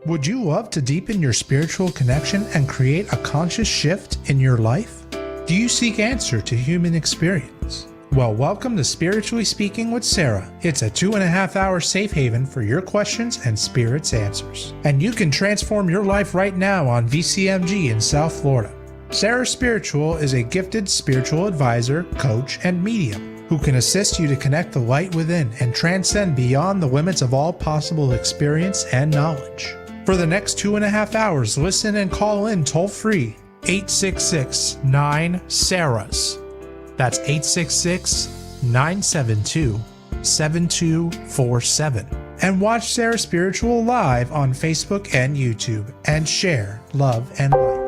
Would you love to deepen your spiritual connection and create a conscious shift in your life? Do you seek answer to human experience? Well, welcome to Spiritually Speaking with Sarah. It's a 2.5-hour safe haven for your questions and Spirit's answers. And you can transform your life right now on VCMG in South Florida. Sarah Spiritual is a gifted spiritual advisor, coach, and medium who can assist you to connect the light within and transcend beyond the limits of all possible experience and knowledge. For the next 2.5 hours, listen and call in toll-free 866-9-SARAHS. That's 866-972-7247. And watch Sarah Spiritual live on Facebook and YouTube and share love and light.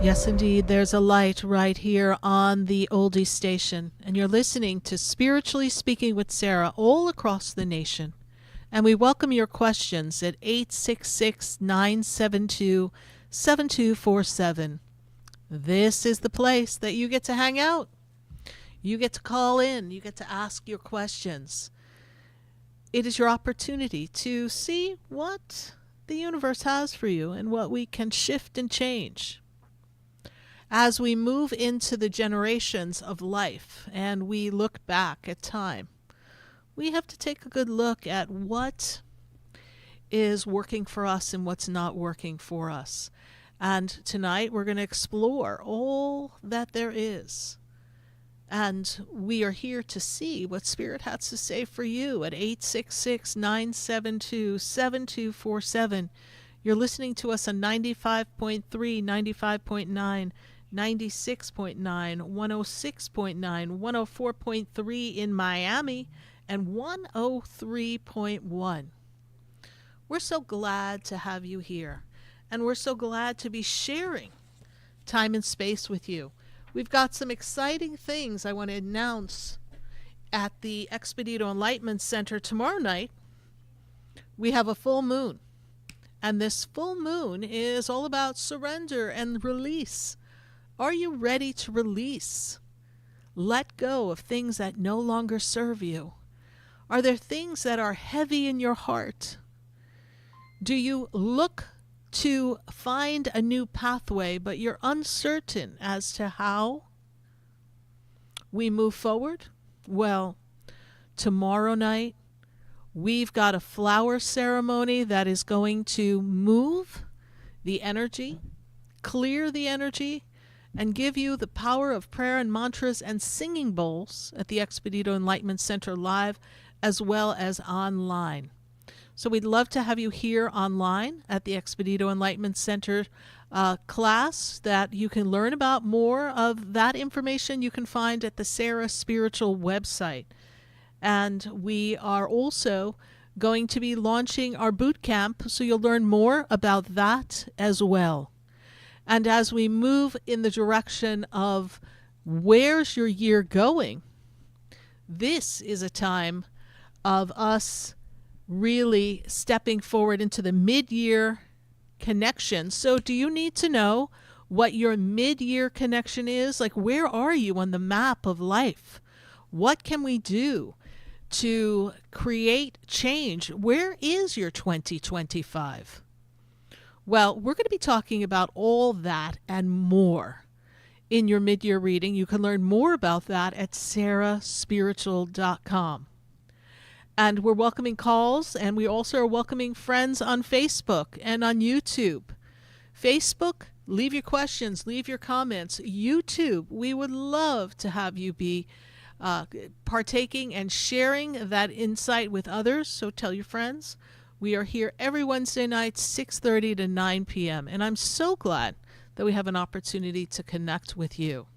Yes, indeed. There's a light right here on the Oldie Station, and you're listening to Spiritually Speaking with Sarah all across the nation. And we welcome your questions at 866-972-7247. This is the place that you get to hang out. You get to call in. You get to ask your questions. It is your opportunity to see what the universe has for you and what we can shift and change. As we move into the generations of life and we look back at time, we have to take a good look at what is working for us and what's not working for us. And tonight we're going to explore all that there is. And we are here to see what Spirit has to say for you at 866-972-7247. You're listening to us on 95.3, 95.9, 96.9, 106.9, 104.3 in Miami, and 103.1. We're so glad to have you here, and we're so glad to be sharing time and space with you. We've got some exciting things I want to announce at the Expedito Enlightenment Center tomorrow night. We have a full moon, and this full moon is all about surrender and release. Are you ready to release? Let go of things that no longer serve you. Are there things that are heavy in your heart? Do you look to find a new pathway, but you're uncertain as to how we move forward? Well, tomorrow night, we've got a flower ceremony that is going to move the energy, clear the energy, and give you the power of prayer and mantras and singing bowls at the Expedito Enlightenment Center live as well as online. So we'd love to have you here online at the Expedito Enlightenment Center class that you can learn about more of that information you can find at the Sarah Spiritual website. And we are also going to be launching our boot camp, so you'll learn more about that as well. And as we move in the direction of where's your year going, this is a time of us really stepping forward into the mid-year connection. So do you need to know what your mid-year connection is? Like, where are you on the map of life? What can we do to create change? Where is your 2025? Well, we're going to be talking about all that and more in your mid-year reading. You can learn more about that at sarahspiritual.com. And we're welcoming calls, and we also are welcoming friends on Facebook and on YouTube. Facebook, leave your questions, leave your comments. YouTube, we would love to have you be partaking and sharing that insight with others, so tell your friends. We are here every Wednesday night, 6:30 to 9 p.m., and I'm so glad that we have an opportunity to connect with you.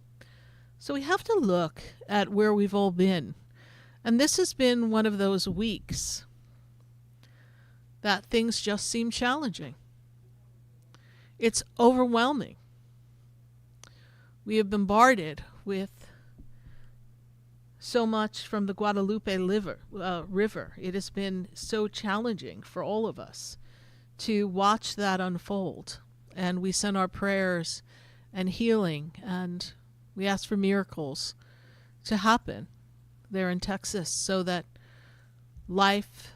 So we have to look at where we've all been. And this has been one of those weeks that things just seem challenging. It's overwhelming. We have bombarded with so much from the Guadalupe River. It has been so challenging for all of us to watch that unfold. And we send our prayers and healing, and we ask for miracles to happen there in Texas so that life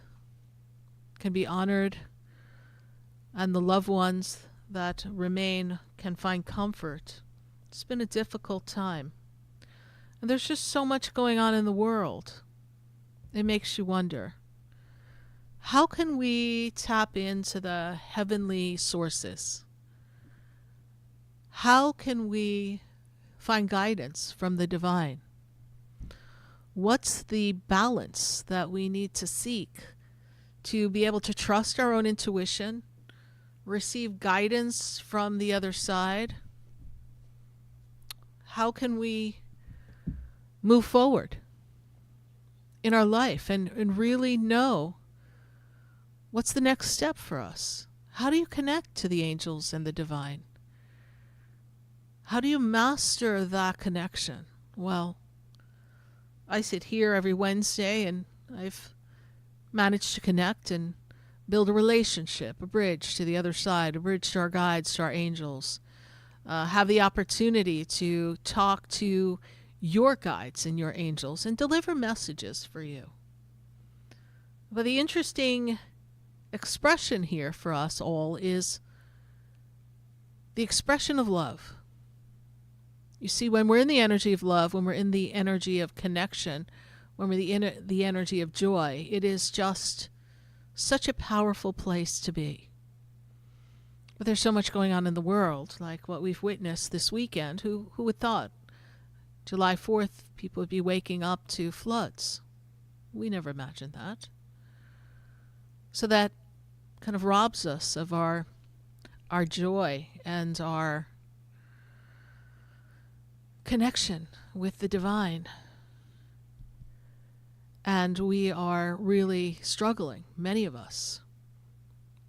can be honored and the loved ones that remain can find comfort. It's been a difficult time. And there's just so much going on in the world. It makes you wonder, how can we tap into the heavenly sources? How can we find guidance from the divine? What's the balance that we need to seek to be able to trust our own intuition, receive guidance from the other side? How can we move forward in our life and really know what's the next step for us? How do you connect to the angels and the divine? How do you master that connection? Well, I sit here every Wednesday and I've manage to connect and build a relationship, a bridge to the other side, a bridge to our guides, to our angels. Have the opportunity to talk to your guides and your angels and deliver messages for you. But the interesting expression here for us all is the expression of love. You see, when we're in the energy of love, when we're in the energy of connection, when we're in the energy of joy, it is just such a powerful place to be. But there's so much going on in the world, like what we've witnessed this weekend. Who would thought July 4th people would be waking up to floods? We never imagined that. So that kind of robs us of our joy and our connection with the divine. And we are really struggling, many of us.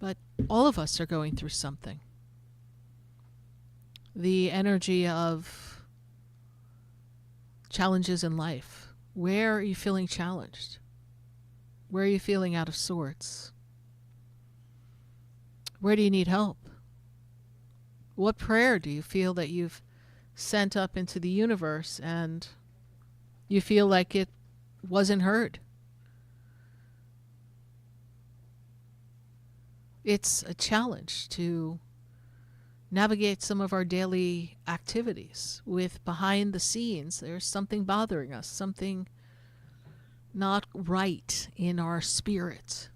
But all of us are going through something. The energy of challenges in life. Where are you feeling challenged? Where are you feeling out of sorts? Where do you need help? What prayer do you feel that you've sent up into the universe and you feel like it wasn't heard? It's a challenge to navigate some of our daily activities with behind the scenes. There's something bothering us, something not right in our spirit.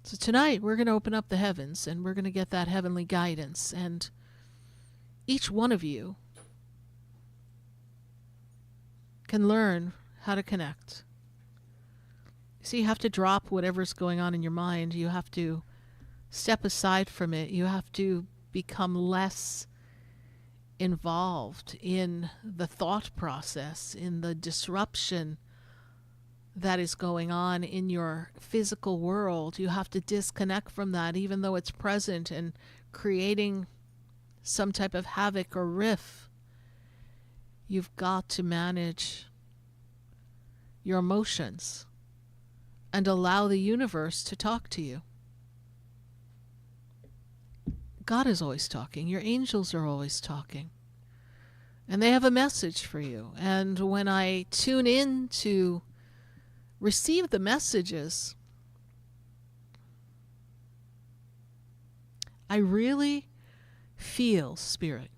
So tonight we're going to open up the heavens and we're going to get that heavenly guidance. And each one of you can learn how to connect. So you have to drop whatever's going on in your mind. You have to step aside from it. You have to become less involved in the thought process, in the disruption that is going on in your physical world. You have to disconnect from that, even though it's present and creating some type of havoc or rift. You've got to manage your emotions and allow the universe to talk to you. God is always talking. Your angels are always talking. And they have a message for you. And when I tune in to receive the messages, I really feel spirit.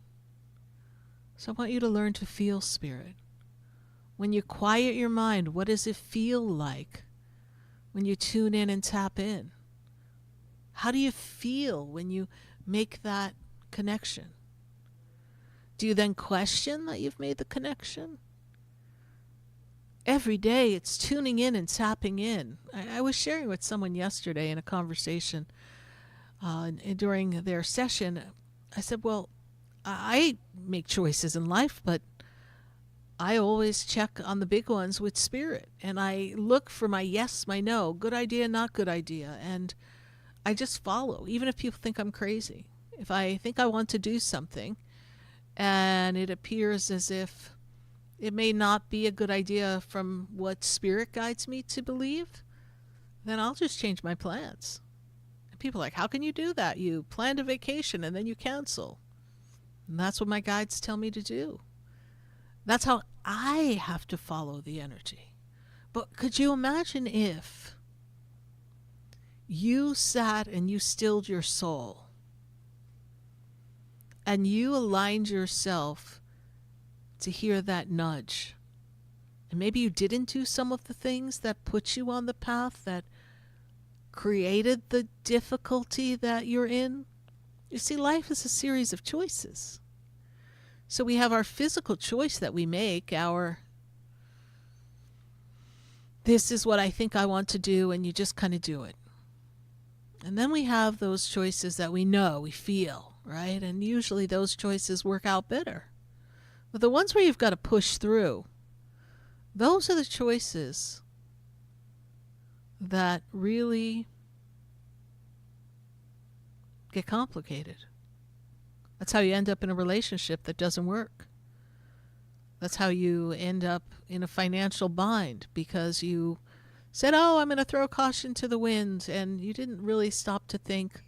So I want you to learn to feel spirit. When you quiet your mind, what does it feel like when you tune in and tap in? How do you feel when you make that connection? Do you then question that you've made the connection? Every day it's tuning in and tapping in. I was sharing with someone yesterday in a conversation during their session. I said, well, I make choices in life, but I always check on the big ones with spirit. And I look for my yes, my no, good idea, not good idea. And I just follow, even if people think I'm crazy. If I think I want to do something and it appears as if it may not be a good idea from what spirit guides me to believe, then I'll just change my plans. And people are like, how can you do that? You planned a vacation and then you cancel. And that's what my guides tell me to do. That's how I have to follow the energy. But could you imagine if you sat and you stilled your soul and you aligned yourself to hear that nudge, and maybe you didn't do some of the things that put you on the path that created the difficulty that you're in? You see, life is a series of choices. So we have our physical choice that we make, this is what I think I want to do, and you just kind of do it. And then we have those choices that we know, we feel, right? And usually those choices work out better. But the ones where you've got to push through, those are the choices that really get complicated. That's how you end up in a relationship that doesn't work. That's how you end up in a financial bind, because you said, oh, I'm going to throw caution to the wind, and you didn't really stop to think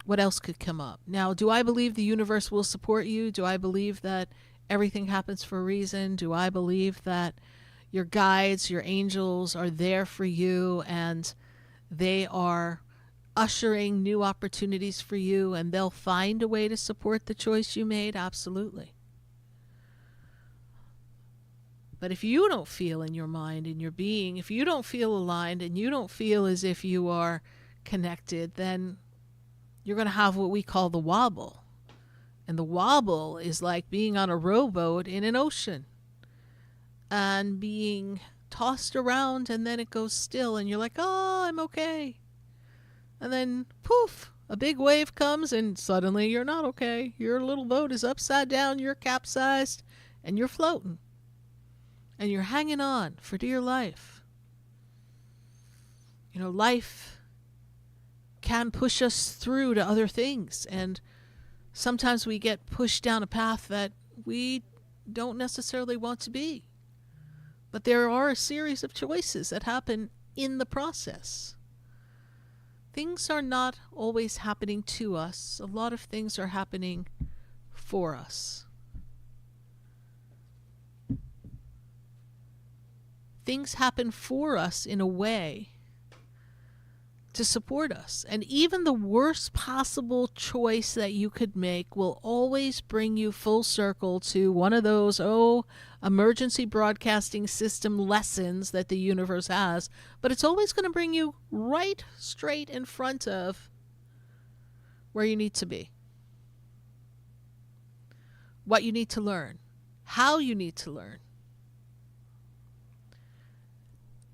what else could come up. Now, do I believe the universe will support you? Do I believe that everything happens for a reason? Do I believe that your guides, your angels are there for you and they are ushering new opportunities for you and they'll find a way to support the choice you made? Absolutely. But if you don't feel in your mind, in your being, if you don't feel aligned and you don't feel as if you are connected, then you're going to have what we call the wobble. And the wobble is like being on a rowboat in an ocean and being tossed around, and then it goes still and you're like, oh, I'm okay. And then poof, a big wave comes and suddenly you're not okay. Your little boat is upside down, you're capsized, and you're floating. And you're hanging on for dear life. You know, life can push us through to other things. And sometimes we get pushed down a path that we don't necessarily want to be. But there are a series of choices that happen in the process. Things are not always happening to us. A lot of things are happening for us. Things happen for us in a way to support us. And even the worst possible choice that you could make will always bring you full circle to one of those, emergency broadcasting system lessons that the universe has. But it's always going to bring you right straight in front of where you need to be. What you need to learn. How you need to learn.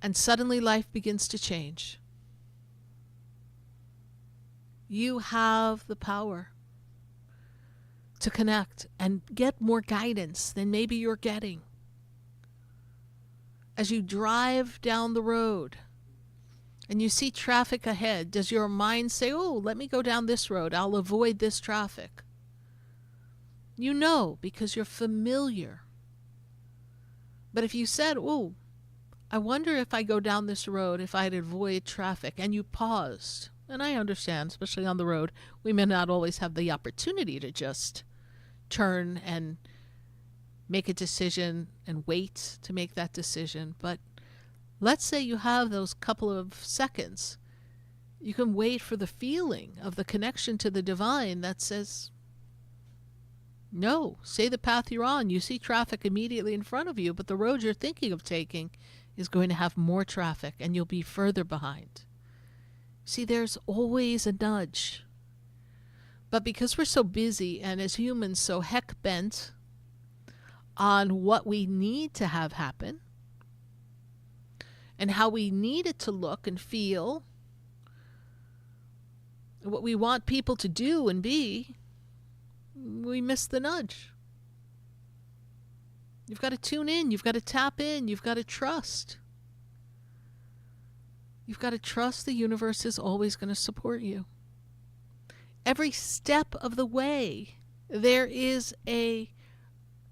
And suddenly life begins to change. You have the power to connect and get more guidance than maybe you're getting. As you drive down the road and you see traffic ahead, does your mind say, oh, let me go down this road, I'll avoid this traffic? You know, because you're familiar. But if you said, oh, I wonder if I go down this road, if I'd avoid traffic, and you paused. And I understand, especially on the road, we may not always have the opportunity to just turn and make a decision and wait to make that decision. But let's say you have those couple of seconds. You can wait for the feeling of the connection to the divine that says, no, say the path you're on. You see traffic immediately in front of you, but the road you're thinking of taking is going to have more traffic and you'll be further behind. See, there's always a nudge. But because we're so busy and as humans so heck bent on what we need to have happen and how we need it to look and feel, what we want people to do and be, we miss the nudge. You've got to tune in. You've got to tap in. You've got to trust. You've got to trust the universe is always going to support you. Every step of the way, there is a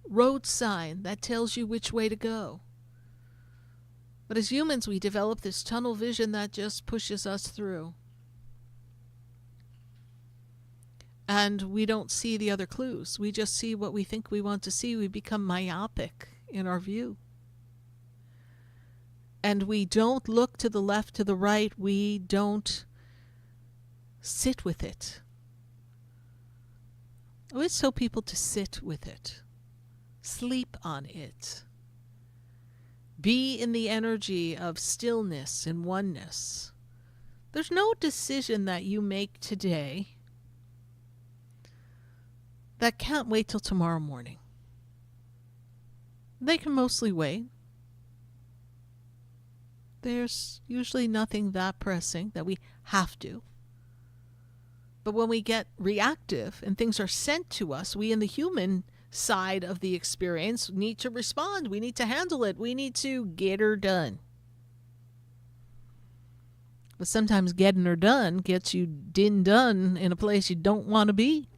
road sign that tells you which way to go. But as humans, we develop this tunnel vision that just pushes us through. And we don't see the other clues. We just see what we think we want to see. We become myopic in our view. And we don't look to the left, to the right. We don't sit with it. I always tell people to sit with it. Sleep on it. Be in the energy of stillness and oneness. There's no decision that you make today that can't wait till tomorrow morning. They can mostly wait. There's usually nothing that pressing that we have to. But when we get reactive and things are sent to us, we in the human side of the experience need to respond. We need to handle it. We need to get her done. But sometimes getting her done gets you done in a place you don't want to be.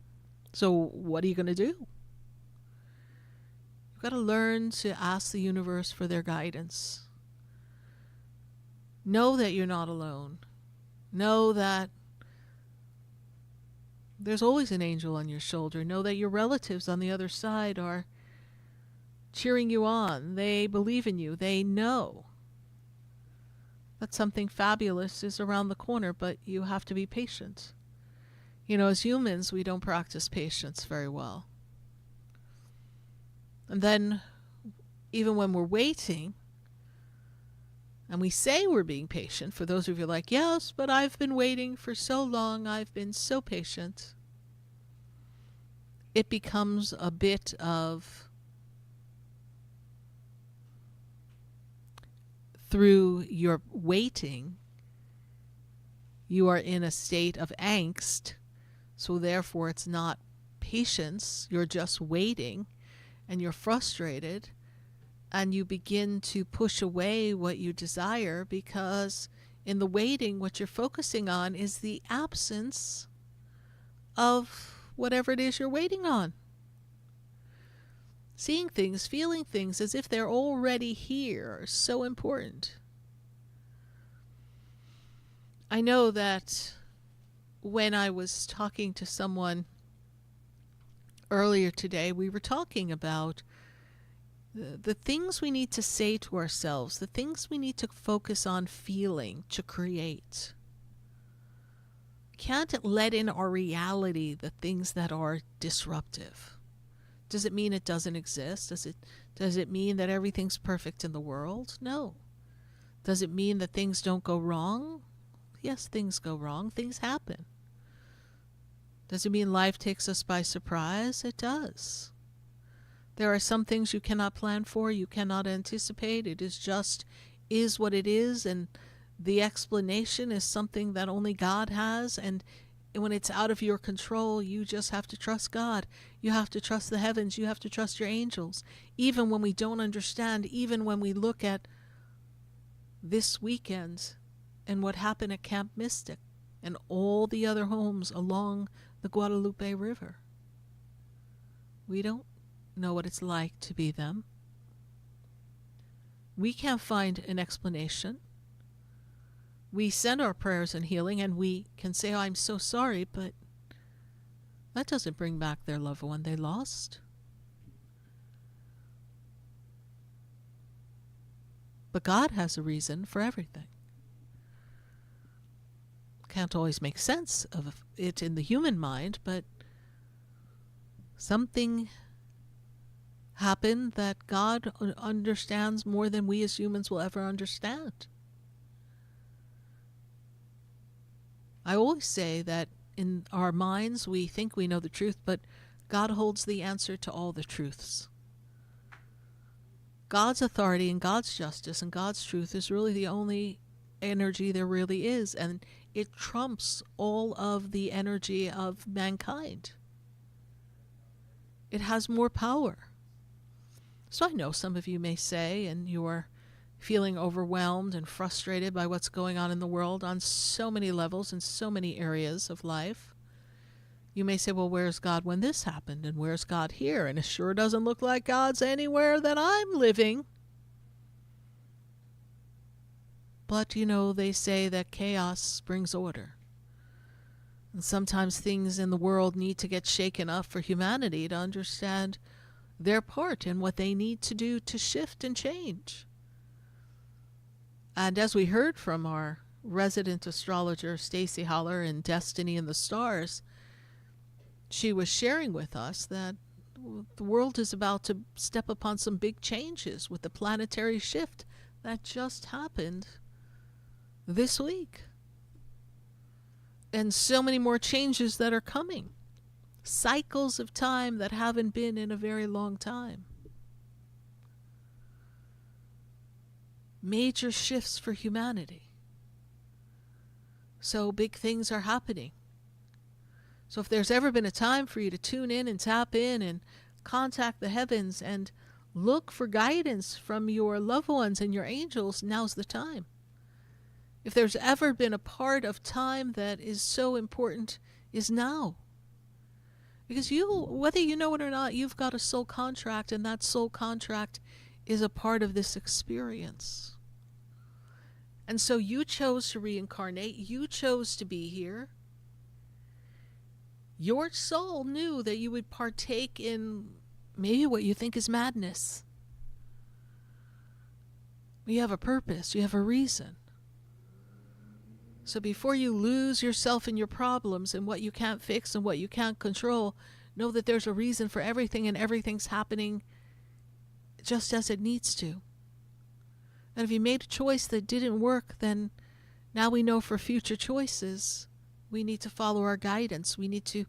So what are you going to do? You've got to learn to ask the universe for their guidance. Know that you're not alone. Know that there's always an angel on your shoulder. Know that your relatives on the other side are cheering you on. They believe in you. They know that something fabulous is around the corner, but you have to be patient. You know, as humans, we don't practice patience very well. And then, even when we're waiting, and we say we're being patient, for those of you like, yes, but I've been waiting for so long, I've been so patient, it becomes a bit of, through your waiting, you are in a state of angst, so therefore it's not patience, you're just waiting, and you're frustrated, and you begin to push away what you desire, because in the waiting, what you're focusing on is the absence of whatever it is you're waiting on. Seeing things, feeling things as if they're already here is so important. I know that when I was talking to someone earlier today, we were talking about the things we need to say to ourselves, the things we need to focus on feeling to create. Can't let in our reality the things that are disruptive. Does it mean it doesn't exist? Does it mean that everything's perfect in the world? No. Does it mean that things don't go wrong? Yes, things go wrong. Things happen. Does it mean life takes us by surprise? It does. There are some things you cannot plan for, you cannot anticipate. It is what it is, and the explanation is something that only God has, and when it's out of your control, you just have to trust God. You have to trust the heavens. You have to trust your angels. Even when we don't understand, even when we look at this weekend and what happened at Camp Mystic and all the other homes along the Guadalupe River. We don't know what it's like to be them. We can't find an explanation. We send our prayers and healing, and we can say, oh, I'm so sorry, but that doesn't bring back their loved one they lost. But God has a reason for everything. Can't always make sense of it in the human mind, but something happened that God understands more than we as humans will ever understand. I always say that in our minds we think we know the truth, but God holds the answer to all the truths. God's authority and God's justice and God's truth is really the only energy there really is, and it trumps all of the energy of mankind. It has more power. So I know some of you may say, and you're feeling overwhelmed and frustrated by what's going on in the world on so many levels in so many areas of life. You may say, well, where's God when this happened? And where's God here? And it sure doesn't look like God's anywhere that I'm living. But, you know, they say that chaos brings order. And sometimes things in the world need to get shaken up for humanity to understand their part in what they need to do to shift and change. And as we heard from our resident astrologer, Stacy Haller, in Destiny in the Stars, she was sharing with us that the world is about to step upon some big changes with the planetary shift that just happened this week. And so many more changes that are coming. Cycles of time that haven't been in a very long time. Major shifts for humanity. So big things are happening. So if there's ever been a time for you to tune in and tap in and contact the heavens and look for guidance from your loved ones and your angels, now's the time. If there's ever been a part of time that is so important, is now. Because you, whether you know it or not, you've got a soul contract, and that soul contract is a part of this experience. And so you chose to reincarnate. You chose to be here. Your soul knew that you would partake in maybe what you think is madness. You have a purpose. You have a reason. So before you lose yourself in your problems and what you can't fix and what you can't control, know that there's a reason for everything, and everything's happening just as it needs to. And if you made a choice that didn't work, then now we know for future choices, we need to follow our guidance. We need to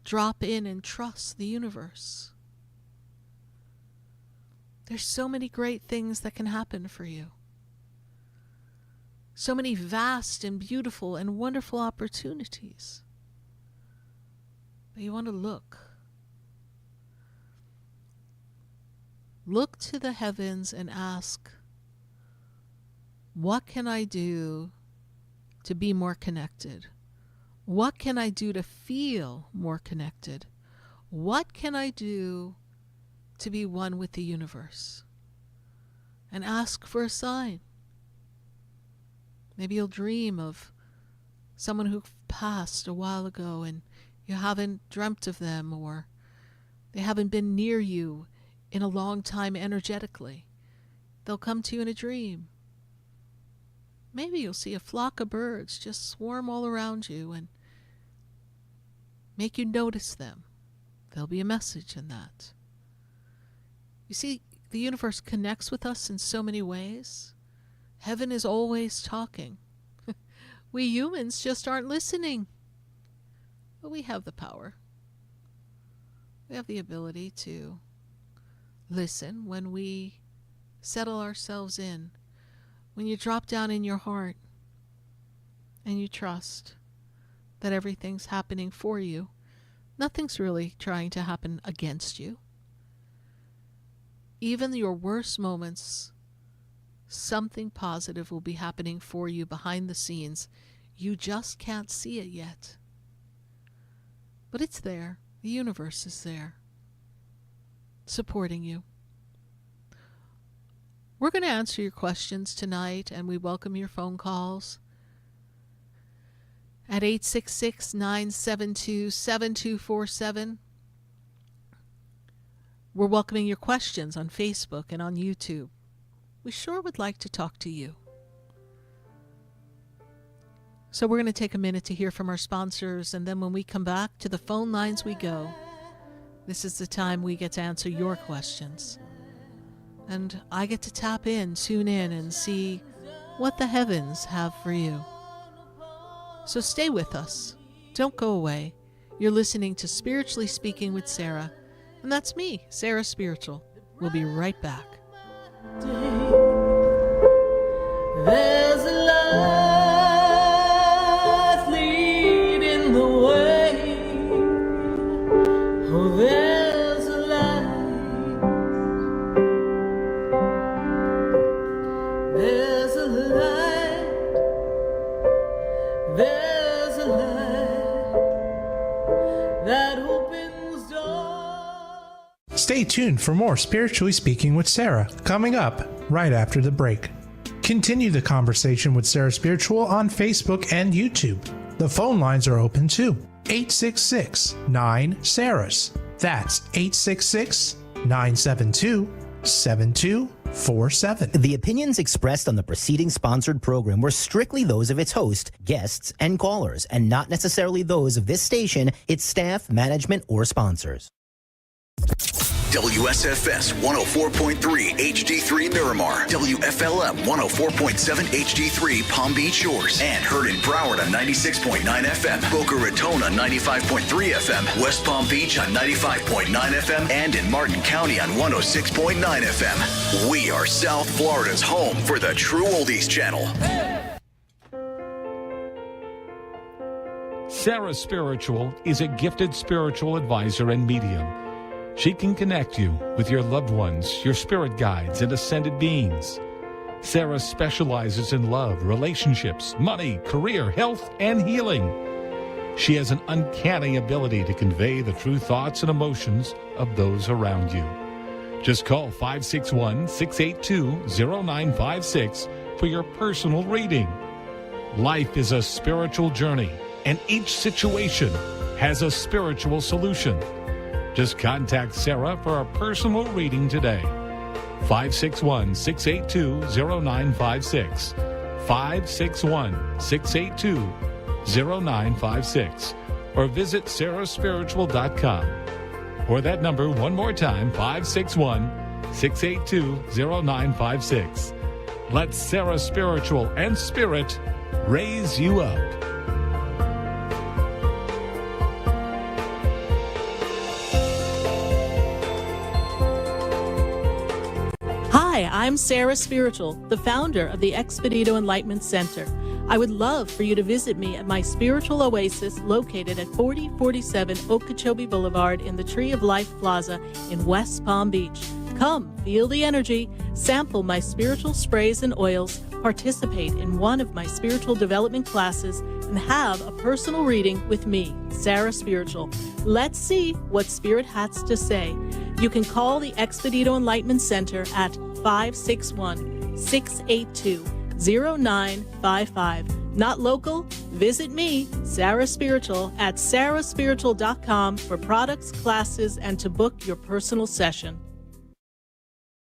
drop in and trust the universe. There's so many great things that can happen for you. So many vast and beautiful and wonderful opportunities. But you want to look. Look to the heavens and ask, what can I do to be more connected? What can I do to feel more connected? What can I do to be one with the universe? And ask for a sign. Maybe you'll dream of someone who passed a while ago and you haven't dreamt of them, or they haven't been near you in a long time energetically. They'll come to you in a dream. Maybe you'll see a flock of birds just swarm all around you and make you notice them. There'll be a message in that. You see, the universe connects with us in so many ways. Heaven is always talking. We humans just aren't listening. But we have the power. We have the ability to listen when we settle ourselves in. When you drop down in your heart and you trust that everything's happening for you. Nothing's really trying to happen against you. Even your worst moments, something positive will be happening for you behind the scenes. You just can't see it yet. But it's there. The universe is there, supporting you. We're going to answer your questions tonight, and we welcome your phone calls at 866-972-7247. We're welcoming your questions on Facebook and on YouTube. We sure would like to talk to you. So we're going to take a minute to hear from our sponsors, and then when we come back, to the phone lines we go. This is the time we get to answer your questions. And I get to tap in, tune in, and see what the heavens have for you. So stay with us. Don't go away. You're listening to Spiritually Speaking with Sarah. And that's me, Sarah Spiritual. We'll be right back. There's a light leading the way. Oh, there's a light. There's a light. There's a light that opens doors. Stay tuned for more Spiritually Speaking with Sarah, coming up right after the break. Continue the conversation with Sarah Spiritual on Facebook and YouTube. The phone lines are open too. 866-9-SARAHS. That's 866-972-7247. The opinions expressed on the preceding sponsored program were strictly those of its host, guests, and callers, and not necessarily those of this station, its staff, management, or sponsors. WSFS 104.3 HD3 Miramar, WFLM 104.7 HD3 Palm Beach Shores, and heard in Broward on 96.9 FM, Boca Raton on 95.3 FM, West Palm Beach on 95.9 FM, and in Martin County on 106.9 FM. We are South Florida's home for the True Oldies Channel. Sarah Spiritual is a gifted spiritual advisor and medium. She can connect you with your loved ones, your spirit guides, and ascended beings. Sarah specializes in love, relationships, money, career, health, and healing. She has an uncanny ability to convey the true thoughts and emotions of those around you. Just call 561-682-0956 for your personal reading. Life is a spiritual journey, and each situation has a spiritual solution. Just contact Sarah for a personal reading today. 561-682-0956. 561-682-0956. Or visit sarahspiritual.com. Or that number one more time, 561-682-0956. Let Sarah Spiritual and Spirit raise you up. Hi, I'm Sarah Spiritual, the founder of the Expedito Enlightenment Center. I would love for you to visit me at my spiritual oasis located at 4047 Okeechobee Boulevard in the Tree of Life Plaza in West Palm Beach. Come, feel the energy, sample my spiritual sprays and oils, participate in one of my spiritual development classes, and have a personal reading with me, Sarah Spiritual. Let's see what Spirit has to say. You can call the Expedito Enlightenment Center at 561-682-0955. Not local? Visit me, Sarah Spiritual, at sarahspiritual.com for products, classes, and to book your personal session.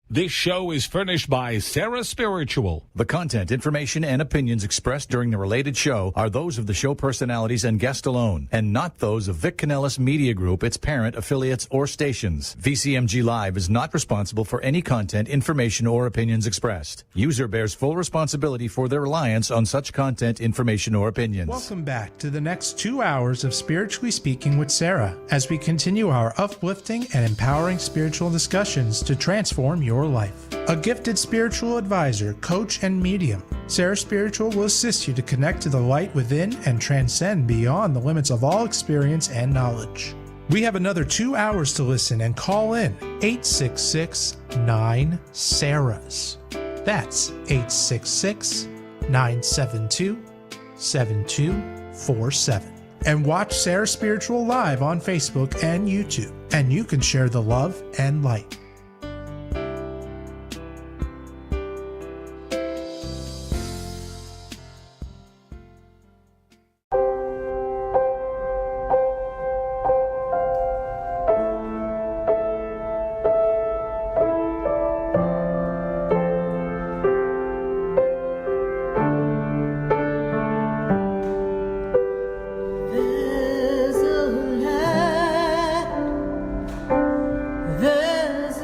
This show is furnished by Sarah Spiritual. The content, information, and opinions expressed during the related show are those of the show personalities and guest alone, and not those of Vic Canellis Media Group, its parent, affiliates, or stations. VCMG Live is not responsible for any content, information, or opinions expressed. User bears full responsibility for their reliance on such content, information, or opinions. Welcome back to the next 2 hours of Spiritually Speaking with Sarah as we continue our uplifting and empowering spiritual discussions to transform your life. A gifted spiritual advisor, coach, and medium, Sarah Spiritual will assist you to connect to the light within and transcend beyond the limits of all experience and knowledge. We have another 2 hours to listen and call in 866-9-SARAHs. That's 866-972-7247. And watch Sarah Spiritual live on Facebook and YouTube, and you can share the love and light. There's a light, there's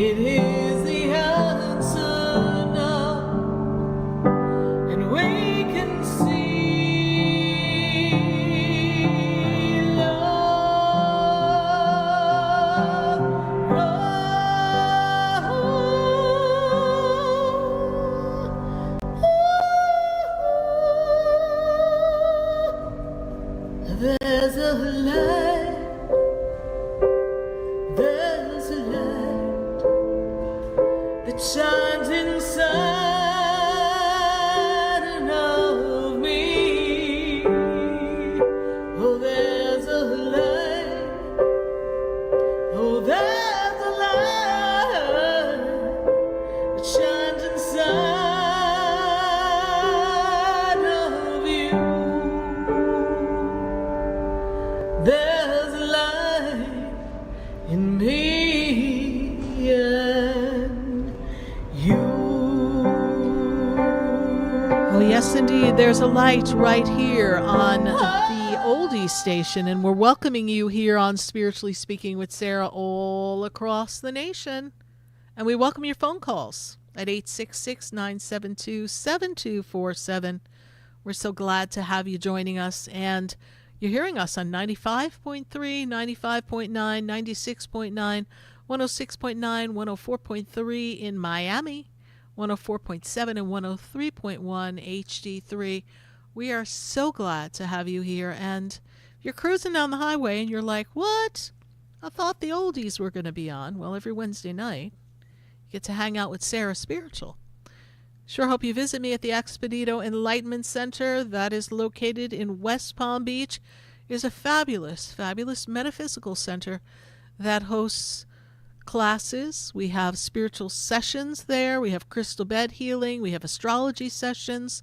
It is the answer now, and we can see love. There's a light, there's a light that shines inside of me. Oh, there's a light, oh, there's a light that shines inside of you. There's a light in me and you. Oh, yes, indeed. There's a light right here on the Oldie station, and we're welcoming you here on Spiritually Speaking with Sarah all across the nation. And we welcome your phone calls at 866-972-7247. We're so glad to have you joining us, and you're hearing us on 95.3, 95.9, 96.9, 106.9, 104.3 in Miami, 104.7 and 103.1 HD3. We are so glad to have you here. And if you're cruising down the highway and you're like, what? I thought the oldies were going to be on. Well, every Wednesday night, you get to hang out with Sarah Spiritual. Sure hope you visit me at the Expedito Enlightenment Center that is located in West Palm Beach. It is a fabulous, fabulous metaphysical center that hosts classes. We have spiritual sessions there. We have crystal bed healing. We have astrology sessions.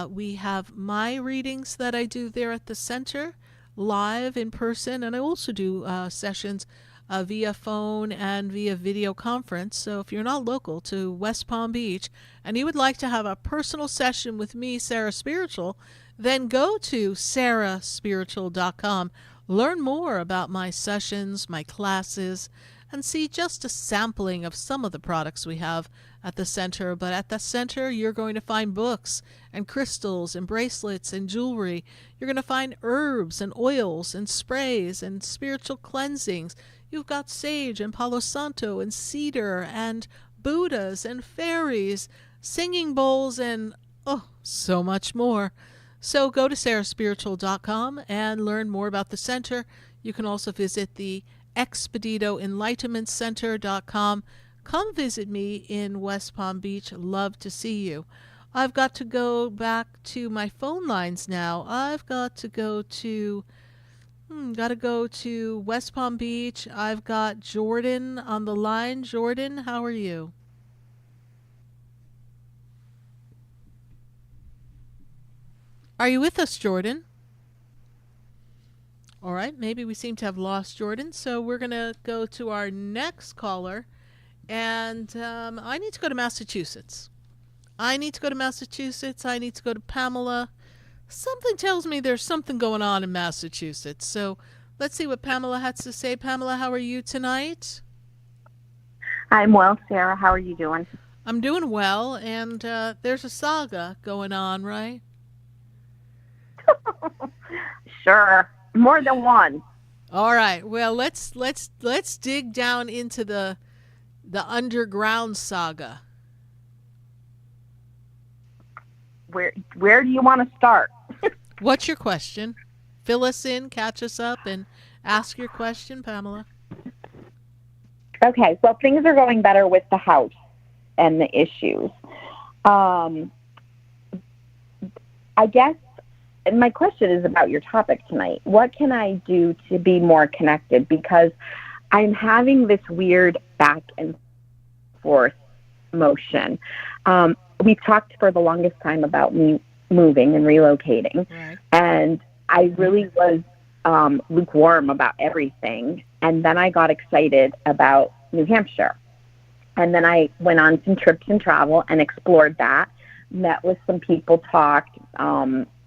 We have my readings that I do there at the center, live in person. And I also do sessions via phone and via video conference. So if you're not local to West Palm Beach and you would like to have a personal session with me, Sarah Spiritual, then go to sarahspiritual.com. Learn more about my sessions, my classes, and see just a sampling of some of the products we have at the center. But at the center, you're going to find books and crystals and bracelets and jewelry. You're going to find herbs and oils and sprays and spiritual cleansings. You've got sage and Palo Santo and cedar and Buddhas and fairies, singing bowls, and so much more. So go to sarahspiritual.com and learn more about the center. You can also visit the ExpeditoEnlightenmentCenter.com. Come visit me in West Palm Beach. Love to see you. I've got to go back to my phone lines now. I've got to go to West Palm Beach. I've got Jordan on the line. Jordan, how are you? Are you with us, Jordan? All right, maybe we seem to have lost Jordan, so we're going to go to our next caller. And I need to go to Massachusetts. I need to go to Pamela. Something tells me there's something going on in Massachusetts. So let's see what Pamela has to say. Pamela, how are you tonight? I'm well, Sarah. How are you doing? I'm doing well, and there's a saga going on, right? Sure. More than one. All right. Well, let's dig down into the underground saga. Where do you want to start? What's your question? Fill us in, catch us up, and ask your question, Pamela. Okay, well, things are going better with the house and the issues. I guess my question is about your topic tonight. What can I do to be more connected? Because I'm having this weird back and forth motion. We've talked for the longest time about me moving and relocating. Right. And I really was lukewarm about everything. And then I got excited about New Hampshire. And then I went on some trips and travel and explored that, met with some people, talked,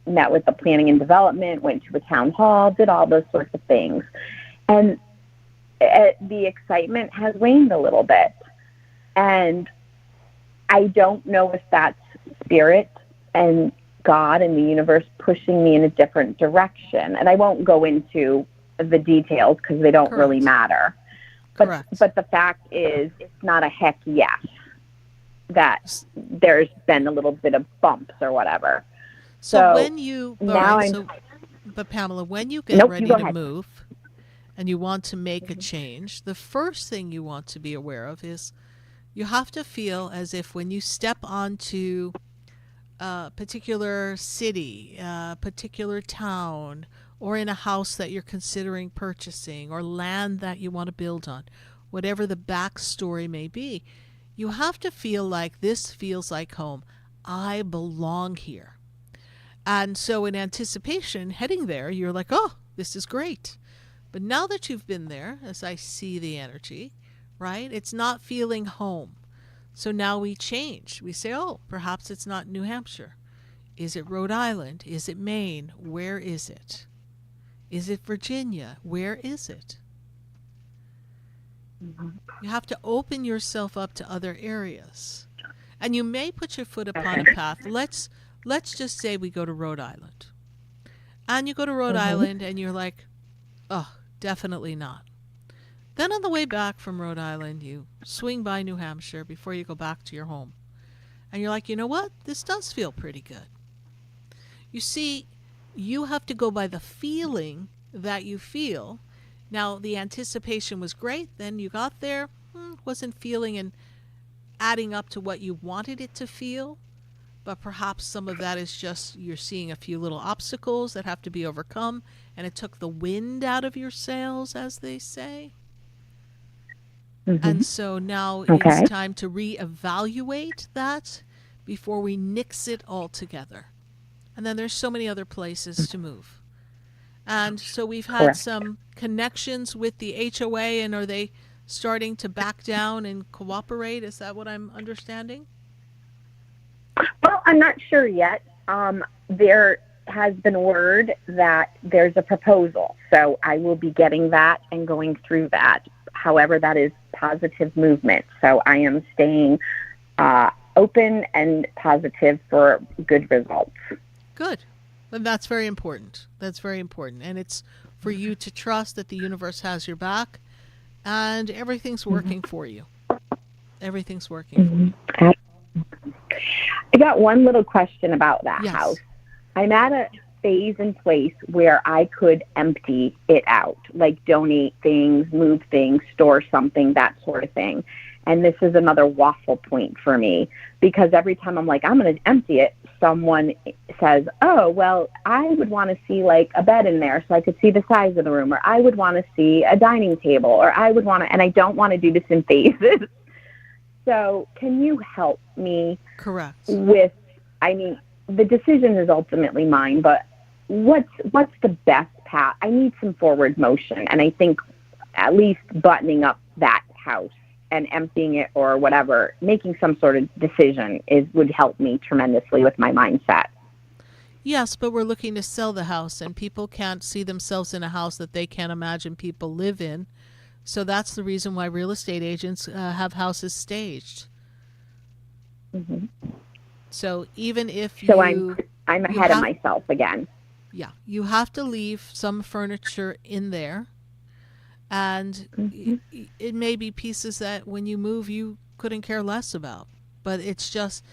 met with the planning and development, went to a town hall, did all those sorts of things. And the excitement has waned a little bit. And I don't know if that's spirit and God and the universe pushing me in a different direction. And I won't go into the details because they don't really matter. But the fact is, it's not a heck yes that there's been a little bit of bumps or whatever. So when you, but Pamela, when you get ready to move and you want to make a change, the first thing you want to be aware of is you have to feel as if when you step onto a particular city, a particular town, or in a house that you're considering purchasing, or land that you want to build on, whatever the backstory may be, you have to feel like this feels like home. I belong here. And so in anticipation, heading there, you're like, oh, this is great. But now that you've been there, as I see the energy, right, it's not feeling home. So now we change. We say, oh, perhaps it's not New Hampshire. Is it Rhode Island? Is it Maine? Where is it? Is it Virginia? Where is it? You have to open yourself up to other areas. And you may put your foot upon a path. Let's just say we go to Rhode Island. And you go to Rhode Island and you're like, oh, definitely not. Then on the way back from Rhode Island, you swing by New Hampshire before you go back to your home. And you're like, you know what? This does feel pretty good. You see, you have to go by the feeling that you feel. Now, the anticipation was great. Then you got there, wasn't feeling and adding up to what you wanted it to feel. But perhaps some of that is just you're seeing a few little obstacles that have to be overcome, and it took the wind out of your sails, as they say. And so now it's time to reevaluate that before we nix it all together. And then there's so many other places to move. And so we've had some connections with the HOA, and are they starting to back down and cooperate? Is that what I'm understanding? Well, I'm not sure yet. There has been word that there's a proposal. So I will be getting that and going through that. However, that is positive movement. So I am staying open and positive for good results. Good. And that's very important. That's very important. And it's for you to trust that the universe has your back and everything's working for you. Everything's working for you. I got one little question about that house. I'm at a phase and place where I could empty it out, like donate things, move things, store something, that sort of thing. And this is another waffle point for me, because every time I'm like, I'm going to empty it, someone says, oh, well, I would want to see like a bed in there so I could see the size of the room, or I would want to see a dining table, or I would want to, and I don't want to do this in phases. So can you help me with, I mean, the decision is ultimately mine, but what's the best path? I need some forward motion, and I think at least buttoning up that house and emptying it or whatever, making some sort of decision would help me tremendously with my mindset. Yes, but we're looking to sell the house, and people can't see themselves in a house that they can't imagine people live in. So that's the reason why real estate agents have houses staged. So even if you... So I'm ahead of myself again. Yeah, you have to leave some furniture in there. And it may be pieces that when you move you couldn't care less about. But it's just,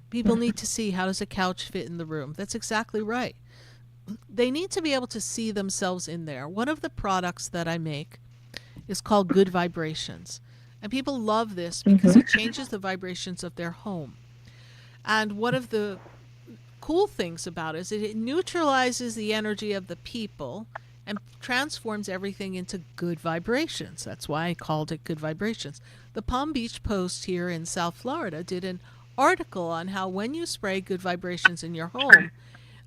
people need to see, how does a couch fit in the room? That's exactly right. They need to be able to see themselves in there. One of the products that I make is called Good Vibrations. And people love this because it changes the vibrations of their home. And one of the cool things about it is it neutralizes the energy of the people and transforms everything into good vibrations. That's why I called it Good Vibrations. The Palm Beach Post here in South Florida did an article on how when you spray good vibrations in your home,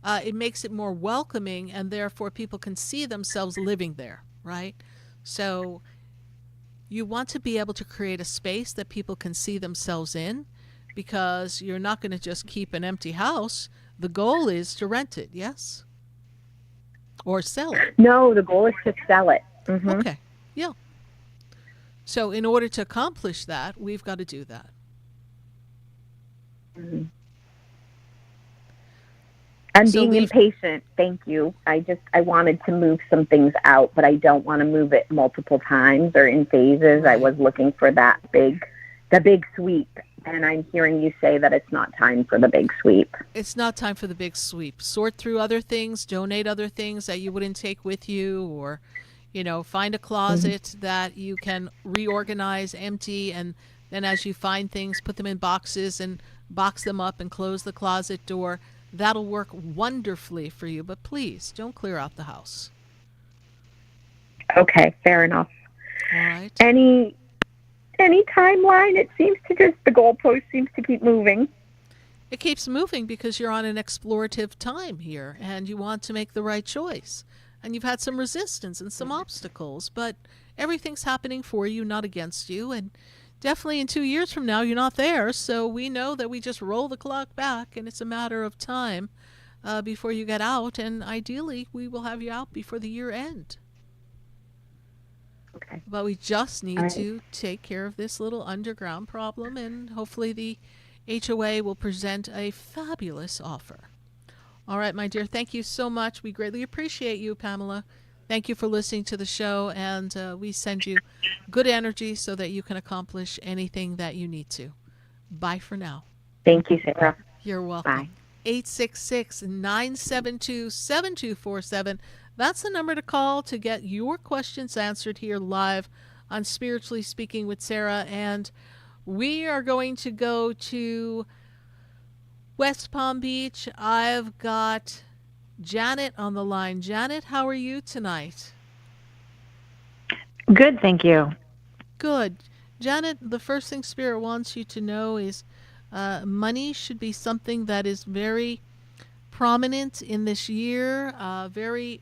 it makes it more welcoming, and therefore people can see themselves living there, right? So you want to be able to create a space that people can see themselves in, because you're not going to just keep an empty house. The goal is to rent it, yes? Or sell it. No, the goal is to sell it. Okay, yeah. So in order to accomplish that, we've got to do that. And So being leave- impatient, thank you. I wanted to move some things out, but I don't want to move it multiple times or in phases. I Right. was looking for the big sweep, and I'm hearing you say that it's not time for the big sweep. It's not time for the big sweep. Sort through other things, donate other things that you wouldn't take with you, or, find a closet that you can reorganize, empty, and then as you find things, put them in boxes and box them up and close the closet door. That'll work wonderfully for you, but please don't clear out the house. Okay, fair enough. All right? Any timeline? It seems to the goalpost seems to keep moving. It keeps moving because you're on an explorative time here and you want to make the right choice. And you've had some resistance and some obstacles, but everything's happening for you, not against you. And definitely in 2 years from now, you're not there. So we know that we just roll the clock back and it's a matter of time before you get out. And ideally, we will have you out before the year end. Okay. But we just need All right. to take care of this little underground problem, and hopefully the HOA will present a fabulous offer. All right, my dear, thank you so much. We greatly appreciate you, Pamela. Thank you for listening to the show, and we send you good energy so that you can accomplish anything that you need to. Bye for now. Thank you, Sarah. You're welcome. Bye. 866-972-7247. That's the number to call to get your questions answered here live on Spiritually Speaking with Sarah. And we are going to go to West Palm Beach. I've got Janet on the line. Janet, how are you tonight? Good, thank you. Good. Janet, the first thing Spirit wants you to know is money should be something that is very prominent in this year, very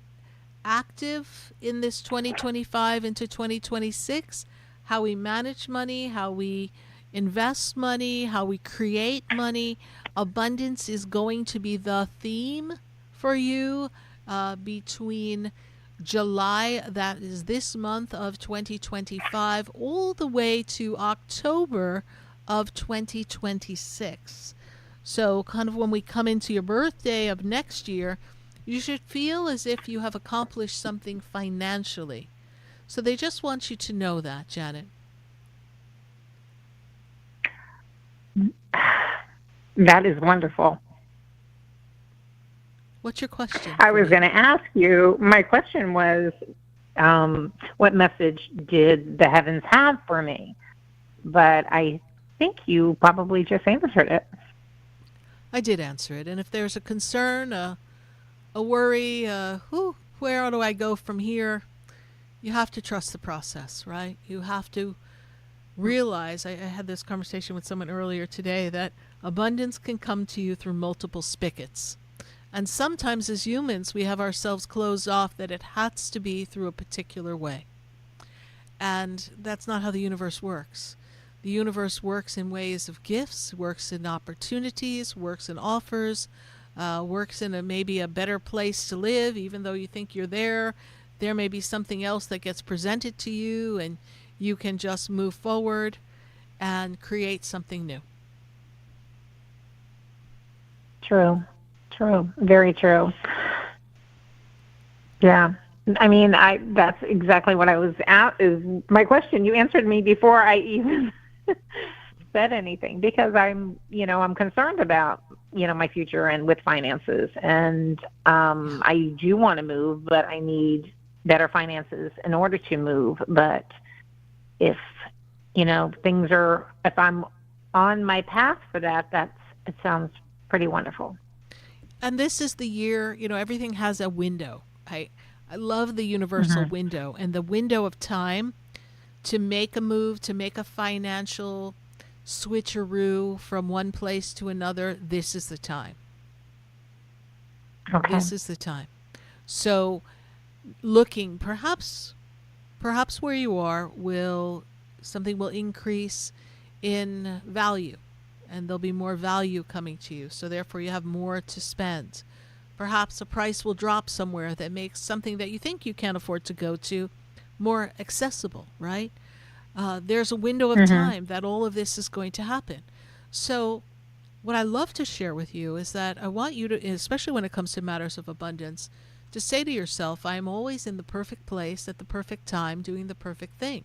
active in this 2025 into 2026. How we manage money, how we invest money, how we create money. Abundance is going to be the theme for you between July, that is this month of 2025, all the way to October of 2026. So kind of when we come into your birthday of next year, you should feel as if you have accomplished something financially. So they just want you to know that, Janet. That is wonderful. What's your question? I was going to ask you, my question was, what message did the heavens have for me? But I think you probably just answered it. I did answer it. And if there's a concern, a worry, where do I go from here? You have to trust the process, right? You have to realize, I had this conversation with someone earlier today, that abundance can come to you through multiple spigots. And sometimes as humans, we have ourselves closed off that it has to be through a particular way. And that's not how the universe works. The universe works in ways of gifts, works in opportunities, works in offers, works in maybe a better place to live. Even though you think you're there, there may be something else that gets presented to you, and you can just move forward and create something new. True. Very true. Yeah. I mean, that's exactly what I was at, is my question. You answered me before I even said anything, because I'm concerned about, my future and with finances. And I do want to move, but I need better finances in order to move. But if, if I'm on my path for that, it sounds pretty wonderful. And this is the year, everything has a window. I love the universal window, and the window of time to make a move, to make a financial switcheroo from one place to another. This is the time. Okay. This is the time. So looking, perhaps where you are, something will increase in value, and there'll be more value coming to you. So therefore you have more to spend. Perhaps a price will drop somewhere that makes something that you think you can't afford to go to more accessible, right? There's a window of time that all of this is going to happen. So what I love to share with you is that I want you to, especially when it comes to matters of abundance, to say to yourself, I am always in the perfect place at the perfect time doing the perfect thing.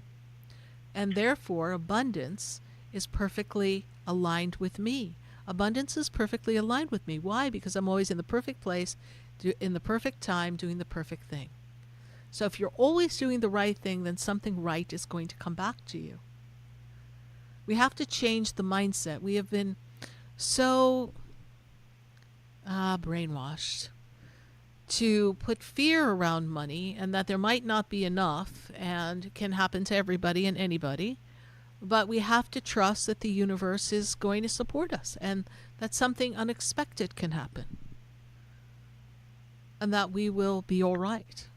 And therefore, abundance is perfectly aligned with me. Abundance is perfectly aligned with me. Why? Because I'm always in the perfect place, in the perfect time, doing the perfect thing. So if you're always doing the right thing, then something right is going to come back to you. We have to change the mindset. We have been so brainwashed to put fear around money and that there might not be enough, and it can happen to everybody and anybody. But we have to trust that the universe is going to support us and that something unexpected can happen and that we will be all right.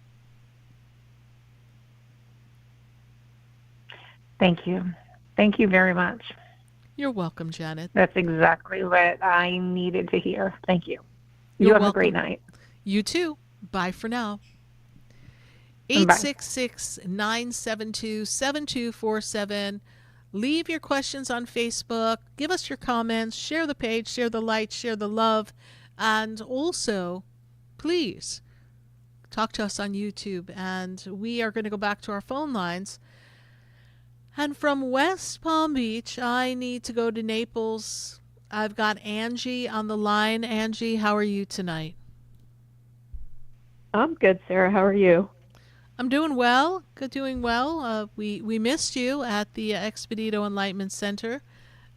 Thank you. Thank you very much. You're welcome, Janet. That's exactly what I needed to hear. Thank you. You You're have welcome. a great night. You too. Bye for now. Bye. 866-972-7247. Leave your questions on Facebook. Give us your comments. Share the page. Share the light. Share the love. And also, please, talk to us on YouTube. And we are going to go back to our phone lines. And from West Palm Beach, I need to go to Naples. I've got Angie on the line. Angie, how are you tonight? I'm good, Sarah. How are you? I'm doing well. Doing well. We missed you at the Expedito Enlightenment Center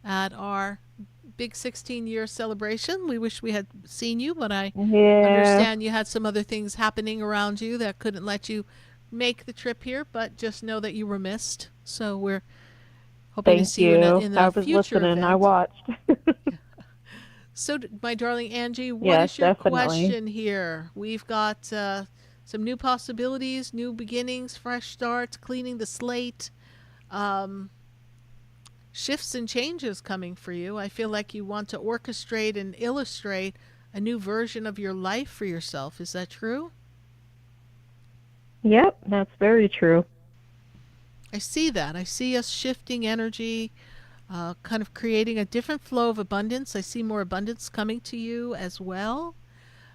at our big 16-year celebration. We wish we had seen you, but I understand you had some other things happening around you that couldn't let you make the trip here, but just know that you were missed. So we're hoping to see you in a future listening. event. I watched. So, my darling Angie, what is your question here? We've got some new possibilities, new beginnings, fresh starts, cleaning the slate, shifts and changes coming for you. I feel like you want to orchestrate and illustrate a new version of your life for yourself. Is that true? Yep, that's very true. I see that. I see us shifting energy, kind of creating a different flow of abundance. I see more abundance coming to you as well.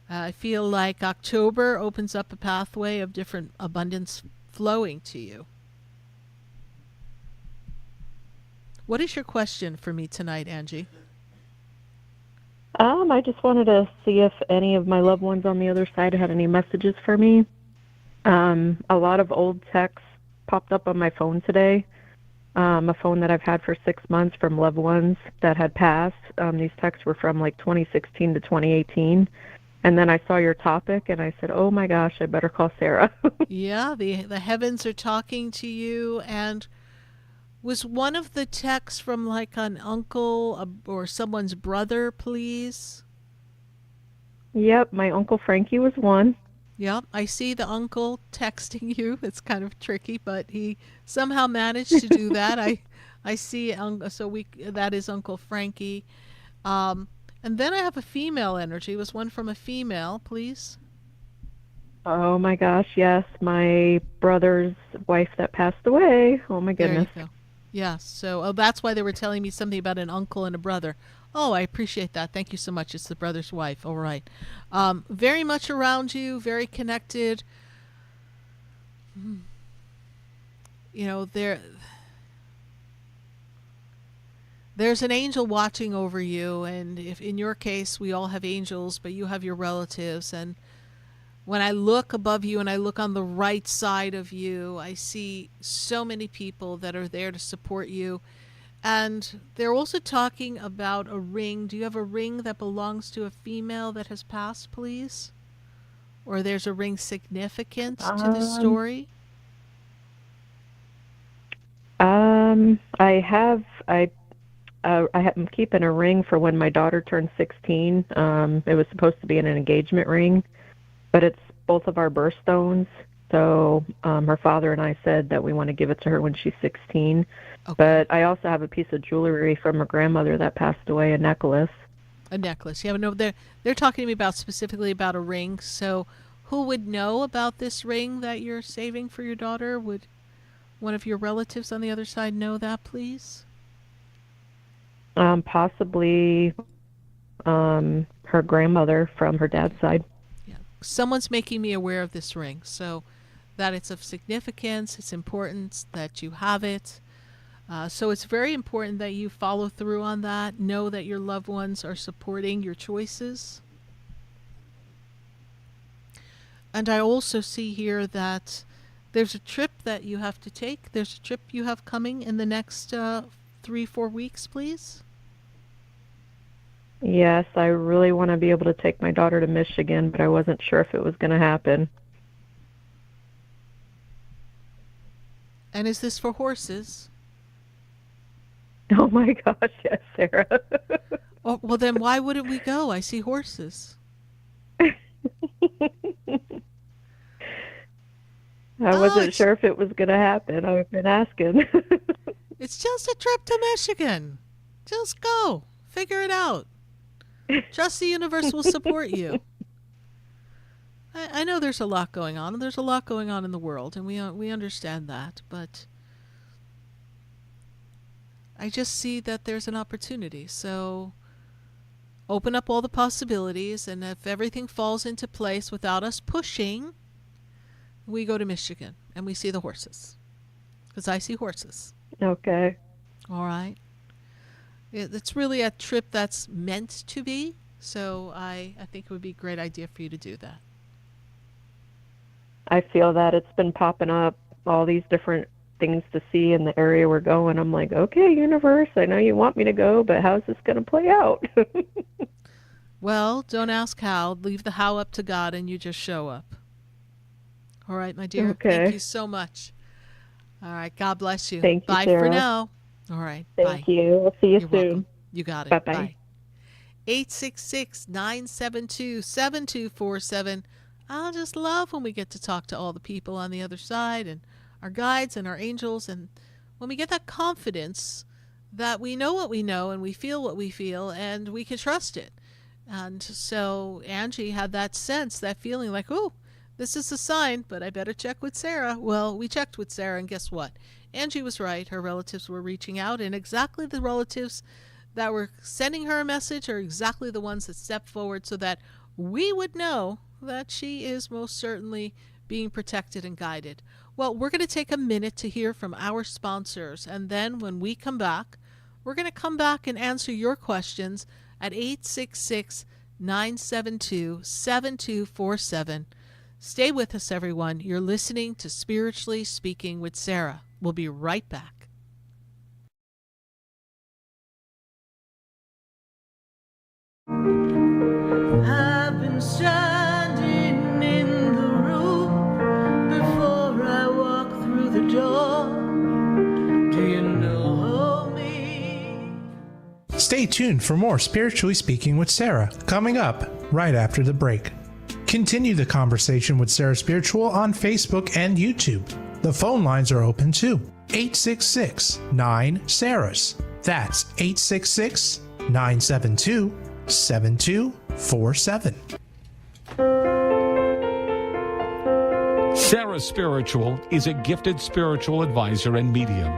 I feel like October opens up a pathway of different abundance flowing to you. What is your question for me tonight, Angie? I just wanted to see if any of my loved ones on the other side had any messages for me. A lot of old texts popped up on my phone today. A phone that I've had for 6 months from loved ones that had passed. These texts were from like 2016 to 2018. And then I saw your topic and I said, oh my gosh, I better call Sarah. Yeah, the heavens are talking to you. And was one of the texts from like an uncle or someone's brother, please? Yep, my Uncle Frankie was one. Yep, I see the uncle texting you. It's kind of tricky, but he somehow managed to do that. I see, that is Uncle Frankie. And then I have a female energy. Was one from a female, please? Oh my gosh, yes, my brother's wife that passed away. Oh my goodness. There you go. Yes, so that's why they were telling me something about an uncle and a brother. Oh, I appreciate that. Thank you so much. It's the brother's wife. All right. Very much around you, very connected. You know, there's an angel watching over you, and if in your case we all have angels, but you have your relatives, and when I look above you and I look on the right side of you, I see so many people that are there to support you. And they're also talking about a ring. Do you have a ring that belongs to a female that has passed, please? Or there's a ring significant to the story? I'm keeping a ring for when my daughter turned 16. It was supposed to be an engagement ring, but it's both of our birthstones. So her father and I said that we want to give it to her when she's 16. Okay. But I also have a piece of jewelry from her grandmother that passed away, a necklace. A necklace. Yeah, no, they're talking to me about specifically about a ring. So who would know about this ring that you're saving for your daughter? Would one of your relatives on the other side know that, please? Possibly her grandmother from her dad's side. Yeah. Someone's making me aware of this ring, so that it's of significance, it's important that you have it. So it's very important that you follow through on that. Know that your loved ones are supporting your choices. And I also see here that there's a trip that you have to take. There's a trip you have coming in the next 3-4 weeks, please. Yes, I really want to be able to take my daughter to Michigan, but I wasn't sure if it was going to happen. And is this for horses? Oh my gosh, yes, Sarah. Oh, well, then why wouldn't we go? I see horses. I wasn't sure if it was going to happen. I've been asking. It's just a trip to Michigan. Just go. Figure it out. Trust the universe will support you. I know there's a lot going on. There's a lot going on in the world, and we understand that. But I just see that there's an opportunity. So open up all the possibilities, and if everything falls into place without us pushing, we go to Michigan and we see the horses. Because I see horses. Okay. All right. It's really a trip that's meant to be, so I think it would be a great idea for you to do that. I feel that it's been popping up, all these different things to see in the area we're going. I'm like, okay, universe, I know you want me to go, but how's this going to play out? Well, don't ask how. Leave the how up to God, and you just show up. All right, my dear. Okay. Thank you so much. All right. God bless you. Thank you, Bye Sarah. for now. All right. Thank bye. you. We'll see you You're soon. welcome. You got it. Bye-bye. Bye. 866-972-7247. I'll just love when we get to talk to all the people on the other side and our guides and our angels. And when we get that confidence that we know what we know and we feel what we feel and we can trust it. And so Angie had that sense, that feeling like, oh, this is a sign, but I better check with Sarah. Well, we checked with Sarah, and guess what? Angie was right. Her relatives were reaching out, and exactly the relatives that were sending her a message are exactly the ones that stepped forward so that we would know that she is most certainly being protected and guided. Well, we're going to take a minute to hear from our sponsors, and then when we come back, we're going to come back and answer your questions at 866-972-7247. Stay with us, everyone. You're listening to Spiritually Speaking with Sarah. We'll be right back. I've been standing in the room before I walk through the door. Do you know me? Stay tuned for more Spiritually Speaking with Sarah, coming up right after the break. Continue the conversation with Sarah Spiritual on Facebook and YouTube. The phone lines are open too. 866-9-SARAHS. That's 866-972-7247. Sarah Spiritual is a gifted spiritual advisor and medium.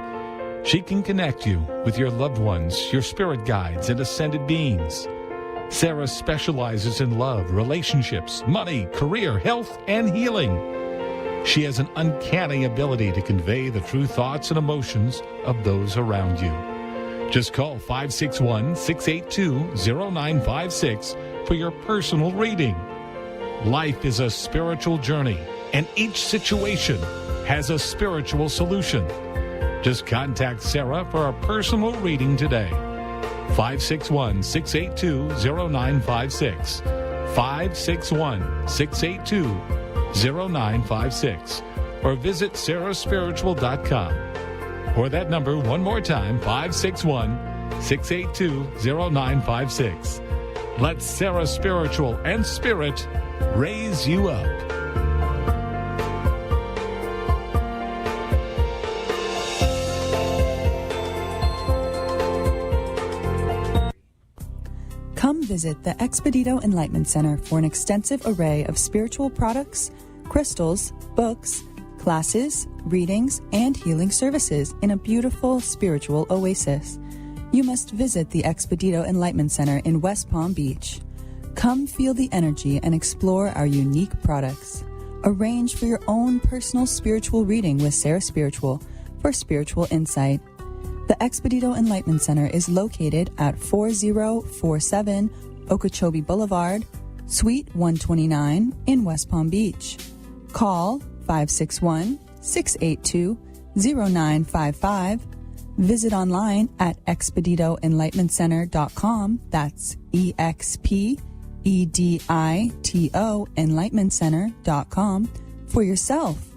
She can connect you with your loved ones, your spirit guides, and ascended beings. Sarah specializes in love, relationships, money, career, health, and healing. She has an uncanny ability to convey the true thoughts and emotions of those around you. Just call 561-682-0956 for your personal reading. Life is a spiritual journey, and each situation has a spiritual solution. Just contact Sarah for a personal reading today. 561-682-0956. 561-682-0956. Or visit sarahspiritual.com. Or that number one more time, 561-682-0956. Let Sarah Spiritual and Spirit raise you up. Come visit the Expedito Enlightenment Center for an extensive array of spiritual products, crystals, books, classes, readings, and healing services in a beautiful spiritual oasis. You must visit the Expedito Enlightenment Center in West Palm Beach. Come feel the energy and explore our unique products. Arrange for your own personal spiritual reading with Sarah Spiritual for spiritual insight. The Expedito Enlightenment Center is located at 4047 Okeechobee Boulevard, Suite 129 in West Palm Beach. Call 561-682-0955. Visit online at expeditoenlightenmentcenter.com. That's EXPEDITO enlightenmentcenter.com for yourself.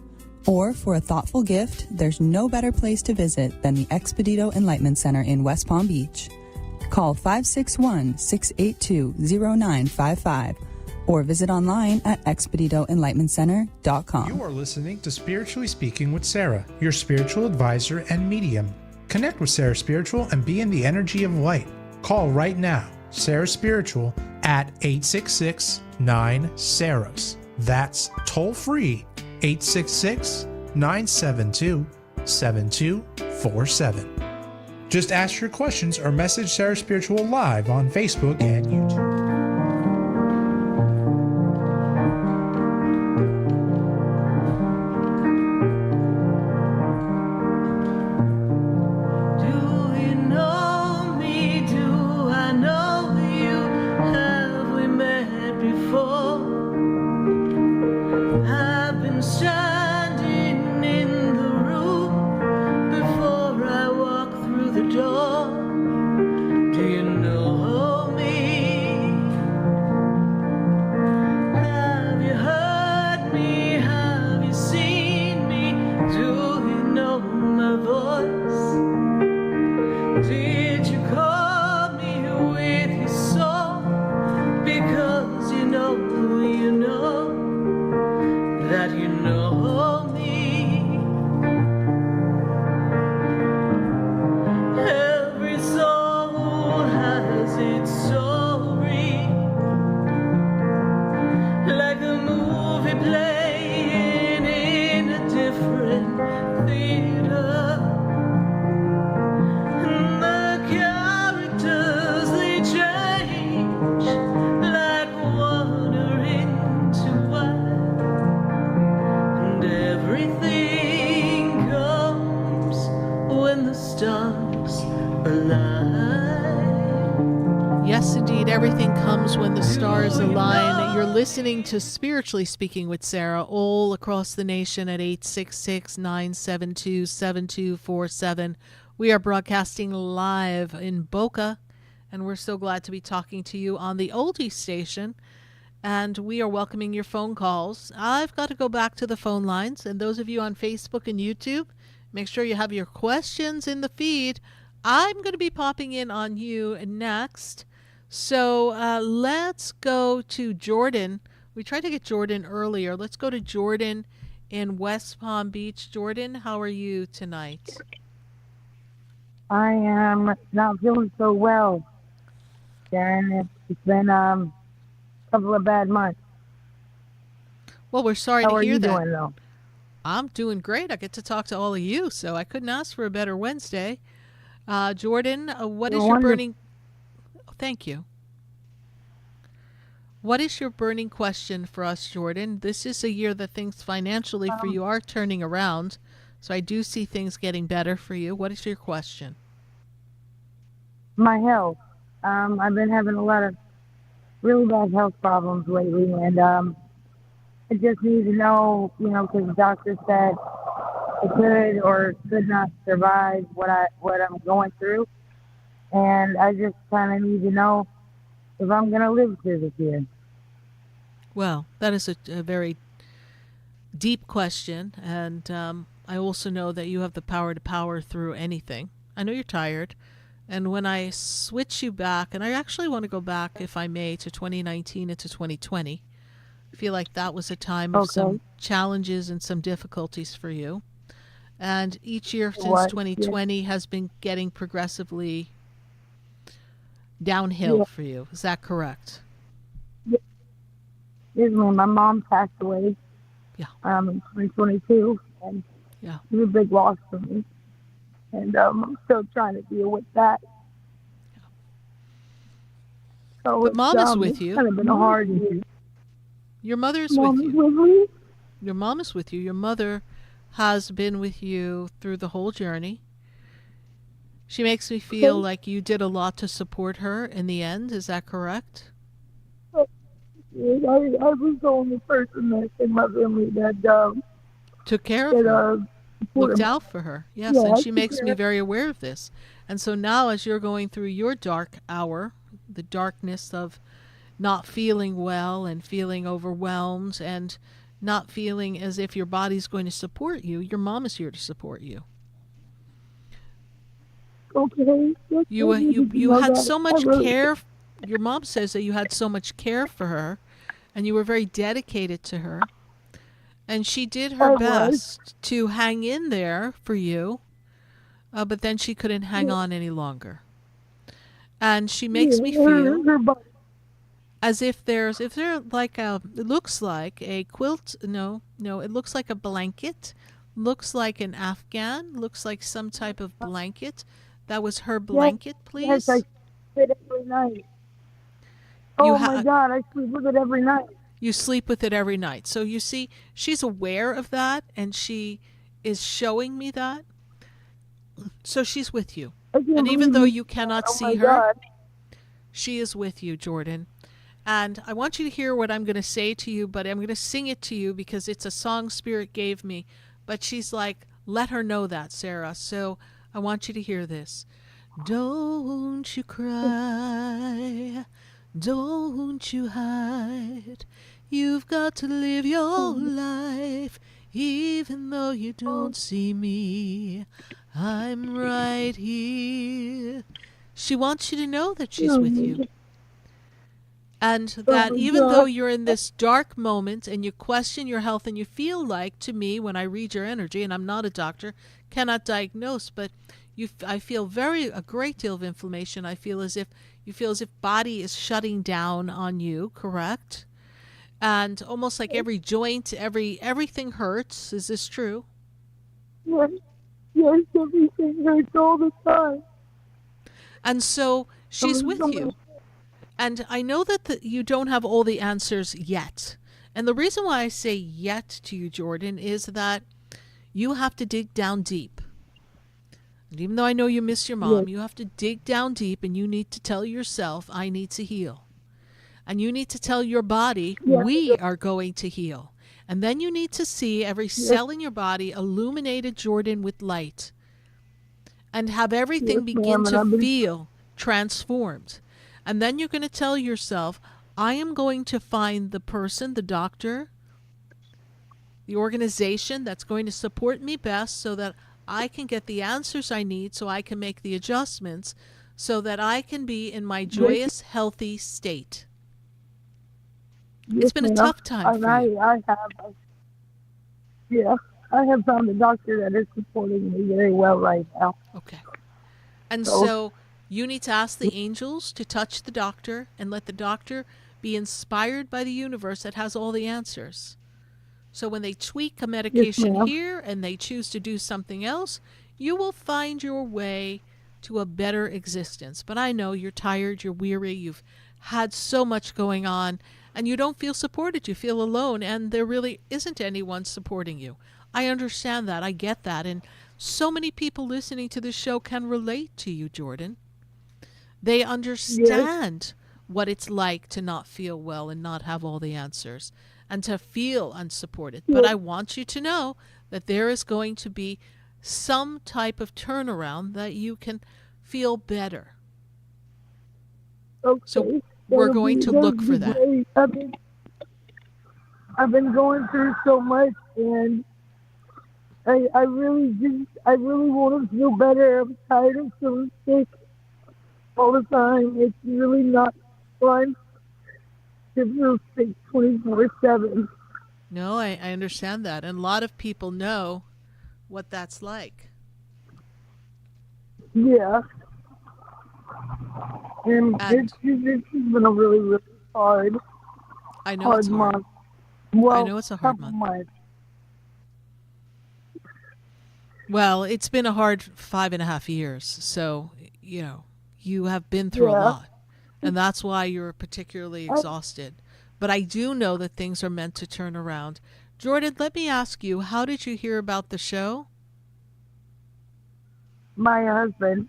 Or for a thoughtful gift, there's no better place to visit than the Expedito Enlightenment Center in West Palm Beach. Call 561-682-0955 or visit online at expeditoenlightenmentcenter.com. You are listening to Spiritually Speaking with Sarah, your spiritual advisor and medium. Connect with Sarah Spiritual and be in the energy of light. Call right now, Sarah Spiritual, at 866-9-SARAHS. That's toll free, 866-972-7247. Just ask your questions or message Sarah Spiritual live on Facebook and YouTube. Listening to Spiritually Speaking with Sarah all across the nation at 866-972-7247. We are broadcasting live in Boca, and we're so glad to be talking to you on the oldie station, and we are welcoming your phone calls. I've got to go back to the phone lines, and those of you on Facebook and YouTube, make sure you have your questions in the feed. I'm going to be popping in on you next. So let's go to Jordan. We tried to get Jordan earlier. Let's go to Jordan in West Palm Beach. Jordan, how are you tonight? I am not feeling so well, Sharon. It's been a couple of bad months. Well, we're sorry to hear that. How are you doing, though? I'm doing great. I get to talk to all of you, so I couldn't ask for a better Wednesday. Jordan, what is your burning... Thank you. What is your burning question for us, Jordan? This is a year that things financially for you are turning around, so I do see things getting better for you. What is your question? My health. I've been having a lot of really bad health problems lately, and I just need to know, because the doctor said I could or could not survive what I'm going through. And I just kind of need to know if I'm going to live through this year. Well, that is a very deep question. And I also know that you have the power to power through anything. I know you're tired. And when I switch you back, and I actually want to go back, if I may, to 2019 and to 2020. I feel like that was a time of some challenges and some difficulties for you. And each year since 2020 has been getting progressively downhill for you. Is that correct? Yes, my mom passed away in 2022, and Yeah. it's a big loss for me. And I'm still trying to deal with that. So But Mom is with it's you. kind of been a hard year. Your mother is Mom with is you. with me? Your mom is with you. Your mother has been with you through the whole journey. She makes me feel Okay. like you did a lot to support her in the end. Is that correct? Yes, I was the only person that in my family that Took care of that her. Looked supported out for her. Yes, Yeah, and I she took makes care me of- very aware of this. And so now as you're going through your dark hour, the darkness of not feeling well and feeling overwhelmed and not feeling as if your body's going to support you, your mom is here to support you. Okay. Yes, You I needed to you know had that. so I much really- care. Your mom says that you had so much care for her, and you were very dedicated to her, and she did I her was. best to hang in there for you, but then she couldn't hang on any longer, and she makes me feel as if there's like a, it looks like a quilt. No, it looks like a blanket, looks like an Afghan, looks like some type of blanket. That was her blanket, please. Yes, I sleep every night. You Oh my God, I sleep with it every night. You sleep with it every night. So you see, she's aware of that, and she is showing me that. So she's with you. I can't And even believe though you- you cannot oh see my her, God. she is with you, Jordan. And I want you to hear what I'm going to say to you, but I'm going to sing it to you because it's a song Spirit gave me. But she's like, let her know that, Sarah. So I want you to hear this. Don't you cry, don't you hide. You've got to live your life, even though you don't see me. I'm right here. She wants you to know that she's with you. And that even though you're in this dark moment and you question your health and you feel like, to me, when I read your energy, and I'm not a doctor, cannot diagnose, but I feel a great deal of inflammation. I feel as if body is shutting down on you, correct? And almost like every joint, everything hurts. Is this true? Yes, yes, everything hurts all the time. And so she's with you. And I know that you don't have all the answers yet. And the reason why I say yet to you, Jordan, is that you have to dig down deep. And even though I know you miss your mom, you have to dig down deep, and you need to tell yourself, I need to heal. And you need to tell your body, we are going to heal. And then you need to see every cell in your body illuminated, Jordan, with light. And have everything begin to feel transformed. And then you're going to tell yourself, I am going to find the person, the doctor, the organization that's going to support me best so that I can get the answers I need, so I can make the adjustments, so that I can be in my joyous, healthy state. It's been a tough time for you. I have found a doctor that is supporting me very well right now. Okay. And so you need to ask the angels to touch the doctor and let the doctor be inspired by the universe that has all the answers. So when they tweak a medication here and they choose to do something else, you will find your way to a better existence. But I know you're tired, you're weary, you've had so much going on, and you don't feel supported. You feel alone, and there really isn't anyone supporting you. I understand that. I get that. And so many people listening to this show can relate to you, Jordan. They understand what it's like to not feel well and not have all the answers and to feel unsupported. But I want you to know that there is going to be some type of turnaround that you can feel better. Okay. So we're going to look for that. I've been going through so much, and I really want to feel better. I'm tired of feeling sick all the time. It's really not fun to feel sick 24/7. No, I understand that. And a lot of people know what that's like. Yeah. And it's been a really, really hard month. I know it's a hard month. Well, I know it's a hard month. Well, it's been a hard 5.5 years. So, you have been through a lot. And that's why you're particularly exhausted. But I do know that things are meant to turn around. Jordan, let me ask you, how did you hear about the show? My husband,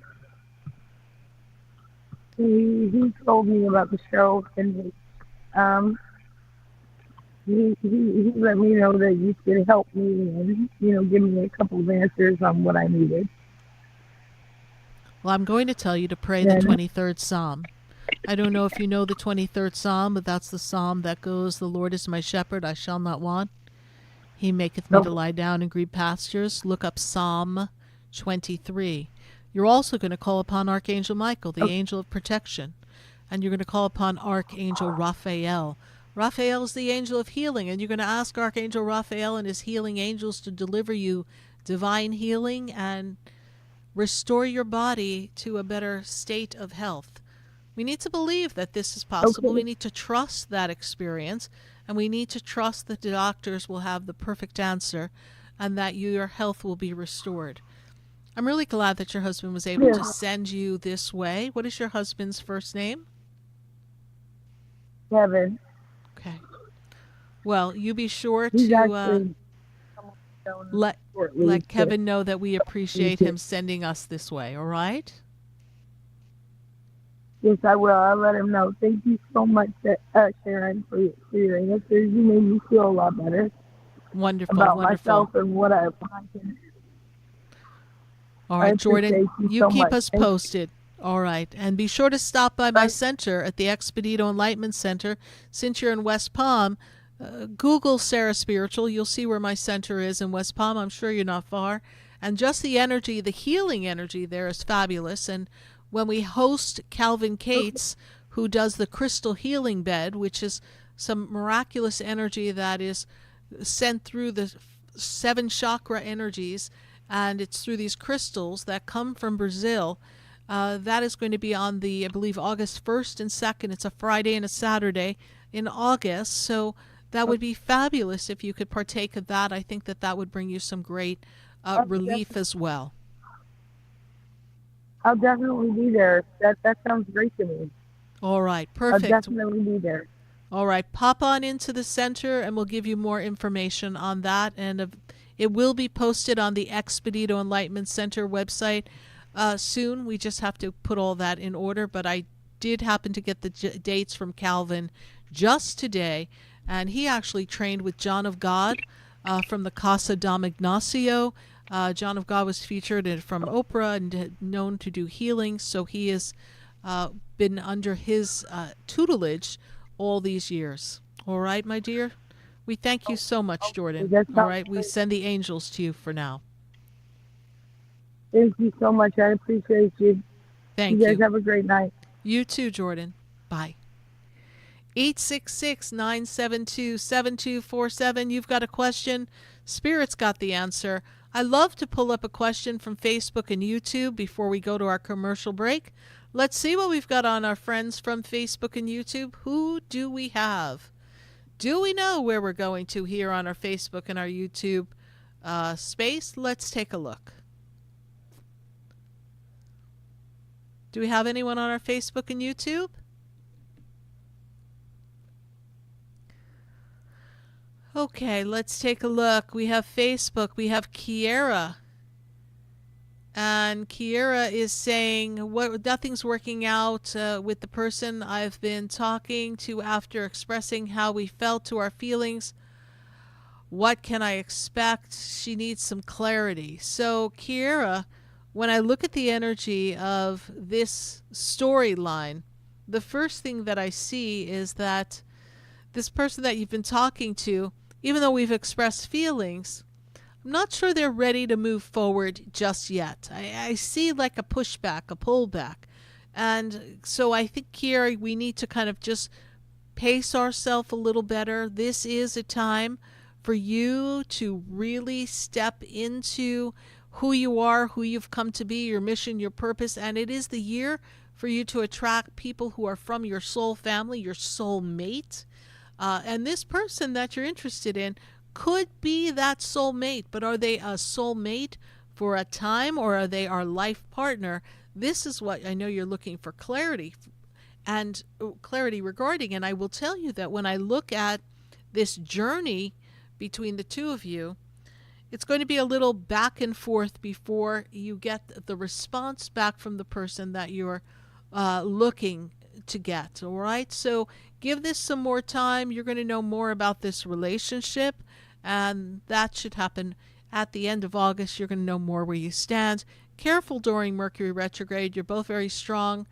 he told me about the show, and he let me know that you could help me and, give me a couple of answers on what I needed. Well, I'm going to tell you to pray the 23rd Psalm. I don't know if you know the 23rd Psalm, but that's the psalm that goes, "The Lord is my shepherd, I shall not want. He maketh me to lie down in green pastures." Look up Psalm 23. You're also going to call upon Archangel Michael, the angel of protection, and you're going to call upon Archangel Raphael. Raphael is the angel of healing, and you're going to ask Archangel Raphael and his healing angels to deliver you divine healing and restore your body to a better state of health. We need to believe that this is possible. We need to trust that experience, and we need to trust that the doctors will have the perfect answer and that your health will be restored. I'm really glad that your husband was able to send you this way. What is your husband's first name? Kevin. Okay. Well, you be sure to let Kevin know that we appreciate him sending us this way, all right? Yes, I will. I'll let him know. Thank you so much, Sharon, for your answers. You made me feel a lot better. Wonderful, about wonderful. myself and what I can. All right, Jordan, you so keep much. us posted. All right. And be sure to stop by my center at the Expedito Enlightenment Center. Since you're in West Palm, Google Sarah Spiritual. You'll see where my center is in West Palm. I'm sure you're not far. And just the energy, the healing energy there is fabulous. And when we host Calvin Cates, who does the crystal healing bed, which is some miraculous energy that is sent through the 7 chakra energies, and it's through these crystals that come from Brazil. That is going to be on the, I believe, August 1st and 2nd. It's a Friday and a Saturday in August. So that would be fabulous if you could partake of that. I think that would bring you some great relief as well. I'll definitely be there. That sounds great to me. All right, perfect. I'll definitely be there. All right, pop on into the center and we'll give you more information on that. And it will be posted on the Expedito Enlightenment Center website soon. We just have to put all that in order. But I did happen to get the dates from Calvin just today. And he actually trained with John of God from the Casa Dom Ignacio. John of God was featured from Oprah and known to do healing, so he has been under his tutelage all these years. All right, my dear? We thank you so much, Jordan. All right, we send the angels to you for now. Thank you so much. I appreciate you. Thank you. You guys have a great night. You too, Jordan. Bye. 866-972-7247. You've got a question. Spirit's got the answer. I love to pull up a question from Facebook and YouTube before we go to our commercial break. Let's see what we've got on our friends from Facebook and YouTube. Who do we have? Do we know where we're going to here on our Facebook and our YouTube space? Let's take a look. Do we have anyone on our Facebook and YouTube? Okay, let's take a look. We have Facebook. We have Kiera. And Kiera is saying, nothing's working out with the person I've been talking to after expressing how we felt to our feelings. What can I expect? She needs some clarity. So, Kiera, when I look at the energy of this storyline, the first thing that I see is that this person that you've been talking to, even though we've expressed feelings, I'm not sure they're ready to move forward just yet. I see like a pushback, a pullback. And so I think here we need to kind of just pace ourselves a little better. This is a time for you to really step into who you are, who you've come to be, your mission, your purpose. And it is the year for you to attract people who are from your soul family, your soul mate. And this person that you're interested in could be that soulmate, but are they a soulmate for a time or are they our life partner? This is what I know you're looking for clarity regarding. And I will tell you that when I look at this journey between the two of you, it's going to be a little back and forth before you get the response back from the person that you're looking to get. All right. So give this some more time. You're going to know more about this relationship, and that should happen at the end of August. You're going to know more where you stand. Careful during Mercury retrograde. You're both very strong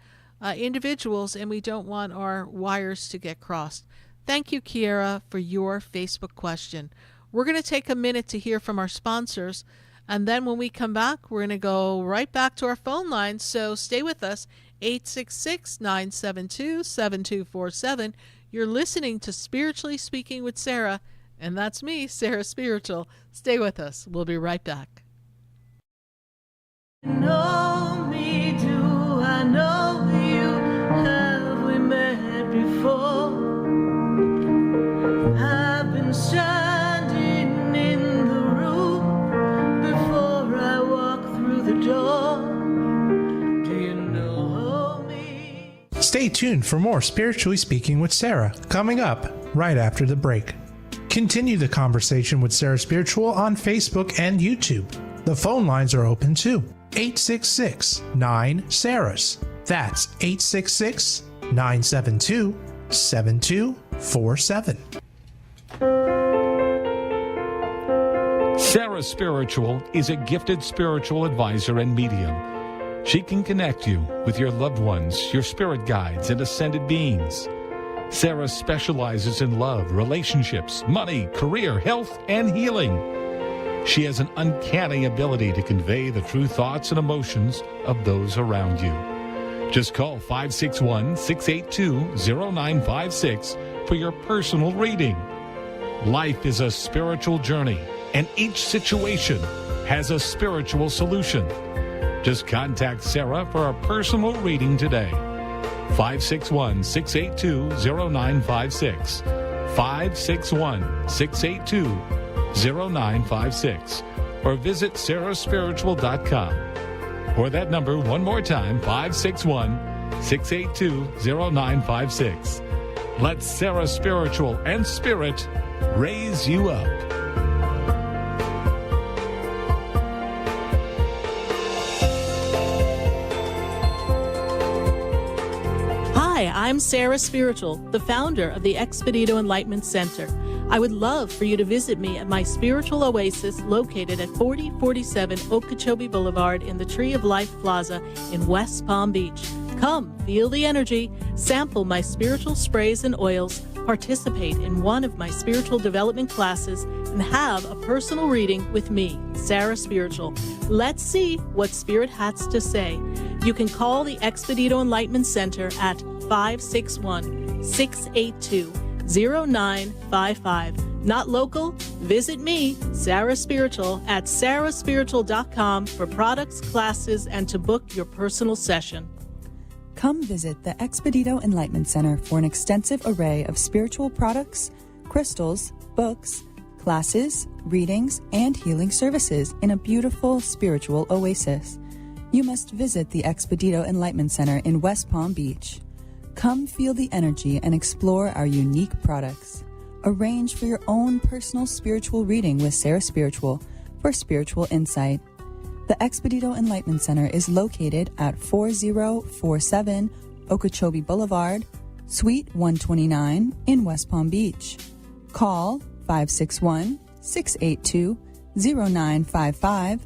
individuals, and we don't want our wires to get crossed. Thank you, Kiera, for your Facebook question. We're going to take a minute to hear from our sponsors, and then when we come back, we're going to go right back to our phone lines. So stay with us. 866-972-7247. You're listening to Spiritually Speaking with Sarah, and that's me, Sarah Spiritual. Stay with us. We'll be right back. Know me, do I know you? Have we met before? I've been standing in the room before I walk through the door. Do you know me? Stay tuned for more Spiritually Speaking with Sarah, coming up right after the break. Continue the conversation with Sarah Spiritual on Facebook and YouTube. The phone lines are open too. 866-9-SARAHS. That's 866-972-7247. Sarah Spiritual is a gifted spiritual advisor and medium. She can connect you with your loved ones, your spirit guides, and ascended beings. Sarah specializes in love, relationships, money, career, health, and healing. She has an uncanny ability to convey the true thoughts and emotions of those around you. Just call 561-682-0956 for your personal reading. Life is a spiritual journey, and each situation has a spiritual solution. Just contact Sarah for a personal reading today. 561-682-0956. 561-682-0956. Or visit sarahspiritual.com. Or that number one more time, 561-682-0956. Let Sarah Spiritual and Spirit raise you up. Hi, I'm Sarah Spiritual, the founder of the Expedito Enlightenment Center. I would love for you to visit me at my spiritual oasis located at 4047 Okeechobee Boulevard in the Tree of Life Plaza in West Palm Beach. Come, feel the energy, sample my spiritual sprays and oils, participate in one of my spiritual development classes, and have a personal reading with me, Sarah Spiritual. Let's see what Spirit has to say. You can call the Expedito Enlightenment Center at 561-682-0955. Not local? Visit me, Sarah Spiritual, at sarahspiritual.com for products, classes, and to book your personal session. Come visit the Expedito Enlightenment Center for an extensive array of spiritual products, crystals, books, classes, readings, and healing services in a beautiful spiritual oasis. You must visit the Expedito Enlightenment Center in West Palm Beach. Come feel the energy and explore our unique products. Arrange for your own personal spiritual reading with Sarah Spiritual for spiritual insight. The Expedito Enlightenment Center is located at 4047 Okeechobee Boulevard, Suite 129 in West Palm Beach. Call 561-682-0955.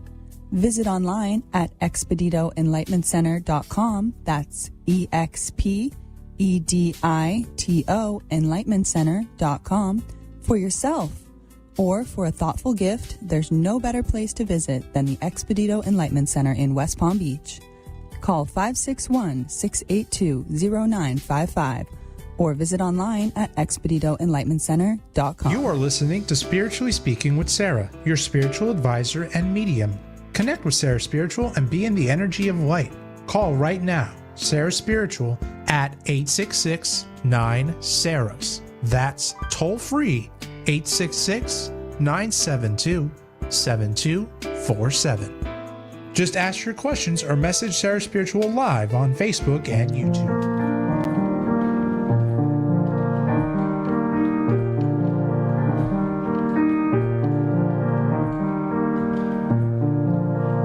Visit online at expeditoenlightenmentcenter.com. That's EXPEDITO enlightenmentcenter.com for yourself. Or for a thoughtful gift, there's no better place to visit than the Expedito Enlightenment Center in West Palm Beach. Call 561-682-0955 or visit online at expeditoenlightenmentcenter.com. You are listening to Spiritually Speaking with Sarah, your spiritual advisor and medium. Connect with Sarah Spiritual and be in the energy of light. Call right now, Sarah Spiritual, at 866-9-SARAHS. That's toll free, 866-972-7247. Just ask your questions or message Sarah Spiritual live on Facebook and YouTube.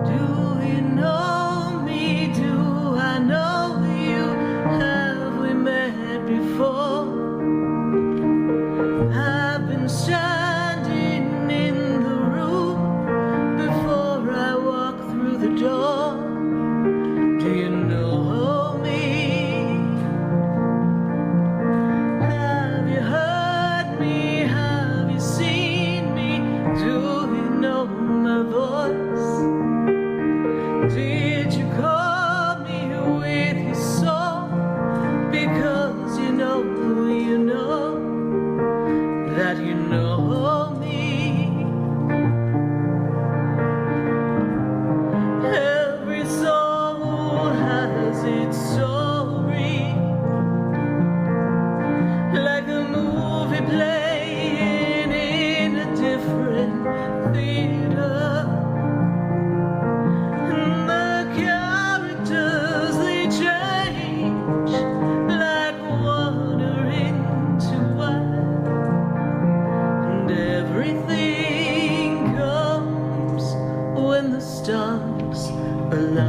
Do you know me? Do I know you? Have we met before? I've been standing in the room before I walk through the door. Do you know me? Have you heard me? Have you seen me? Do you know my voice? Did you call me with your song? Because you know that you know me. Every soul has its story, like a movie playing in a different theater. And the characters, they change like water into wine. And everything comes when the stars align.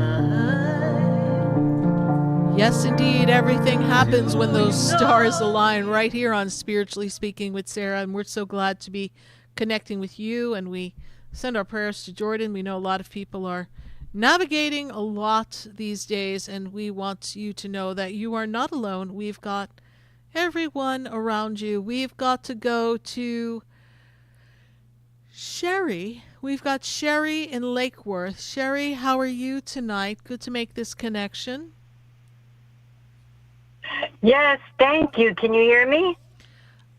Yes, indeed. Everything happens when those stars align right here on Spiritually Speaking with Sarah. And we're so glad to be connecting with you. And we send our prayers to Jordan. We know a lot of people are navigating a lot these days. And we want you to know that you are not alone. We've got everyone around you. We've got to go to Sherry. We've got Sherry in Lakeworth. Sherry, how are you tonight? Good to make this connection. Yes, thank you. Can you hear me?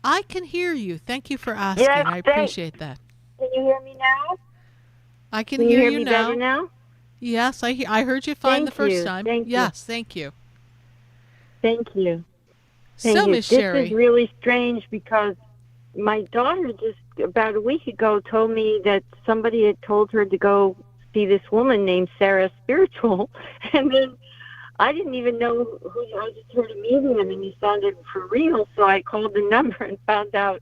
I can hear you. Thank you for asking. Yes, I appreciate that. Can you hear me now? I can Can hear you you me now. better now? Yes, I heard you fine the Thank first you. time. Thank you. Yes, thank you. Thank you. So, Thank you. Miss This Sherry. is really strange because my daughter just about a week ago told me that somebody had told her to go see this woman named Sarah Spiritual, and then I didn't even know who. I just heard a medium, and he sounded for real. So I called the number and found out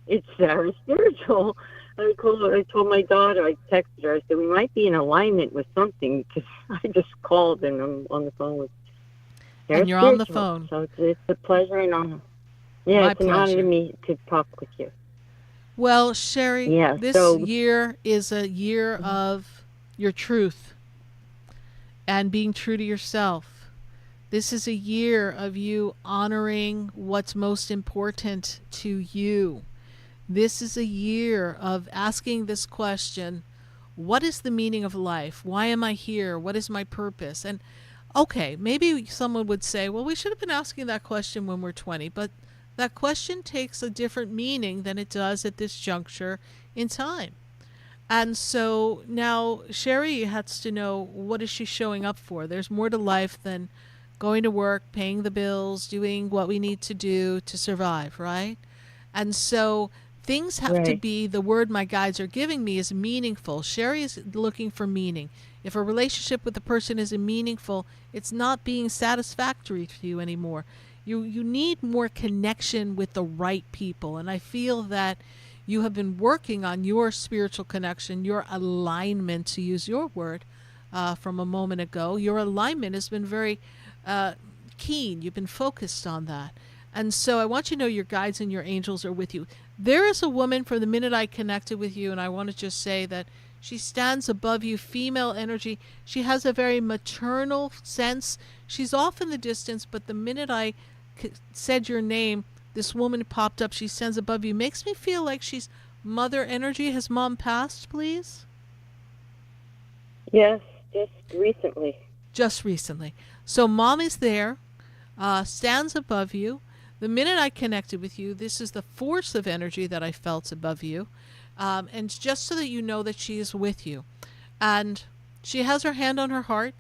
it's Sarah Spiritual. I told my daughter. I texted her. I said we might be in alignment with something because I just called and I'm on the phone with. And you're on the phone. So it's a pleasure and honor. Yeah, My it's an honor pleasure. to me to talk with you. Well, Sherry, Yeah, this so- year is a year of your truth and being true to yourself. This is a year of you honoring what's most important to you. This is a year of asking this question, what is the meaning of life? Why am I here? What is my purpose? And okay, maybe someone would say, well, we should have been asking that question when we're 20, but that question takes a different meaning than it does at this juncture in time. And so now Sherry has to know, what is she showing up for? There's more to life than going to work, paying the bills, doing what we need to do to survive, right? And so things have to Right. be, the word my guides are giving me is meaningful. Sherry is looking for meaning. If a relationship with a person isn't meaningful, it's not being satisfactory to you anymore. You need more connection with the right people. And I feel that you have been working on your spiritual connection, your alignment, to use your word from a moment ago. Your alignment has been very keen. You've been focused on that. And so I want you to know your guides and your angels are with you. There is a woman from the minute I connected with you, and I want to just say that she stands above you, female energy. She has a very maternal sense. She's off in the distance, but the minute I said your name, this woman popped up. She stands above you. Makes me feel like she's mother energy. Has mom passed, please? Yes, just recently. Just recently. So mom is there, stands above you. The minute I connected with you, this is the force of energy that I felt above you. And just so that you know that she is with you. And she has her hand on her heart.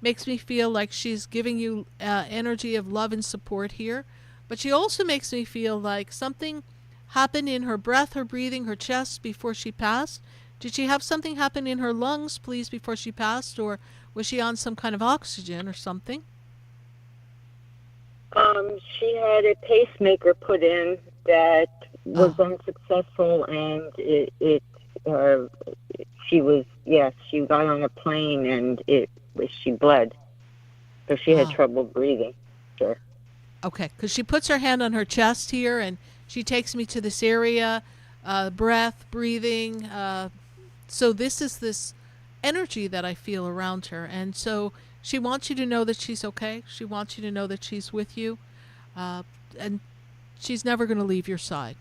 Makes me feel like she's giving you energy of love and support here. But she also makes me feel like something happened in her breath, her breathing, her chest before she passed. Did she have something happen in her lungs, please, before she passed, or was she on some kind of oxygen or something? She had a pacemaker put in that was unsuccessful, and she got on a plane and she bled, so she had trouble breathing. Sure. Okay, because she puts her hand on her chest here, and she takes me to this area, breath, breathing. So this energy that I feel around her, and so she wants you to know that she's okay. She wants you to know that she's with you, and she's never going to leave your side.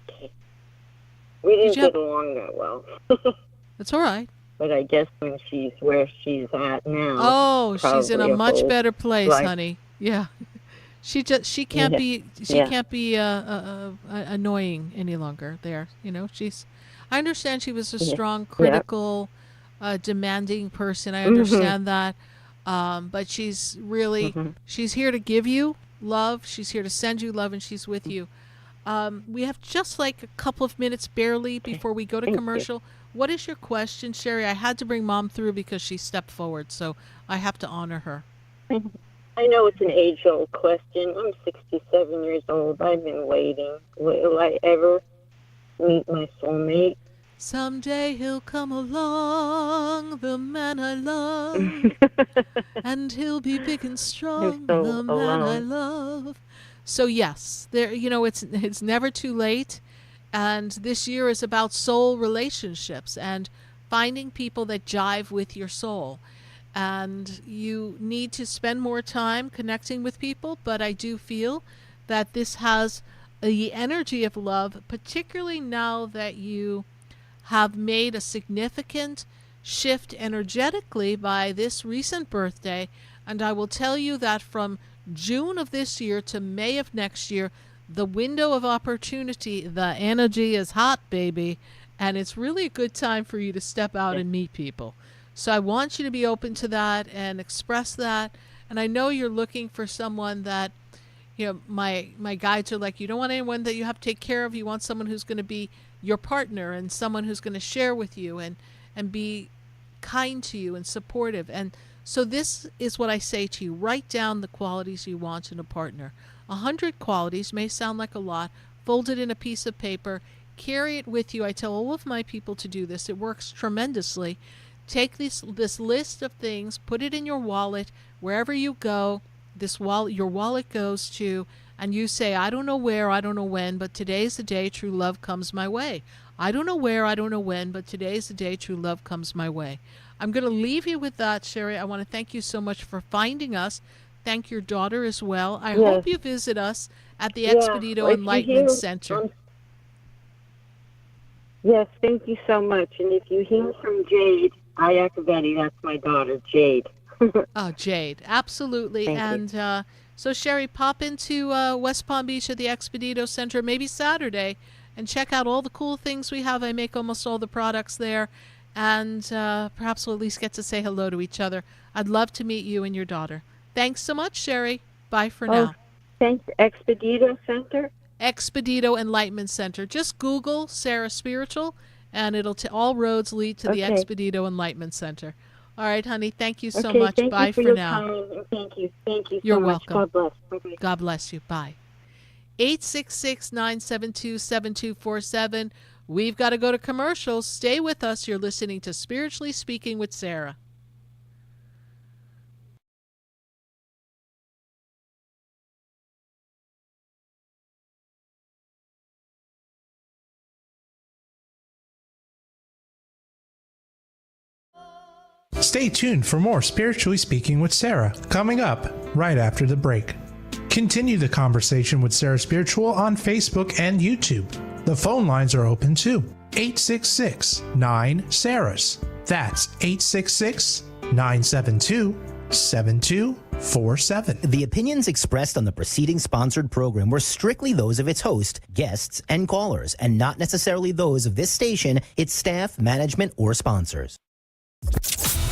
Okay. We didn't get along that well. That's all right. But I guess when she's where she's at now. Oh, she's in a much whole better place, life. honey. Yeah. She can't be annoying any longer there. You know, I understand she was a strong, critical, demanding person. I understand that. But she's really, she's here to give you love. She's here to send you love, and she's with you. We have just like a couple of minutes barely before we go to commercial. What is your question, Sherry? I had to bring Mom through because she stepped forward, so I have to honor her. I know it's an age-old question. I'm 67 years old. I've been waiting. Will I ever meet my soulmate? Someday he'll come along, the man I love, and he'll be big and strong, the man I love. So yes, there. You know, it's never too late, and this year is about soul relationships and finding people that jive with your soul. And you need to spend more time connecting with people, but I do feel that this has the energy of love, particularly now that you have made a significant shift energetically by this recent birthday. And I will tell you that from June of this year to May of next year, the window of opportunity, the energy is hot, baby, and it's really a good time for you to step out and meet people. So I want you to be open to that and express that. And I know you're looking for someone that, you know, my guides are like, you don't want anyone that you have to take care of. You want someone who's going to be your partner and someone who's going to share with you and be kind to you and supportive. And so this is what I say to you. Write down the qualities you want in a partner. 100 qualities may sound like a lot. Fold it in a piece of paper. Carry it with you. I tell all of my people to do this. It works tremendously. Take this list of things, put it in your wallet. Wherever you go, your wallet goes to, and you say, I don't know where, I don't know when, but today's the day true love comes my way. I don't know where, I don't know when, but today's the day true love comes my way. I'm going to leave you with that, Sherry. I want to thank you so much for finding us. Thank your daughter as well. I hope you visit us at the Expedito Enlightenment Center. Yes, thank you so much. And if you hear from Jade Iacovetti, that's my daughter, Jade. Oh, Jade, absolutely. Thank you. So, Sherry, pop into West Palm Beach at the Expedito Center, maybe Saturday, and check out all the cool things we have. I make almost all the products there, and perhaps we'll at least get to say hello to each other. I'd love to meet you and your daughter. Thanks so much, Sherry. Bye for now. Thanks. Expedito Center? Expedito Enlightenment Center. Just Google Sarah Spiritual, and it'll all roads lead to the Expedito Enlightenment Center. All right, honey. Thank you so much. Thank Bye you for your now. Time. Thank you. Thank you. You're so welcome. Much. God bless. Bye-bye. God bless you. Bye. 866-972-7247. We've got to go to commercials. Stay with us. You're listening to Spiritually Speaking with Sarah. Stay tuned for more Spiritually Speaking with Sarah, coming up right after the break. Continue the conversation with Sarah Spiritual on Facebook and YouTube. The phone lines are open too. 866-9-SARAHS. That's 866-972-7247. The opinions expressed on the preceding sponsored program were strictly those of its host, guests, and callers, and not necessarily those of this station, its staff, management, or sponsors.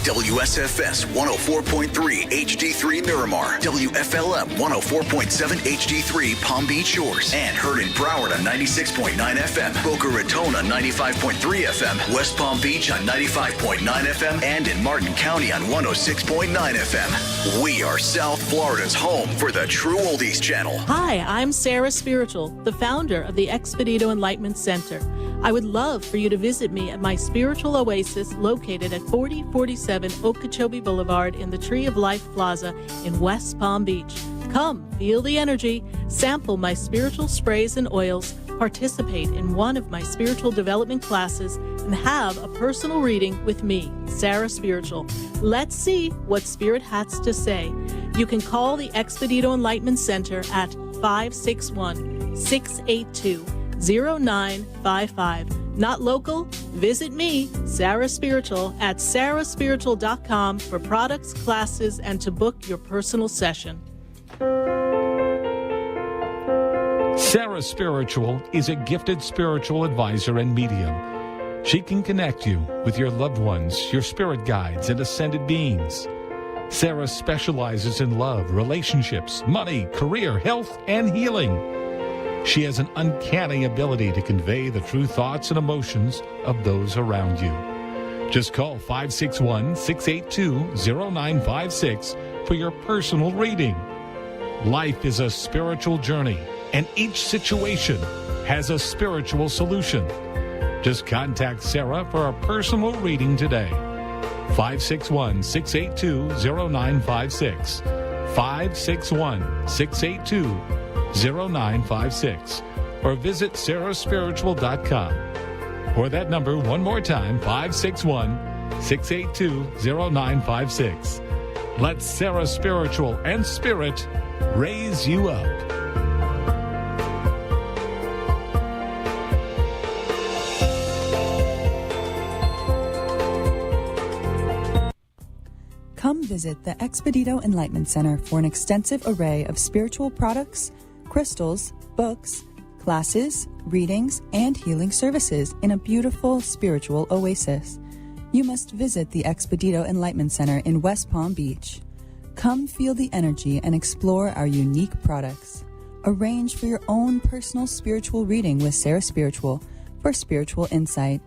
WSFS 104.3 HD3 Miramar, WFLM 104.7 HD3 Palm Beach Shores, and heard in Broward on 96.9 FM, Boca Raton on 95.3 FM, West Palm Beach on 95.9 FM, and in Martin County on 106.9 FM. We are South Florida's home for the True Oldies channel. Hi, I'm Sarah Spiritual, the founder of the Expedito Enlightenment Center. I would love for you to visit me at my spiritual oasis located at 4047 Okeechobee Boulevard in the Tree of Life Plaza in West Palm Beach. Come, feel the energy, sample my spiritual sprays and oils, participate in one of my spiritual development classes, and have a personal reading with me, Sarah Spiritual. Let's see what Spirit has to say. You can call the Expedito Enlightenment Center at 561-682-0955. Not local? Visit me, Sarah Spiritual, at sarahspiritual.com for products, classes, and to book your personal session. Sarah Spiritual is a gifted spiritual advisor and medium. She can connect you with your loved ones, your spirit guides, and ascended beings. Sarah specializes in love, relationships, money, career, health, and healing. She has an uncanny ability to convey the true thoughts and emotions of those around you. Just call 561-682-0956 for your personal reading. Life is a spiritual journey, and each situation has a spiritual solution. Just contact Sarah for a personal reading today. 561-682-0956. 561-682-0956. Or visit sarahspiritual.com. Or that number one more time, 561-682-0956. Let Sarah Spiritual and Spirit raise you up. Come visit the Expedito Enlightenment Center for an extensive array of spiritual products, crystals, books, classes, readings, and healing services in a beautiful spiritual oasis. You must visit the Expedito Enlightenment Center in West Palm Beach. Come feel the energy and explore our unique products. Arrange for your own personal spiritual reading with Sarah Spiritual for spiritual insight.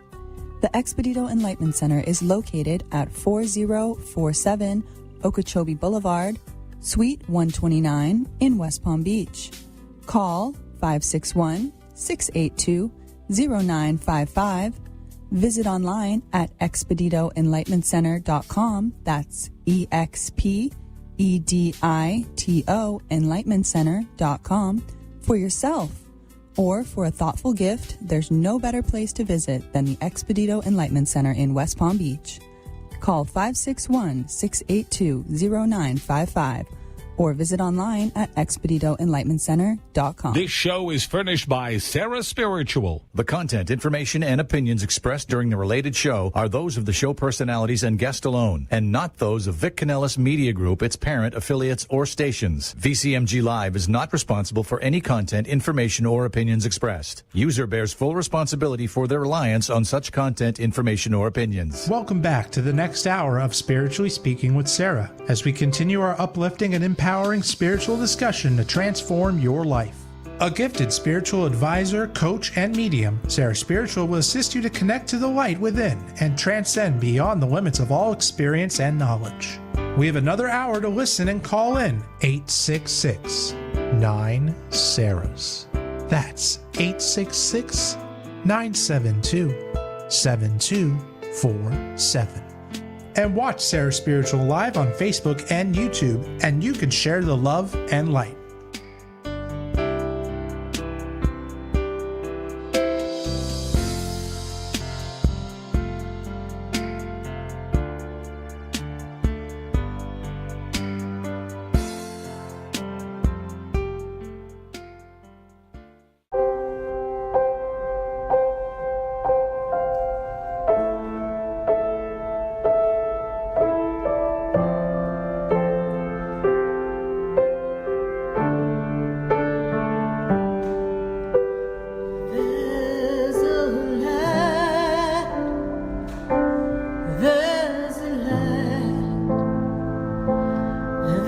The Expedito Enlightenment Center is located at 4047 Okeechobee Boulevard, Suite 129 in West Palm Beach. Call 561-682-0955. Visit online at expeditoenlightenmentcenter.com. That's EXPEDITO enlightenmentcenter.com for yourself. Or for a thoughtful gift, there's no better place to visit than the Expedito Enlightenment Center in West Palm Beach. Call 561-682-0955 or visit online at expeditoenlightenmentcenter.com. This show is furnished by Sarah Spiritual. The content, information, and opinions expressed during the related show are those of the show personalities and guest alone, and not those of Vic Canellis Media Group, its parent, affiliates, or stations. VCMG Live is not responsible for any content, information, or opinions expressed. User bears full responsibility for their reliance on such content, information, or opinions. Welcome back to the next hour of Spiritually Speaking with Sarah, as we continue our uplifting and empowering spiritual discussion to transform your life. A gifted spiritual advisor, coach, and medium, Sarah Spiritual will assist you to connect to the light within and transcend beyond the limits of all experience and knowledge. We have another hour to listen and call in 866-9-SARAHS. That's 866-972-7247. And watch Sarah Spiritual live on Facebook and YouTube, and you can share the love and light.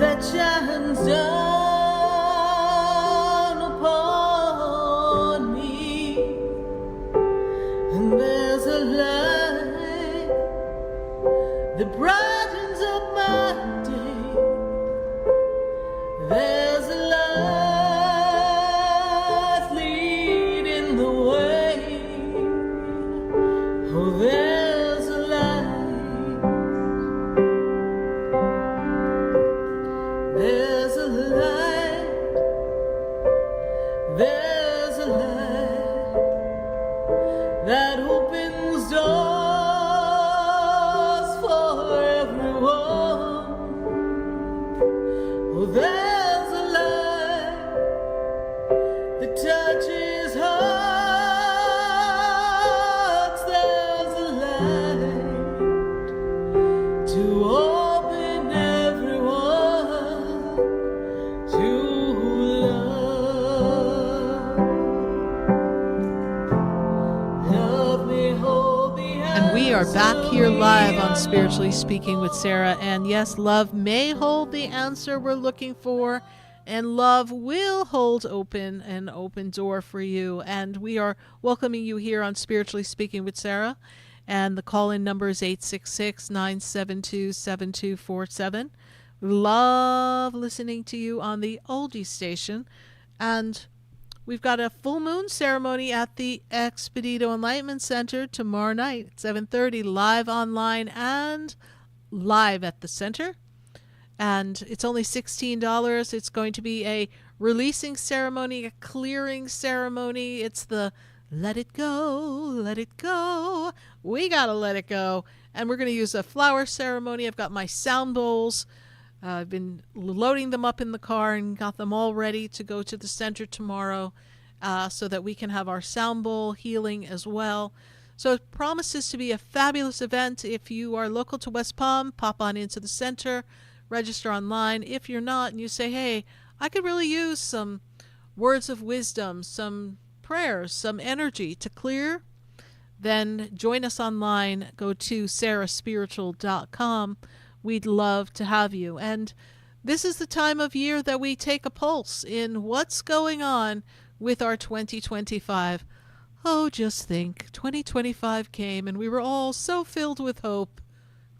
that shines down upon me, and there's a light that brightens up my day. There's a light leading the way. Oh, there's a light. There's a light. There's a light that opens doors for everyone. Oh, there's a light that touches hearts. There's a light to open everyone to love. Love me, hold me, And we are back here live on Spiritually Speaking with Sarah. And yes, love may hold the answer we're looking for, and love will hold open an open door for you. And we are welcoming you here on Spiritually Speaking with Sarah. And the call-in number is 866-972-7247. Love listening to you on the oldie station. And we've got a full moon ceremony at the Expedito Enlightenment Center tomorrow night at 7:30, live online and live at the center. And it's only $16. It's going to be a releasing ceremony, a clearing ceremony. It's the let it go, let it go. We got to let it go. And we're going to use a flower ceremony. I've got my sound bowls. I've been loading them up in the car and got them all ready to go to the center tomorrow so that we can have our sound bowl healing as well. So it promises to be a fabulous event. If you are local to West Palm, pop on into the center, register online. If you're not and you say, hey, I could really use some words of wisdom, some prayers, some energy to clear, then join us online. Go to sarahspiritual.com. We'd love to have you. And this is the time of year that we take a pulse in what's going on with our 2025. Oh, just think, 2025 came and we were all so filled with hope.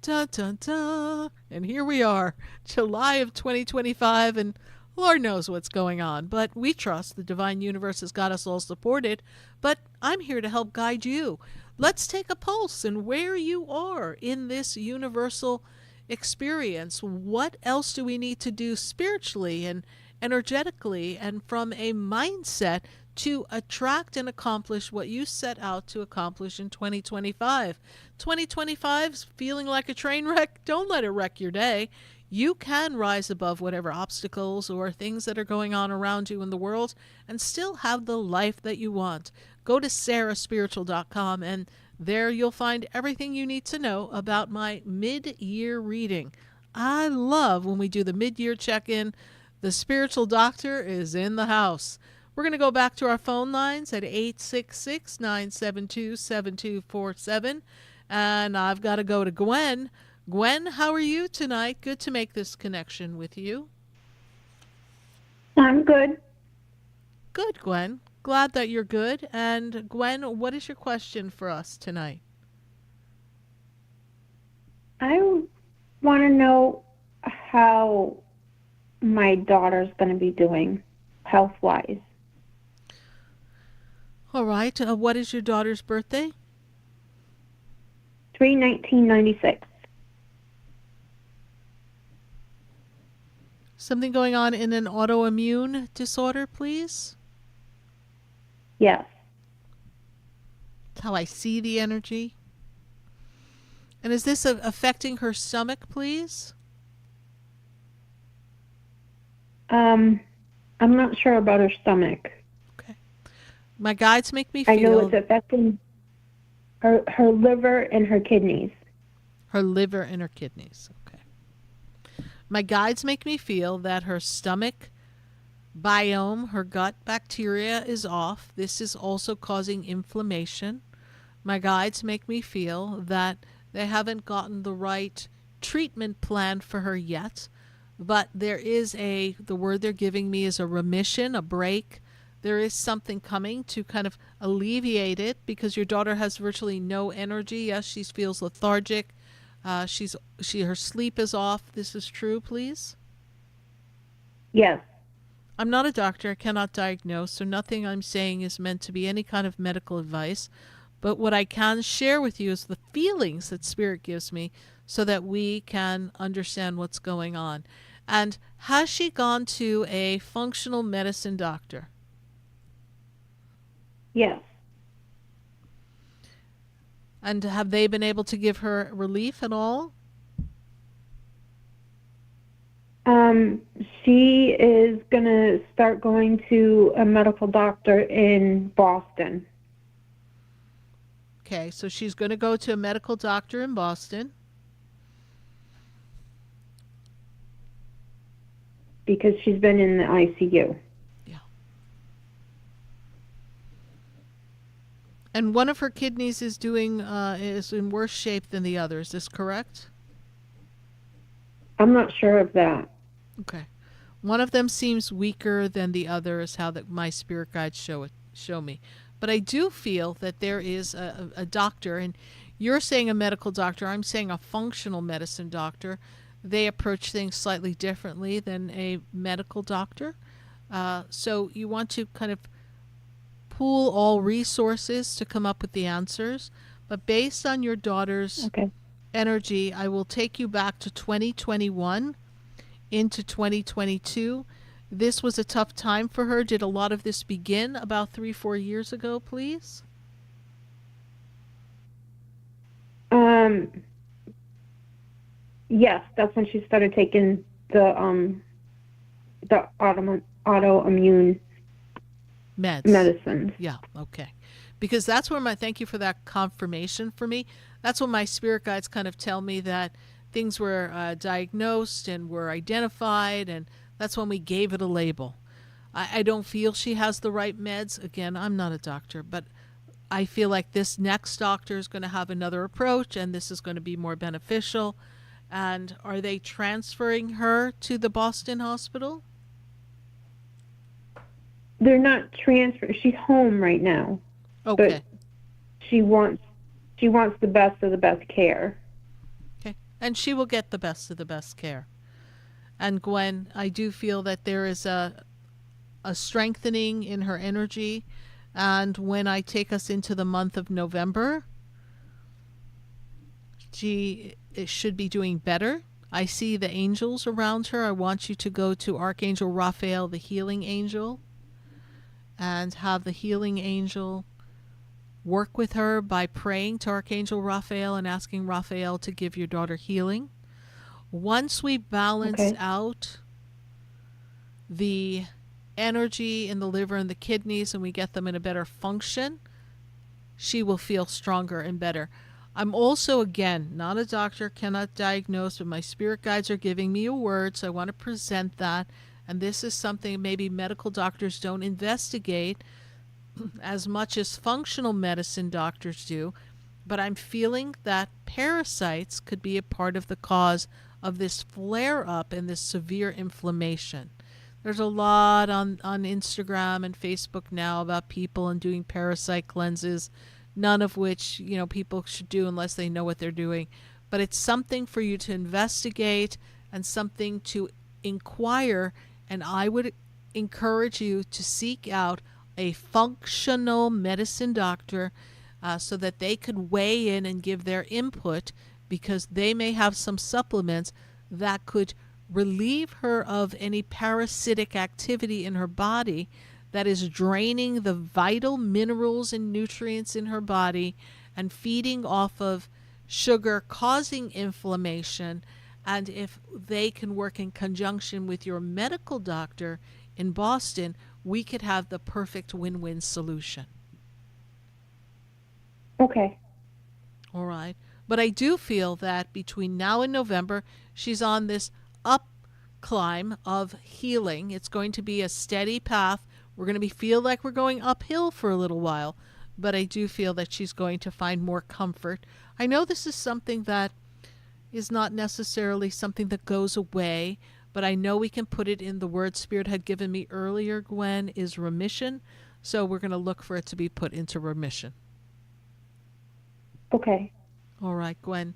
Dun, dun, dun. And here we are, July of 2025, and Lord knows what's going on. But we trust the divine universe has got us all supported. But I'm here to help guide you. Let's take a pulse in where you are in this universal experience. What else do we need to do spiritually and energetically and from a mindset to attract and accomplish what you set out to accomplish in 2025? 2025's feeling like a train wreck? Don't let it wreck your day. You can rise above whatever obstacles or things that are going on around you in the world and still have the life that you want. Go to sarahspiritual.com and there you'll find everything you need to know about my mid-year reading. I love when we do the mid-year check-in. The spiritual doctor is in the house. We're going to go back to our phone lines at 866-972-7247. And I've got to go to Gwen. Gwen, how are you tonight? Good to make this connection with you. I'm good. Good, Gwen. Glad that you're good. And Gwen, what is your question for us tonight? I want to know how my daughter's going to be doing health-wise. All right. What is your daughter's birthday? 3/19/96. Something going on in an autoimmune disorder, please? Yes. That's how I see the energy. And is this affecting her stomach, please? I'm not sure about her stomach. Okay. My guides make me feel... I know it's affecting her liver and her kidneys. Her liver and her kidneys. Okay. My guides make me feel that her stomach biome, her gut bacteria is off. This is also causing inflammation. My guides make me feel that they haven't gotten the right treatment plan for her yet. but there is the word they're giving me is a remission, a break. There is something coming to kind of alleviate it because your daughter has virtually no energy. Yes, she feels lethargic. Her sleep is off. This is true, please? Yes. I'm not a doctor. I cannot diagnose, so nothing I'm saying is meant to be any kind of medical advice. But what I can share with you is the feelings that Spirit gives me so that we can understand what's going on. And has she gone to a functional medicine doctor? Yes. And have they been able to give her relief at all? She is going to start going to a medical doctor in Boston. Okay, so she's going to go to a medical doctor in Boston. Because she's been in the ICU. Yeah. And one of her kidneys is in worse shape than the other. Is this correct? I'm not sure of that. Okay. One of them seems weaker than the other is how my spirit guides show me. But I do feel that there is a doctor, and you're saying a medical doctor, I'm saying a functional medicine doctor. They approach things slightly differently than a medical doctor. So you want to kind of pool all resources to come up with the answers. But based on your daughter's energy, I will take you back to 2021 into 2022. This was a tough time for her. Did a lot of this begin about 3-4 years ago, please? Yes, that's when she started taking the autoimmune medicines. Yeah, okay. Because that's where thank you for that confirmation for me. That's when my spirit guides kind of tell me that things were diagnosed and were identified, and that's when we gave it a label. I don't feel she has the right meds. Again, I'm not a doctor, but I feel like this next doctor is going to have another approach, and this is going to be more beneficial. And are they transferring her to the Boston hospital? They're not transferring. She's home right now. Okay. But she wants the best of the best care. Okay. And she will get the best of the best care. And Gwen, I do feel that there is a strengthening in her energy. And when I take us into the month of November, it should be doing better. I see the angels around her. I want you to go to Archangel Raphael, the healing angel, and have the healing angel work with her by praying to Archangel Raphael and asking Raphael to give your daughter healing. Once we balance out the energy in the liver and the kidneys and we get them in a better function, she will feel stronger and better. I'm also, again, not a doctor, cannot diagnose, but my spirit guides are giving me a word, so I want to present that. And this is something maybe medical doctors don't investigate as much as functional medicine doctors do, but I'm feeling that parasites could be a part of the cause of this flare-up and this severe inflammation. There's a lot on Instagram and Facebook now about people and doing parasite cleanses, none of which, people should do unless they know what they're doing. But it's something for you to investigate and something to inquire, and I would encourage you to seek out a functional medicine doctor so that they could weigh in and give their input, because they may have some supplements that could relieve her of any parasitic activity in her body that is draining the vital minerals and nutrients in her body and feeding off of sugar, causing inflammation. And if they can work in conjunction with your medical doctor in Boston, we could have the perfect win-win solution. Okay. All right. But I do feel that between now and November, she's on this up climb of healing. It's going to be a steady path. We're going to feel like we're going uphill for a little while, but I do feel that she's going to find more comfort. I know this is something that is not necessarily something that goes away, but I know we can put it in the word Spirit had given me earlier, Gwen, is remission. So we're going to look for it to be put into remission. Okay. All right, Gwen.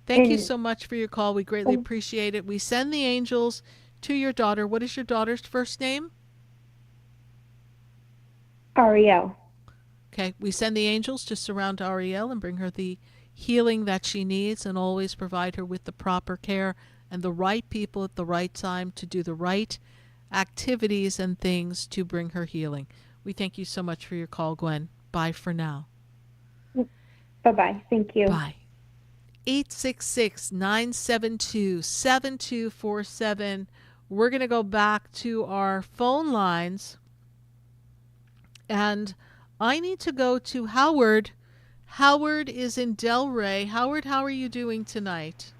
Thank you And- so much for your call. We greatly appreciate it. We send the angels to your daughter. What is your daughter's first name? Ariel. Okay, we send the angels to surround Ariel and bring her the healing that she needs, and always provide her with the proper care and the right people at the right time to do the right activities and things to bring her healing. We thank you so much for your call, Gwen. Bye for now. Bye-bye. Thank you. Bye. 866-972-7247. We're going to go back to our phone lines. And I need to go to Howard. Howard is in Delray. Howard, how are you doing tonight?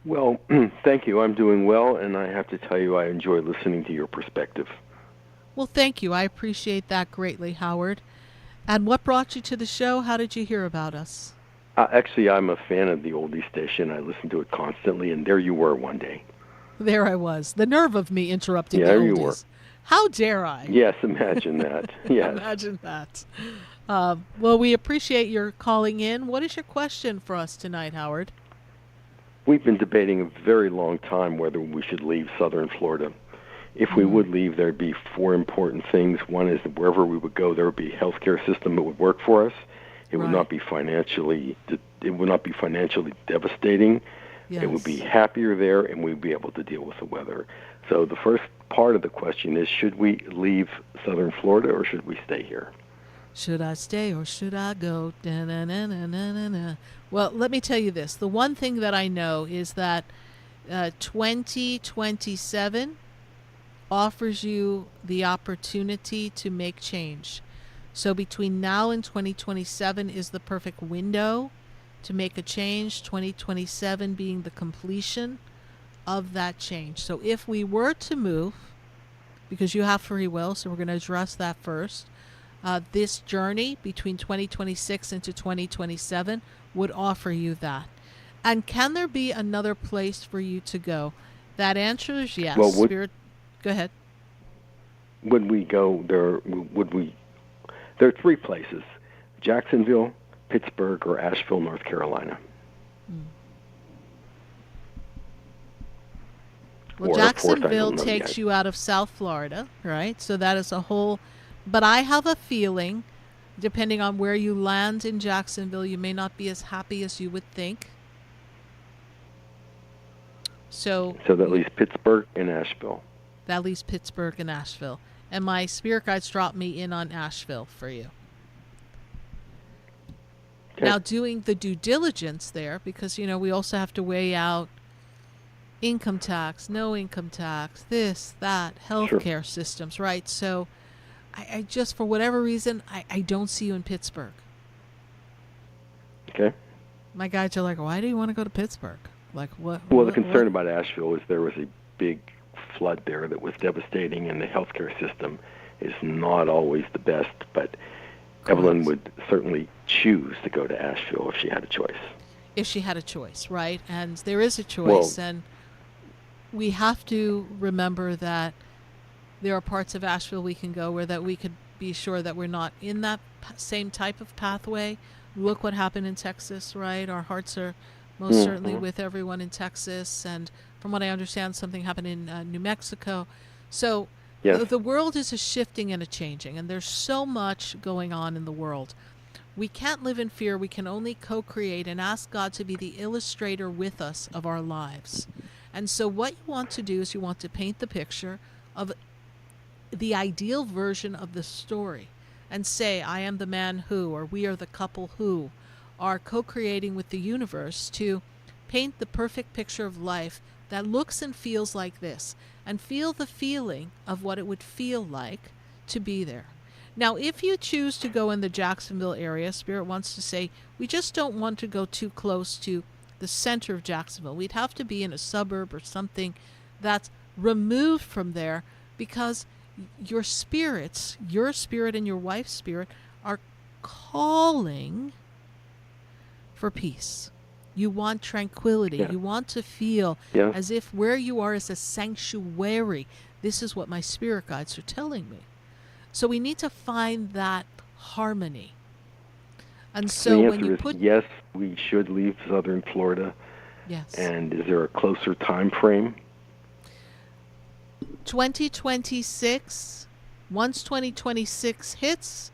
Well, thank you. I'm doing well, and I have to tell you I enjoy listening to your perspective. Well, thank you. I appreciate that greatly, Howard. And what brought you to the show? How did you hear about us? Actually, I'm a fan of the oldie station. I listen to it constantly, and there you were one day. There I was. The nerve of me interrupting the There oldies. you were. How dare I? Yes, imagine that. Yes. Imagine that. Well, we appreciate your calling in. What is your question for us tonight, Howard? We've been debating a very long time whether we should leave southern Florida. If we would leave, there'd be four important things. One is that wherever we would go, there would be a healthcare system that would work for us. It would not be financially devastating. Yes. It would be happier there, and we'd be able to deal with the weather. So the first part of the question is, should we leave southern Florida or should we stay here? Should I stay or should I go? Da-na-na-na-na-na-na. Well, let me tell you this. The one thing that I know is that 2027 offers you the opportunity to make change. So between now and 2027 is the perfect window to make a change, 2027 being the completion of that change. So if we were to move, because you have free will, so we're going to address that first, this journey between 2026 into 2027 would offer you that. And can there be another place for you to go? That answer is yes. Well, Spirit, go ahead. Would we go there? There are three places: Jacksonville, Pittsburgh, or Asheville, North Carolina. Well, Or a fourth, I Jacksonville don't know takes yet. you out of South Florida, right? So that is a whole. But I have a feeling, depending on where you land in Jacksonville, you may not be as happy as you would think. So that leaves Pittsburgh and Asheville. that leaves Pittsburgh and Asheville. And my spirit guides dropped me in on Asheville for you. Okay. Now, doing the due diligence there, because, you know, we also have to weigh out income tax, no income tax, this, that, healthcare systems, right? So I just, for whatever reason, I don't see you in Pittsburgh. Okay. My guides are like, why do you want to go to Pittsburgh? Like, what? Well, the what- concern about Asheville is there was a big flood there that was devastating, and the healthcare system is not always the best. But Evelyn would certainly choose to go to Asheville if she had a choice. If she had a choice, right? And there is a choice, and we have to remember that there are parts of Asheville we can go where that we could be sure that we're not in that same type of pathway. Look what happened in Texas, right? Our hearts are most certainly with everyone in Texas, and from what I understand, something happened in New Mexico. So Yes. the world is a shifting and a changing, and there's so much going on in the world. We can't live in fear. We can only co-create and ask God to be the illustrator with us of our lives. And so what you want to do is you want to paint the picture of the ideal version of the story and say, I am the man who, or we are the couple who are co-creating with the universe to paint the perfect picture of life that looks and feels like this, and feel the feeling of what it would feel like to be there. Now, if you choose to go in the Jacksonville area, Spirit wants to say, we just don't want to go too close to the center of Jacksonville. We'd have to be in a suburb or something that's removed from there, because your spirits, your spirit and your wife's spirit, are calling for peace. You want tranquility. Yeah. You want to feel Yeah. as if where you are is a sanctuary. This is what my spirit guides are telling me. So we need to find that harmony. And so the when answer you is put yes, we should leave southern Florida. yes. And is there a closer time frame? 2026, once 2026 hits,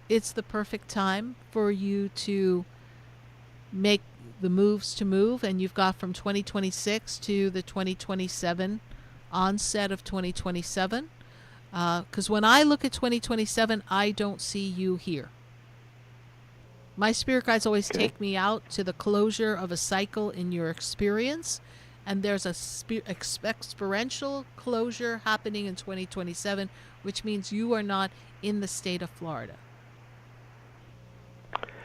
it's the perfect time for you to make the moves to move, and you've got from 2026 to the 2027 onset of 2027. Because when I look at 2027, I don't see you here. My spirit guides always take me out to the closure of a cycle in your experience, and there's a experiential closure happening in 2027, which means you are not in the state of Florida,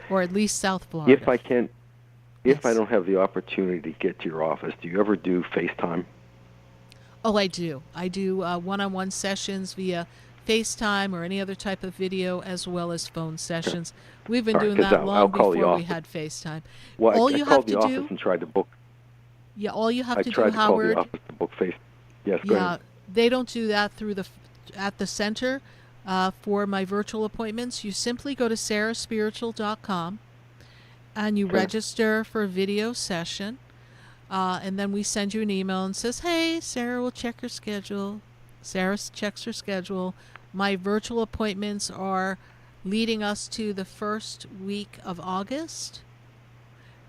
or at least South Florida. If I don't have the opportunity to get to your office, do you ever do FaceTime? Oh, I do. I do one-on-one sessions via FaceTime or any other type of video, as well as phone sessions. We've been doing that long before we had FaceTime. Well, all I you called have the to office do, and tried to book. yeah, all you have I to tried do, to call Howard. the office to book Face. Yes, go Yeah, ahead. they don't do that through at the center. For my virtual appointments, you simply go to sarahspiritual.com and you register for a video session. And then we send you an email and says, hey, Sarah will check your schedule. Sarah checks her schedule. My virtual appointments are leading us to the first week of August.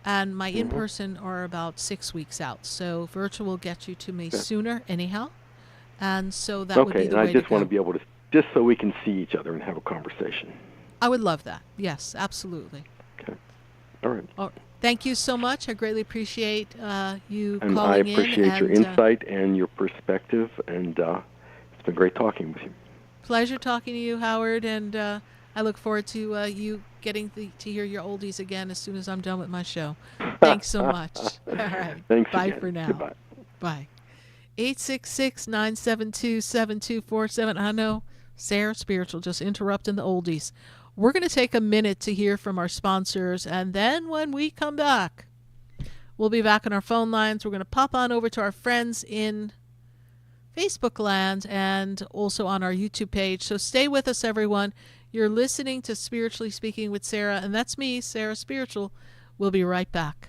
And my in-person are about 6 weeks out. So virtual will get you to me sooner anyhow. And so that would be the way and I just to want go. to be able to, just so we can see each other and have a conversation. I would love that. Yes, absolutely. All right. Oh, thank you so much. I greatly appreciate you And calling I in. appreciate your and, insight and your perspective, and it's been great talking with you. Pleasure talking to you, Howard, and I look forward to you getting to hear your oldies again as soon as I'm done with my show. Thanks so much. All right. Thanks Bye again. for now. Goodbye. Bye. 866-972-7247. I know Sarah Spiritual just interrupting the oldies. We're going to take a minute to hear from our sponsors, and then when we come back, we'll be back on our phone lines. We're going to pop on over to our friends in Facebook land and also on our YouTube page. So stay with us, everyone. You're listening to Spiritually Speaking with Sarah, and that's me, Sarah Spiritual. We'll be right back.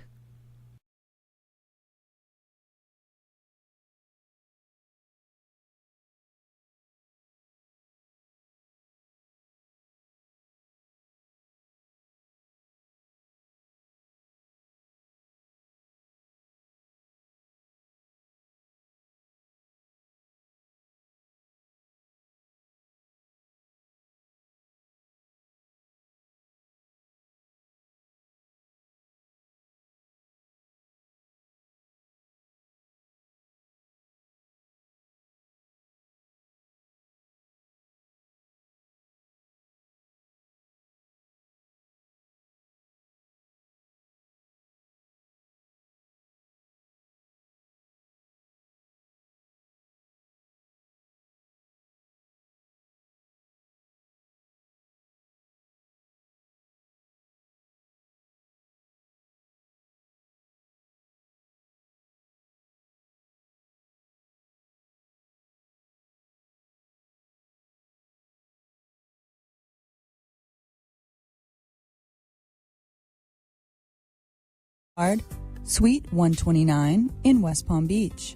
Suite 129 in West Palm Beach.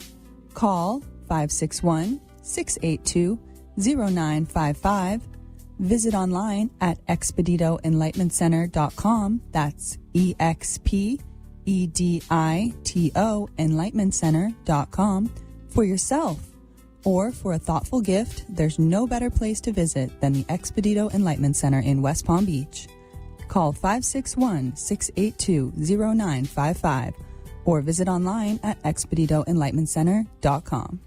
Call 561-682-0955. Visit online at expeditoenlightenmentcenter.com. That's EXPEDITO enlightenmentcenter.com for yourself. Or for a thoughtful gift, there's no better place to visit than the Expedito Enlightenment Center in West Palm Beach. Call 561-682-0955 or visit online at expeditoenlightenmentcenter.com.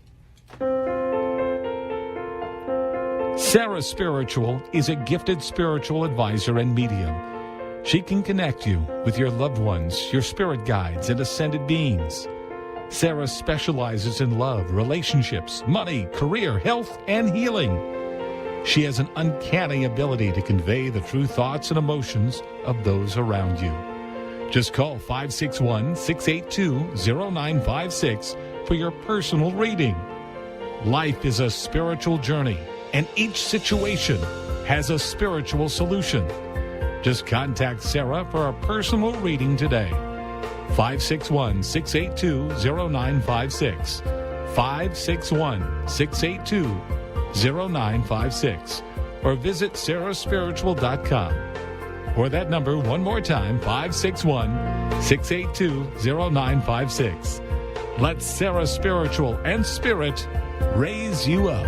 Sarah Spiritual is a gifted spiritual advisor and medium. She can connect you with your loved ones, your spirit guides, and ascended beings. Sarah specializes in love, relationships, money, career, health, and healing. She has an uncanny ability to convey the true thoughts and emotions of those around you. Just call 561-682-0956 for your personal reading. Life is a spiritual journey, and each situation has a spiritual solution. Just contact Sarah for a personal reading today. 561-682-0956. 561-682-0956. Or visit sarahspiritual.com. Or that number one more time, 561-682-0956. Let Sarah Spiritual and Spirit raise you up.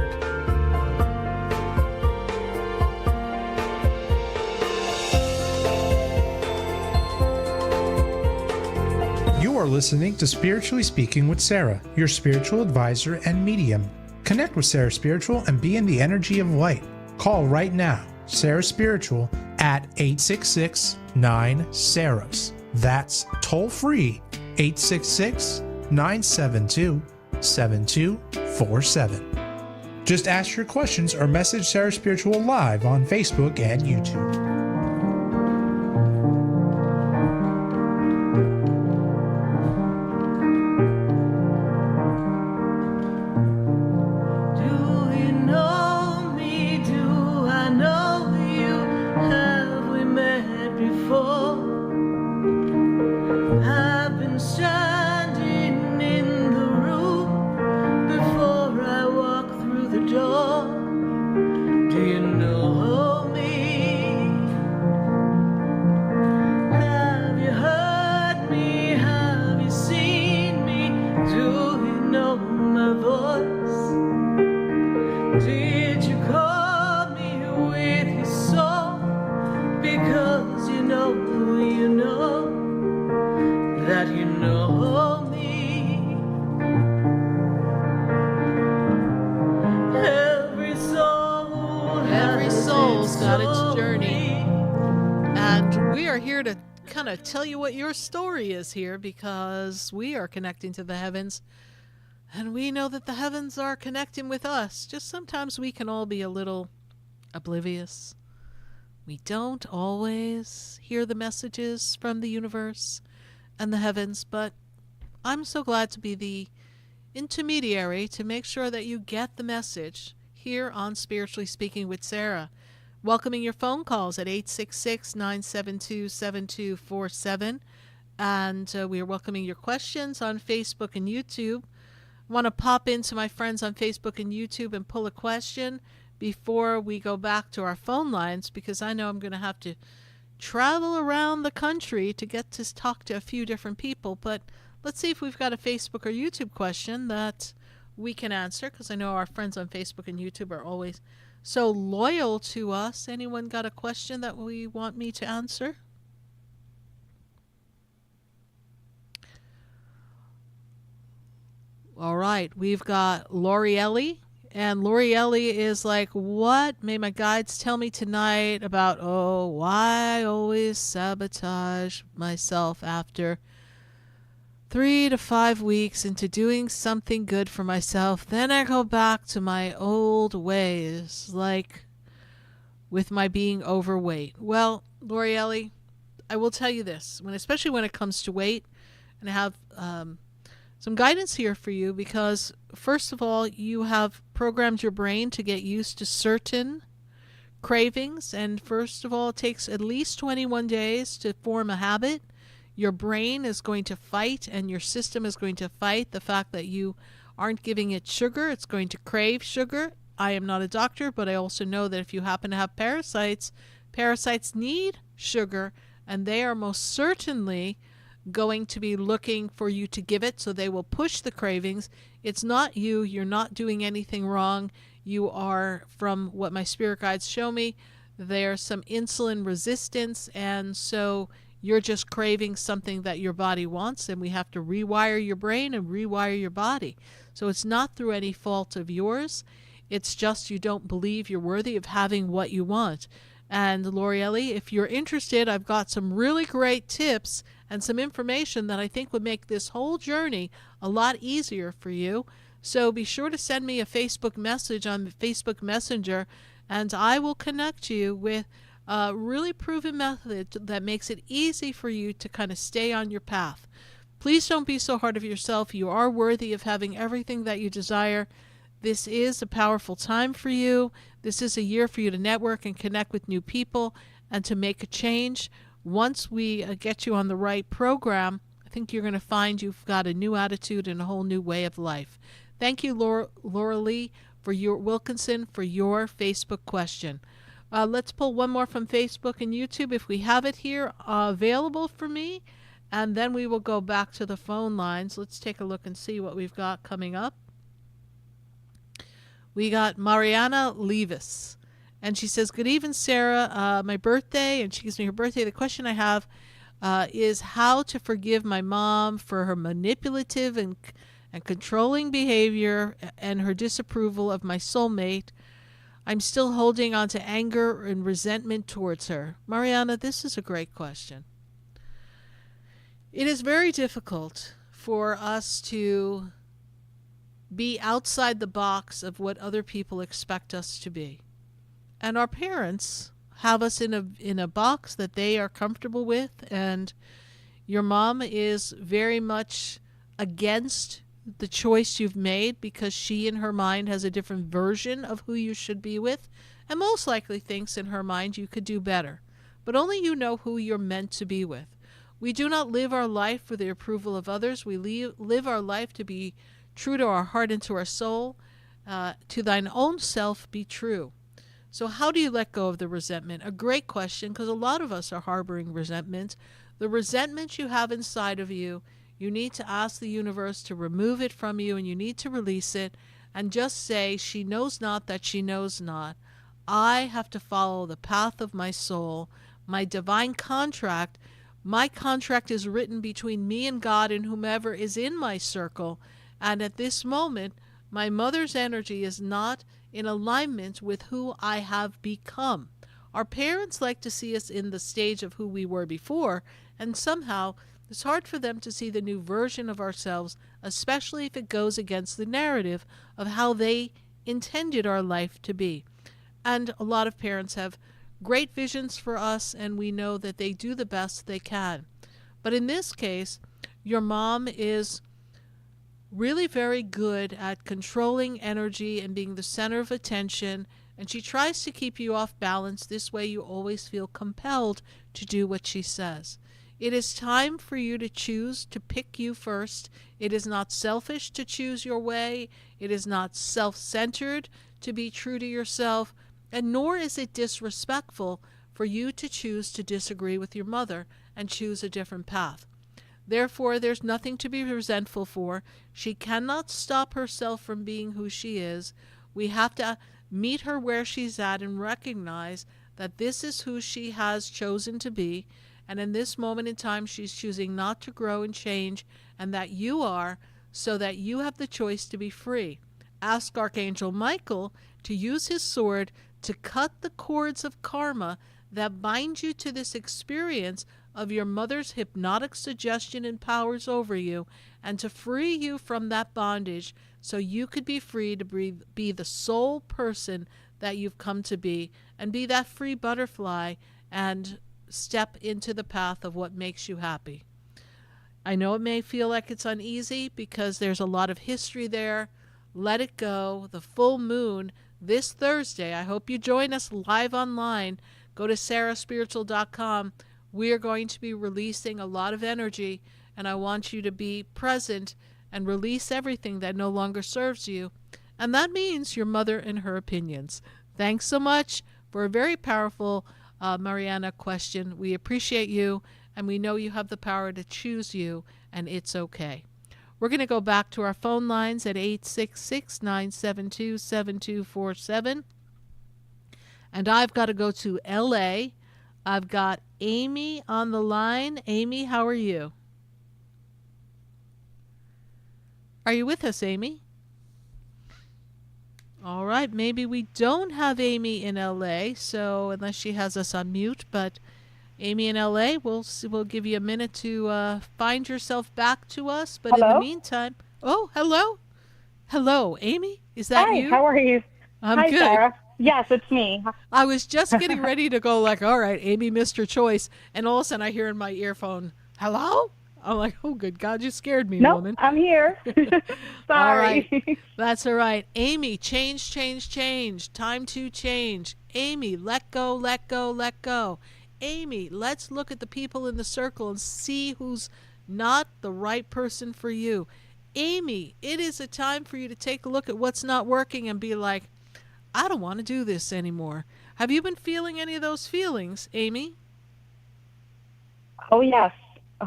You are listening to Spiritually Speaking with Sarah, your spiritual advisor and medium. Connect with Sarah Spiritual and be in the energy of light. Call right now, Sarah Spiritual, at 866-9-SARAHS. That's toll free, 866-972-7247. Just ask your questions or message Sarah Spiritual live on Facebook and YouTube. Tell you what your story is here, because we are connecting to the heavens and we know that the heavens are connecting with us. Just sometimes we can all be a little oblivious. We don't always hear the messages from the universe and the heavens, but I'm so glad to be the intermediary to make sure that you get the message here on Spiritually Speaking with Sarah. Welcoming your phone calls at 866-972-7247. And we are welcoming your questions on Facebook and YouTube. I want to pop into my friends on Facebook and YouTube and pull a question before we go back to our phone lines, because I know I'm going to have to travel around the country to get to talk to a few different people. But let's see if we've got a Facebook or YouTube question that we can answer, because I know our friends on Facebook and YouTube are always so loyal to us. Anyone got a question that we want me to answer? All right, we've got Lorielli, and Lorielli is like, what may my guides tell me tonight about, why I always sabotage myself after 3 to 5 weeks into doing something good for myself. Then I go back to my old ways, like with my being overweight. Well, Lorielli, I will tell you this, especially when it comes to weight, and I have some guidance here for you, because first of all, you have programmed your brain to get used to certain cravings, and first of all, it takes at least 21 days to form a habit. Your brain is going to fight, and your system is going to fight the fact that you aren't giving it sugar. It's going to crave sugar. I am not a doctor, but I also know that if you happen to have parasites need sugar, and they are most certainly going to be looking for you to give it, so they will push the cravings. It's not you. You're not doing anything wrong. You are, from what my spirit guides show me, there's some insulin resistance, and so you're just craving something that your body wants, and we have to rewire your brain and rewire your body. So it's not through any fault of yours. It's just you don't believe you're worthy of having what you want. And Lorielli, if you're interested, I've got some really great tips and some information that I think would make this whole journey a lot easier for you. So be sure to send me a Facebook message on Facebook Messenger, and I will connect you with really proven method that makes it easy for you to kind of stay on your path. Please don't be so hard on yourself. You are worthy of having everything that you desire. This is a powerful time for you. This is a year for you to network and connect with new people and to make a change. Once we get you on the right program, I think you're going to find you've got a new attitude and a whole new way of life. Thank you, Laura Lee, Wilkinson, for your Facebook question. Let's pull one more from Facebook and YouTube if we have it here available for me, and then we will go back to the phone lines. Let's take a look and see what we've got coming up. We got Mariana Levis, and she says, good evening, Sarah. My birthday, and she gives me her birthday. The question I have is how to forgive my mom for her manipulative and controlling behavior and her disapproval of my soulmate. I'm still holding on to anger and resentment towards her. Mariana, this is a great question. It is very difficult for us to be outside the box of what other people expect us to be. And our parents have us in a box that they are comfortable with, and your mom is very much against the choice you've made because she in her mind has a different version of who you should be with, and most likely thinks in her mind you could do better. But only you know who you're meant to be with. We do not live our life for the approval of others. We live our life to be true to our heart and to our soul. To thine own self be true. So how do you let go of the resentment? A great question, because a lot of us are harboring resentment. The resentment you have inside of you, you need to ask the universe to remove it from you, and you need to release it and just say, she knows not that she knows not. I have to follow the path of my soul, my divine contract. My contract is written between me and God and whomever is in my circle. And at this moment, my mother's energy is not in alignment with who I have become. Our parents like to see us in the stage of who we were before, and somehow it's hard for them to see the new version of ourselves, especially if it goes against the narrative of how they intended our life to be. And a lot of parents have great visions for us, and we know that they do the best they can. But in this case, your mom is really very good at controlling energy and being the center of attention, and she tries to keep you off balance. This way you always feel compelled to do what she says. It is time for you to choose to pick you first. It is not selfish to choose your way. It is not self-centered to be true to yourself, and nor is it disrespectful for you to choose to disagree with your mother and choose a different path. Therefore, there's nothing to be resentful for. She cannot stop herself from being who she is. We have to meet her where she's at and recognize that this is who she has chosen to be, and in this moment in time she's choosing not to grow and change, and that you are, so that you have the choice to be free. Ask Archangel Michael to use his sword to cut the cords of karma that bind you to this experience of your mother's hypnotic suggestion and powers over you, and to free you from that bondage so you could be free to be the sole person that you've come to be, and be that free butterfly and step into the path of what makes you happy. I know it may feel like it's uneasy because there's a lot of history there. Let it go. The full moon this Thursday. I hope you join us live online. Go to sarahspiritual.com. We are going to be releasing a lot of energy, and I want you to be present and release everything that no longer serves you. And that means your mother and her opinions. Thanks so much for a very powerful Mariana question. We appreciate you, and we know you have the power to choose you, and it's okay. We're going to go back to our phone lines at 866-972-7247. And I've got to go to L.A. I've got Amy on the line. Amy, how are you? Are you with us, Amy? All right, maybe we don't have Amy in L.A., so unless she has us on mute, but Amy in L.A., we'll give you a minute to find yourself back to us. But Hello? in the meantime, oh, hello. Hello, Amy? Is that Hi, you? how are you? I'm Hi, good. Sarah. Yes, it's me. I was just getting ready to go like, all right, Amy missed her choice. And all of a sudden I hear in my earphone, hello? I'm like, oh, good God, you scared me, Nope, woman. I'm here. Sorry. All right. That's all right. Amy, change. Time to change. Amy, let go, let go, let go. Amy, let's look at the people in the circle and see who's not the right person for you. Amy, it is a time for you to take a look at what's not working and be like, I don't want to do this anymore. Have you been feeling any of those feelings, Amy? Oh, yes.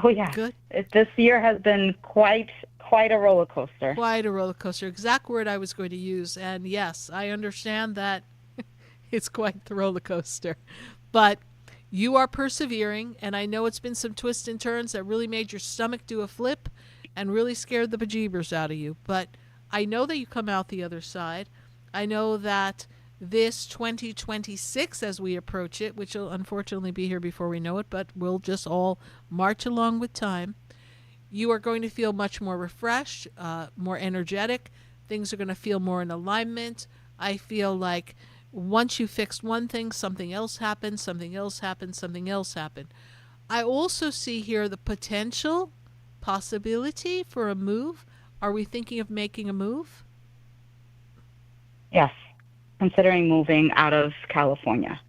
Oh, yeah. Good. This year has been quite a roller coaster. Quite a roller coaster. Exact word I was going to use. And yes, I understand that it's quite the roller coaster. But you are persevering, and I know it's been some twists and turns that really made your stomach do a flip and really scared the bejeebers out of you. But I know that you come out the other side. I know that this 2026, as we approach it, which will unfortunately be here before we know it, but we'll just all march along with time, you are going to feel much more refreshed, more energetic. Things are going to feel more in alignment. I feel like once you fixed one thing, something else happened, something else happened, something else happened. I also see here the possibility for a move. Are we thinking of making a move? Yes, considering moving out of California.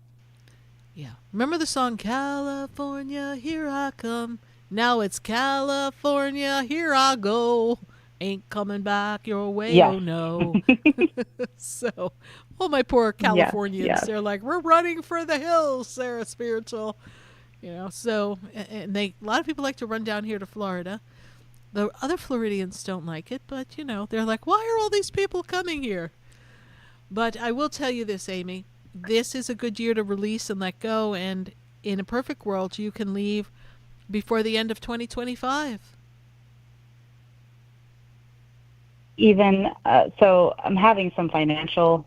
Yeah. Remember the song, California, here I come. Now it's California, here I go. Ain't coming back your way, yes. Oh no. So, all my poor Californians, yes. They're like, we're running for the hills, Sarah Spiritual. You know, so, and a lot of people like to run down here to Florida. The other Floridians don't like it, but, you know, they're like, why are all these people coming here? But I will tell you this, Amy, this is a good year to release and let go, and in a perfect world, you can leave before the end of 2025. Even so, I'm having some financial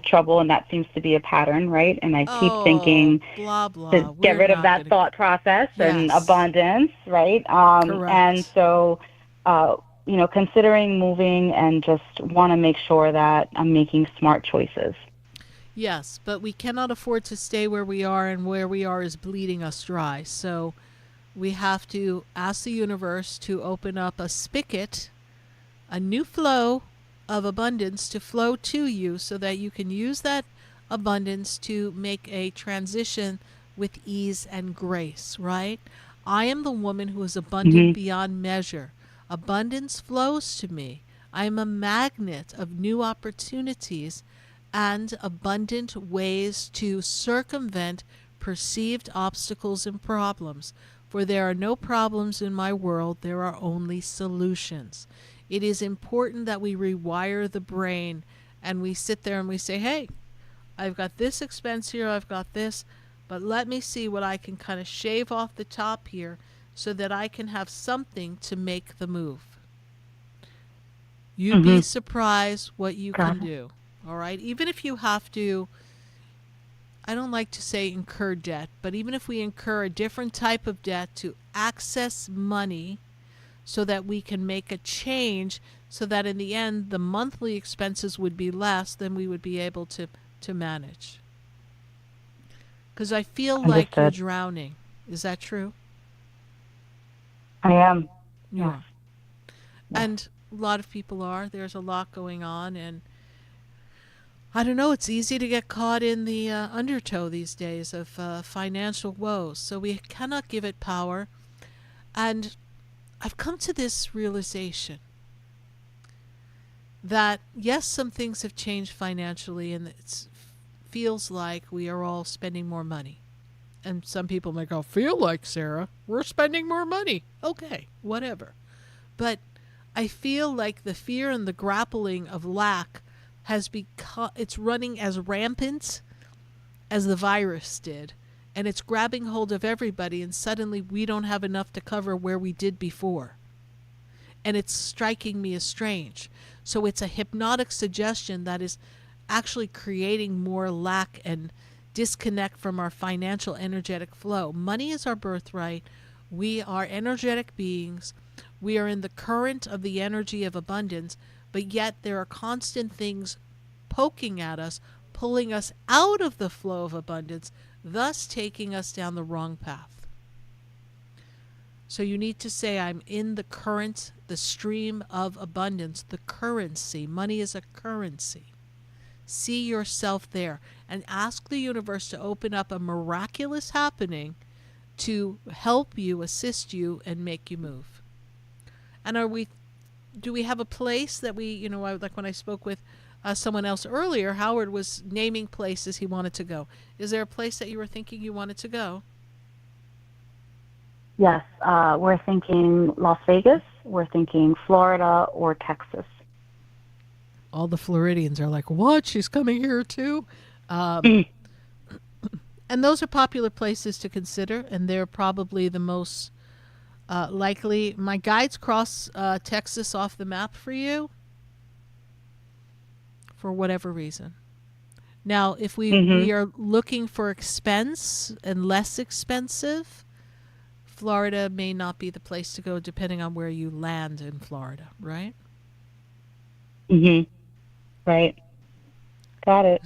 trouble, and that seems to be a pattern, right? And I keep thinking blah, blah. to get rid of that thought process and abundance, right? Correct. And so, you know, considering moving and just want to make sure that I'm making smart choices. Yes, but we cannot afford to stay where we are, and where we are is bleeding us dry. So we have to ask the universe to open up a spigot, a new flow of abundance to flow to you so that you can use that abundance to make a transition with ease and grace, right? I am the woman who is abundant beyond measure. Abundance flows to me. I am a magnet of new opportunities and abundant ways to circumvent perceived obstacles and problems. For there are no problems in my world, there are only solutions. It is important that we rewire the brain and we sit there and we say, hey, I've got this expense here, I've got this, but let me see what I can kind of shave off the top here so that I can have something to make the move. You'd be surprised what you can do, all right? Even if you have to, I don't like to say incur debt, but even if we incur a different type of debt to access money so that we can make a change so that in the end the monthly expenses would be less than we would be able to manage. Because I feel like you're drowning. Is that true? I am. Yeah. And a lot of people are. There's a lot going on, and I don't know, it's easy to get caught in the undertow these days of financial woes. So we cannot give it power. And I've come to this realization that, yes, some things have changed financially, and it feels like we are all spending more money. And some people may go, feel like, Sarah, we're spending more money. Okay, whatever. But I feel like the fear and the grappling of lack has become, it's running as rampant as the virus did. And it's grabbing hold of everybody, and suddenly we don't have enough to cover where we did before. And it's striking me as strange. So it's a hypnotic suggestion that is actually creating more lack and disconnect from our financial energetic flow. Money is our birthright. We are energetic beings. We are in the current of the energy of abundance, but yet there are constant things poking at us, pulling us out of the flow of abundance, thus taking us down the wrong path. So you need to say, I'm in the current, the stream of abundance, the currency. Money is a currency. See yourself there and ask the universe to open up a miraculous happening to help you, assist you, and make you move. And do we have a place that we, like when I spoke with someone else earlier, Howard was naming places he wanted to go. Is there a place that you were thinking you wanted to go? Yes, we're thinking Las Vegas, we're thinking Florida or Texas. All the Floridians are like, what? She's coming here too? And those are popular places to consider, and they're probably the most likely. My guides cross Texas off the map for you for whatever reason. Now, if we are looking for expense and less expensive, Florida may not be the place to go depending on where you land in Florida, right? Right. Got it.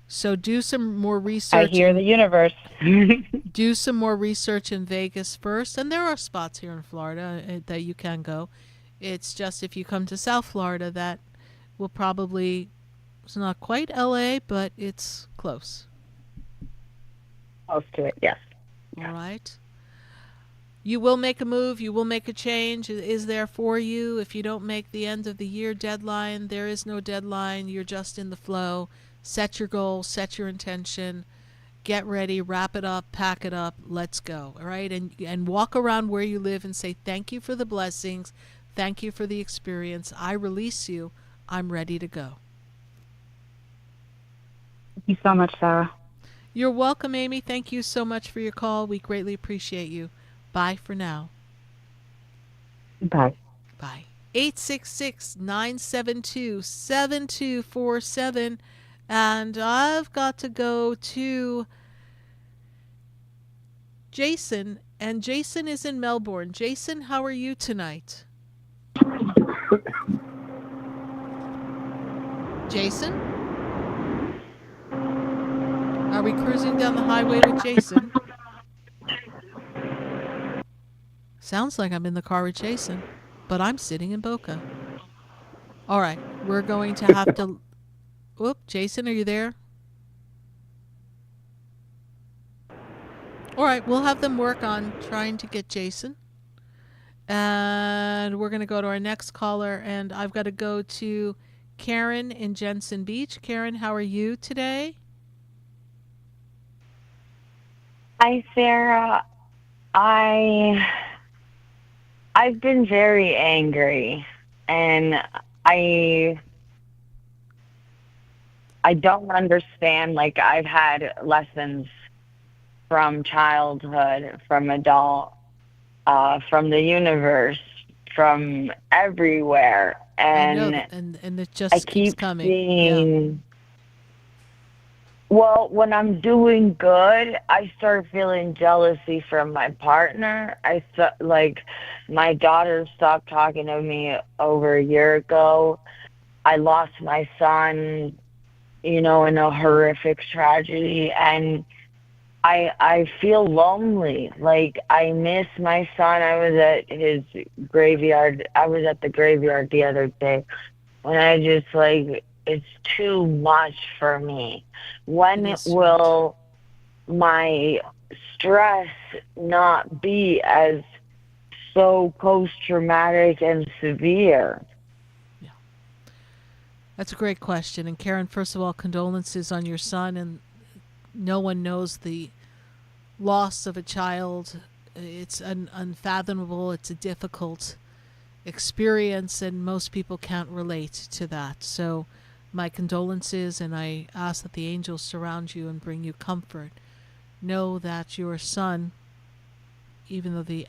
So do some more research. I hear the universe. Do some more research in Vegas first. And there are spots here in Florida that you can go. It's just if you come to South Florida, that will probably, it's not quite LA, but it's close. Close to it, yes. All right. You will make a move. You will make a change. It is there for you. If you don't make the end of the year deadline, there is no deadline. You're just in the flow. Set your goal. Set your intention. Get ready. Wrap it up. Pack it up. Let's go. All right? And walk around where you live and say, thank you for the blessings. Thank you for the experience. I release you. I'm ready to go. Thank you so much, Sarah. You're welcome, Amy. Thank you so much for your call. We greatly appreciate you. Bye for now. Bye. Bye. 866-972-7247. And I've got to go to Jason. And Jason is in Melbourne. Jason, how are you tonight? Jason? Are we cruising down the highway with Jason? Sounds like I'm in the car with Jason, but I'm sitting in Boca. All right, we're going to have to... Whoop, Jason, are you there? All right, we'll have them work on trying to get Jason. And we're going to go to our next caller, and I've got to go to Karen in Jensen Beach. Karen, how are you today? Hi, Sarah. I've been very angry, and I don't understand. Like, I've had lessons from childhood, from adult, from the universe, from everywhere, and I know, and it just keeps coming. Seeing, well, when I'm doing good, I start feeling jealousy from my partner. Like, my daughter stopped talking to me over a year ago. I lost my son, in a horrific tragedy, and I feel lonely. Like, I miss my son. I was at his graveyard. I was at the graveyard the other day, when I just, it's too much for me. When will my stress not be as so post-traumatic and severe? That's a great question. And Karen, first of all, condolences on your son. And no one knows the loss of a child. It's unfathomable. It's a difficult experience, and most people can't relate to that. So my condolences, and I ask that the angels surround you and bring you comfort. Know that your son, even though the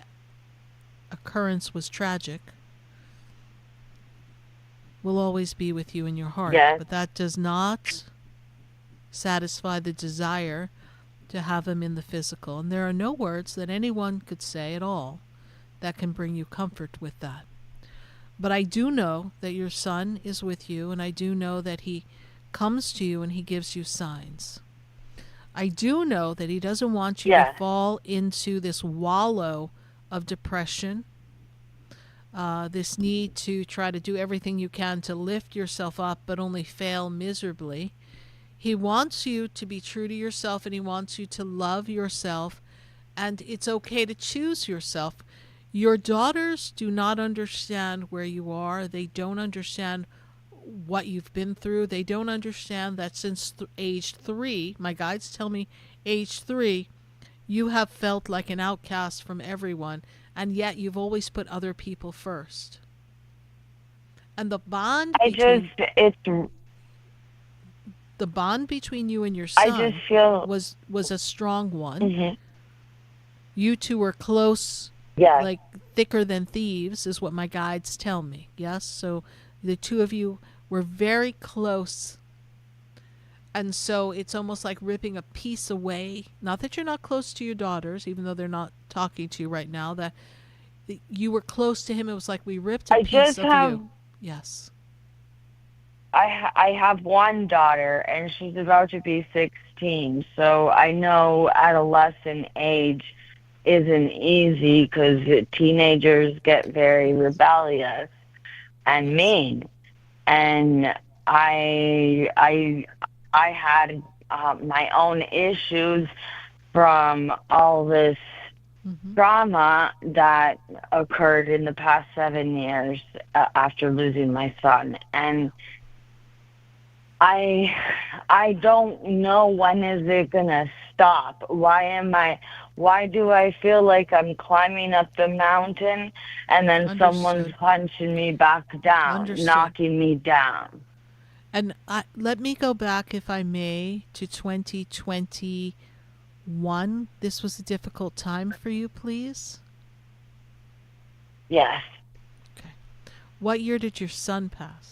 occurrence was tragic, will always be with you in your heart. Yes. But that does not satisfy the desire to have him in the physical. And there are no words that anyone could say at all that can bring you comfort with that. But I do know that your son is with you, and I do know that he comes to you and he gives you signs. I do know that he doesn't want you Yeah. to fall into this wallow of depression, this need to try to do everything you can to lift yourself up but only fail miserably. He wants you to be true to yourself, and he wants you to love yourself, and it's okay to choose yourself. Your daughters do not understand where you are. They don't understand what you've been through. They don't understand that since age 3, my guides tell me age 3, you have felt like an outcast from everyone, and yet you've always put other people first. And the bond the bond between you and your son was a strong one. You two were close, like thicker than thieves, is what my guides tell me. Yes, so the two of you were very close, and so it's almost like ripping a piece away. Not that you're not close to your daughters, even though they're not talking to you right now, that you were close to him. It was like we ripped a piece of you. Yes. I have one daughter, and she's about to be 16, so I know adolescent age isn't easy because teenagers get very rebellious and mean. And I had my own issues from all this trauma that occurred in the past 7 years after losing my son. And I don't know when is it gonna stop. Why do I feel like I'm climbing up the mountain and then someone's punching me back down, knocking me down? And let me go back, if I may, to 2021. This was a difficult time for you, please? Yes. Okay. What year did your son pass?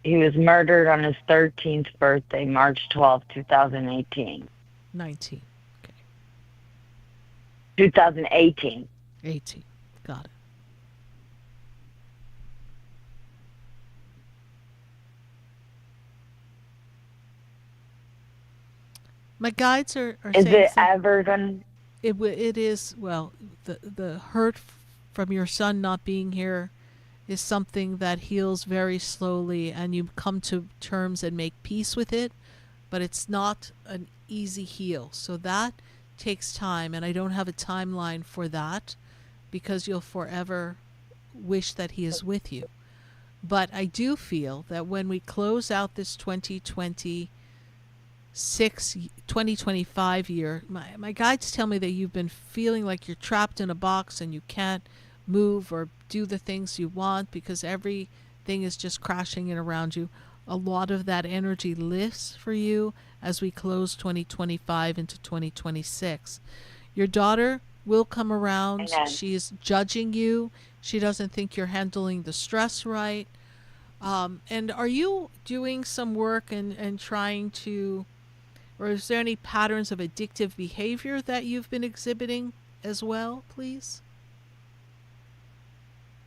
He was murdered on his 13th birthday, March 12, 2018. 19. Okay. 2018. 18. Got it. My guides are Is saying it ever going to... It is, well, the hurt from your son not being here is something that heals very slowly, and you come to terms and make peace with it, but it's not an easy heal. So that takes time, and I don't have a timeline for that because you'll forever wish that he is with you. But I do feel that when we close out this 2025 year, my guides tell me that you've been feeling like you're trapped in a box and you can't move or do the things you want because everything is just crashing in around you. A lot of that energy lifts for you as we close 2025 into 2026. Your daughter will come around. Amen. She is judging you. She doesn't think you're handling the stress right. And are you doing some work and trying to, or is there any patterns of addictive behavior that you've been exhibiting as well, please?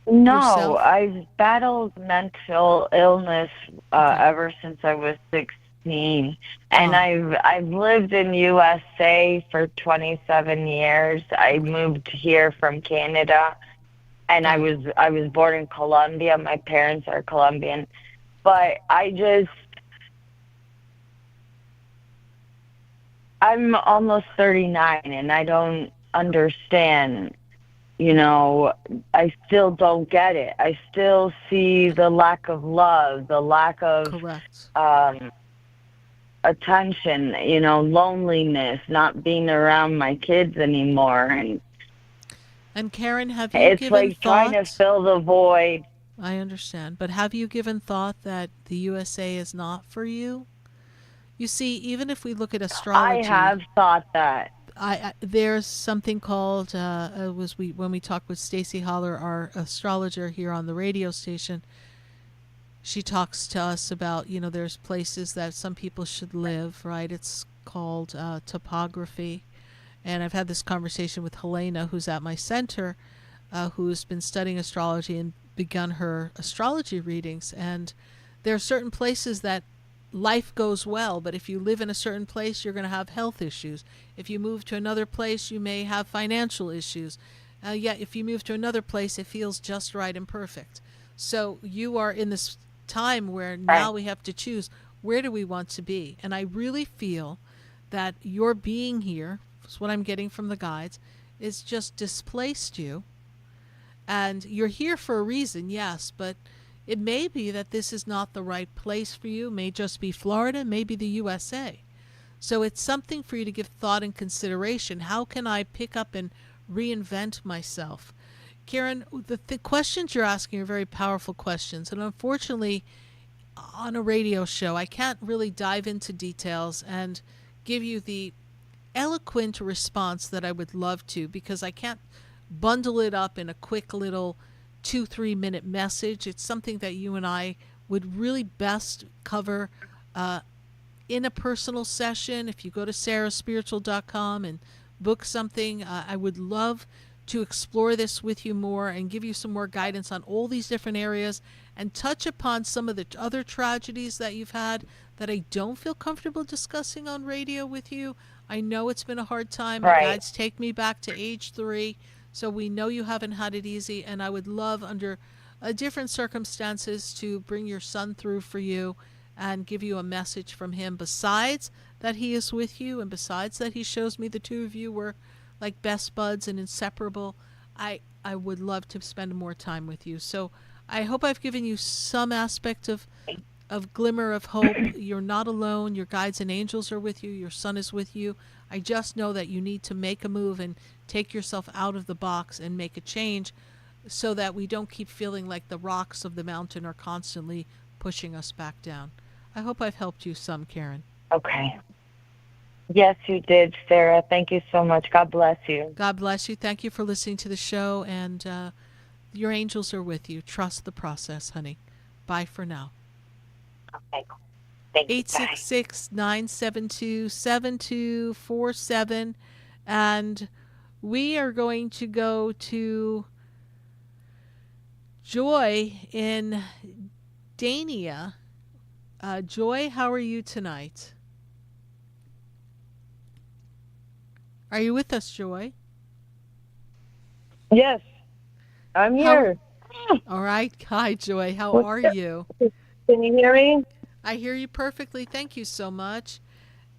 No, Yourself? I've battled mental illness ever since I was 16, and I've lived in USA for 27 years. I moved here from Canada, and I was born in Colombia. My parents are Colombian, but I'm almost 39, and I don't understand. You know, I still don't get it. I still see the lack of love, the lack of attention, you know, loneliness, not being around my kids anymore. And Karen, have you It's given like thought? trying to fill the void. I understand, but have you given thought that the USA is not for you? You see, even if we look at astrology, I have thought that. There's something called when we talked with Stacy Holler, our astrologer here on the radio station. She talks to us about, you know, there's places that some people should live, right? It's called topography, and I've had this conversation with Helena, who's at my center, who's been studying astrology and begun her astrology readings, and there are certain places that life goes well, but if you live in a certain place, you're going to have health issues. If you move to another place, you may have financial issues. Yet if you move to another place, it feels just right and perfect. So you are in this time where now we have to choose, where do we want to be? And I really feel that your being here, is what I'm getting from the guides, is just displaced you. And you're here for a reason, yes, but it may be that this is not the right place for you. It may just be Florida, maybe the USA. So it's something for you to give thought and consideration. How can I pick up and reinvent myself? Karen, the questions you're asking are very powerful questions. And unfortunately, on a radio show, I can't really dive into details and give you the eloquent response that I would love to, because I can't bundle it up in a quick little 2-3 minute message. It's something that you and I would really best cover in a personal session. If you go to sarahspiritual.com and book something, I would love to explore this with you more and give you some more guidance on all these different areas and touch upon some of the other tragedies that you've had that I don't feel comfortable discussing on radio with you. I know it's been a hard time. My guides take me back to age 3. So we know you haven't had it easy, and I would love, under different circumstances, to bring your son through for you and give you a message from him, besides that he is with you, and besides that he shows me the two of you were like best buds and inseparable. I would love to spend more time with you. So I hope I've given you some aspect of glimmer of hope. You're not alone. Your guides and angels are with you. Your son is with you. I just know that you need to make a move and take yourself out of the box and make a change, so that we don't keep feeling like the rocks of the mountain are constantly pushing us back down. I hope I've helped you some, Karen. Okay. Yes, you did, Sarah. Thank you so much. God bless you. God bless you. Thank you for listening to the show, and your angels are with you. Trust the process, honey. Bye for now. Okay. Thank you. 866-972-7247. And we are going to go to Joy in Dania. Joy, how are you tonight? Are you with us, Joy? Yes, I'm here. All right. Hi, Joy. How are you? Can you hear me? I hear you perfectly. Thank you so much.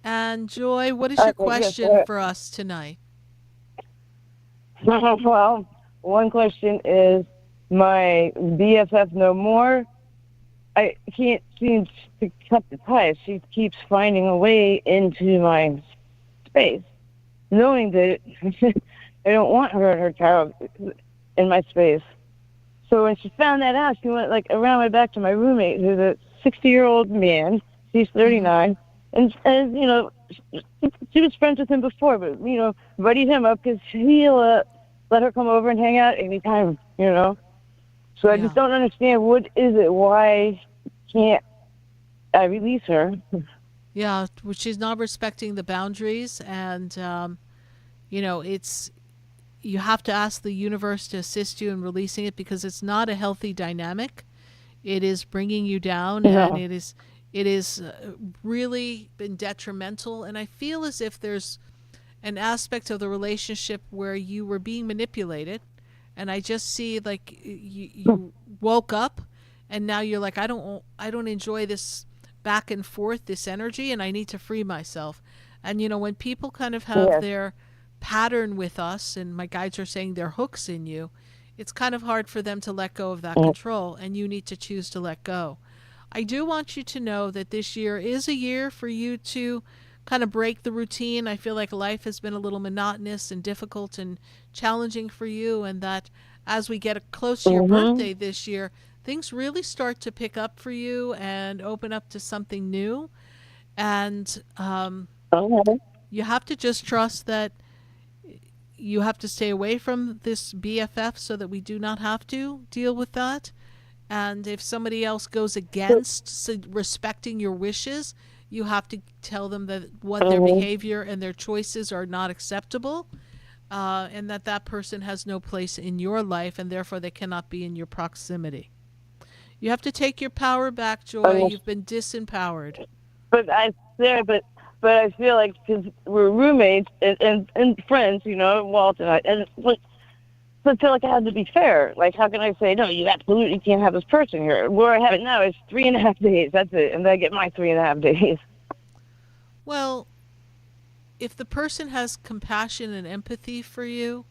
And Joy, what is your question for us tonight? Well, one question is my BFF no more. I can't seem to cut the ties. She keeps finding a way into my space, knowing that I don't want her and her child in my space. So when she found that out, she went like around my back to my roommate, who's a 60-year-old man. She's 39, and you know, she was friends with him before, but you know, buddied him up because he'll let her come over and hang out anytime, you know. So I just don't understand, what is it? Why can't I release her? Yeah, she's not respecting the boundaries, and you know, you have to ask the universe to assist you in releasing it, because it's not a healthy dynamic. It is bringing you down, and it is really been detrimental. And I feel as if there's an aspect of the relationship where you were being manipulated, and I just see like you woke up, and now you're like, I don't enjoy this back and forth, this energy, and I need to free myself. And you know, when people kind of have their pattern with us, and my guides are saying they're hooks in you, it's kind of hard for them to let go of that control, and you need to choose to let go. I do want you to know that this year is a year for you to kind of break the routine. I feel like life has been a little monotonous and difficult and challenging for you, and that as we get close to your birthday this year, things really start to pick up for you and open up to something new. And you have to just trust that you have to stay away from this BFF so that we do not have to deal with that. And if somebody else goes against respecting your wishes, you have to tell them that what their behavior and their choices are not acceptable. and that person has no place in your life, and therefore they cannot be in your proximity. You have to take your power back, Joy. You've been disempowered. But I feel like because we're roommates and friends, Walt and I, so I feel like I have to be fair. Like, how can I say, no, you absolutely can't have this person here? Where I have it now is 3.5 days. That's it. And then I get my 3.5 days. Well, if the person has compassion and empathy for you,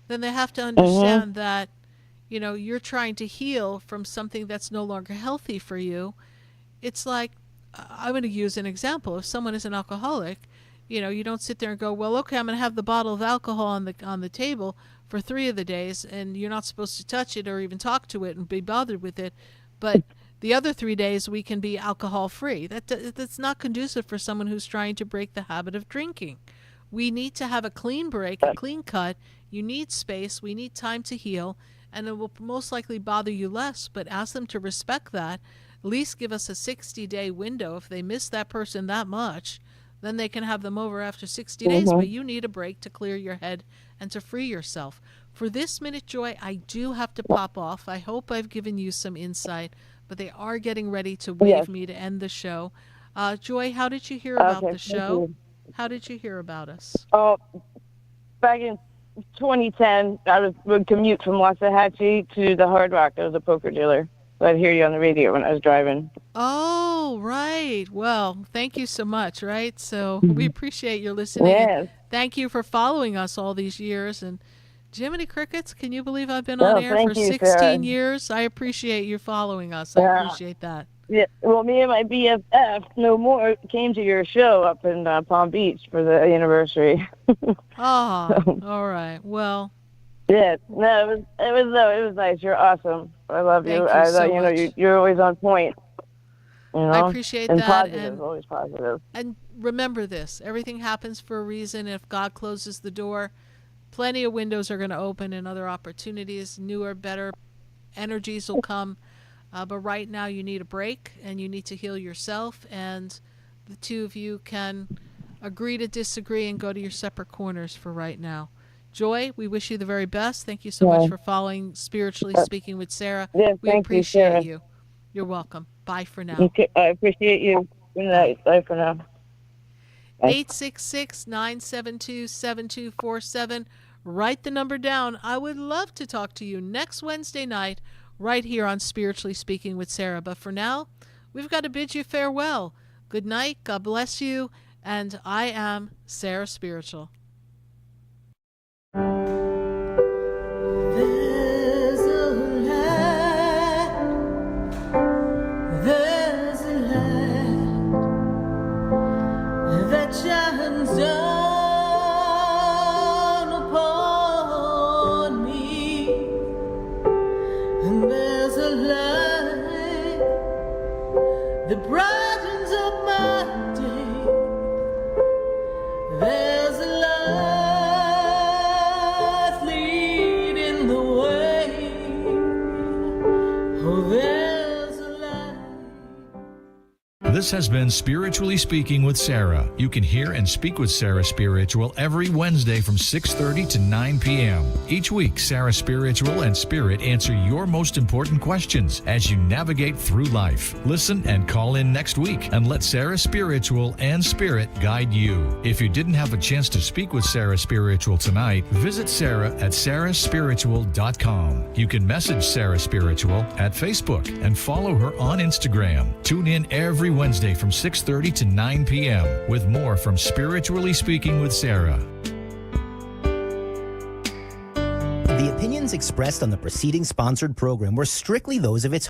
then they have to understand that, you're trying to heal from something that's no longer healthy for you. It's like, I'm going to use an example. If someone is an alcoholic, you don't sit there and go, well, okay, I'm going to have the bottle of alcohol on the table for 3 of the days, and you're not supposed to touch it or even talk to it and be bothered with it. But the other 3 days we can be alcohol free. That's not conducive for someone who's trying to break the habit of drinking. We need to have a clean break, a clean cut. You need space. We need time to heal, and it will most likely bother you less. But ask them to respect that. At least give us a 60-day window. If they miss that person that much, then they can have them over after 60 days. But you need a break to clear your head and to free yourself. For this minute, Joy, I do have to pop off. I hope I've given you some insight, but they are getting ready to wave me to end the show. Joy, how did you hear about the show? How did you hear about us? Oh, back in 2010, I would commute from Waxahachie to the Hard Rock. I was a poker dealer. So I'd hear you on the radio when I was driving. Oh, right. Well, thank you so much, right? So we appreciate your listening. Yes. Thank you for following us all these years. And Jiminy Crickets, can you believe I've been on air for 16 Sarah. years? I appreciate you following us. I appreciate that. Yeah. Well, me and my BFF, No More, came to your show up in Palm Beach for the anniversary. Oh, all right. Well. Yeah, no, it was nice. You're awesome. I love you. Thank you so much. You're always on point. I appreciate and that. Positive, always positive. And remember this: everything happens for a reason. If God closes the door, plenty of windows are going to open, and other opportunities, newer, better energies will come. But right now, you need a break, and you need to heal yourself. And the two of you can agree to disagree and go to your separate corners for right now. Joy, we wish you the very best. Thank you so much for following Spiritually Speaking with Sarah. Yeah, we appreciate Sarah. you. You're welcome. Bye for now. Okay, I appreciate you. Good night. Bye for now. 866-972-7247. Write the number down. I would love to talk to you next Wednesday night right here on Spiritually Speaking with Sarah. But for now, we've got to bid you farewell. Good night. God bless you. And I am Sarah Spiritual. There's a light that shines down upon me, and there's a light that brightens up my day. There's a light leading the way. Oh, there's a light. This has been Spiritually Speaking with Sarah. You can hear and speak with Sarah Spiritual every Wednesday from 6:30 to 9 p.m. Each week, Sarah Spiritual and Spirit answer your most important questions as you navigate through life. Listen and call in next week and let Sarah Spiritual and Spirit guide you. If you didn't have a chance to speak with Sarah Spiritual tonight, visit Sarah at sarahspiritual.com. You can message Sarah Spiritual at Facebook and follow her on Instagram. Tune in every Wednesday from 6:30 to 9 p.m. with more from Spiritually Speaking with Sarah. The opinions expressed on the preceding sponsored program were strictly those of its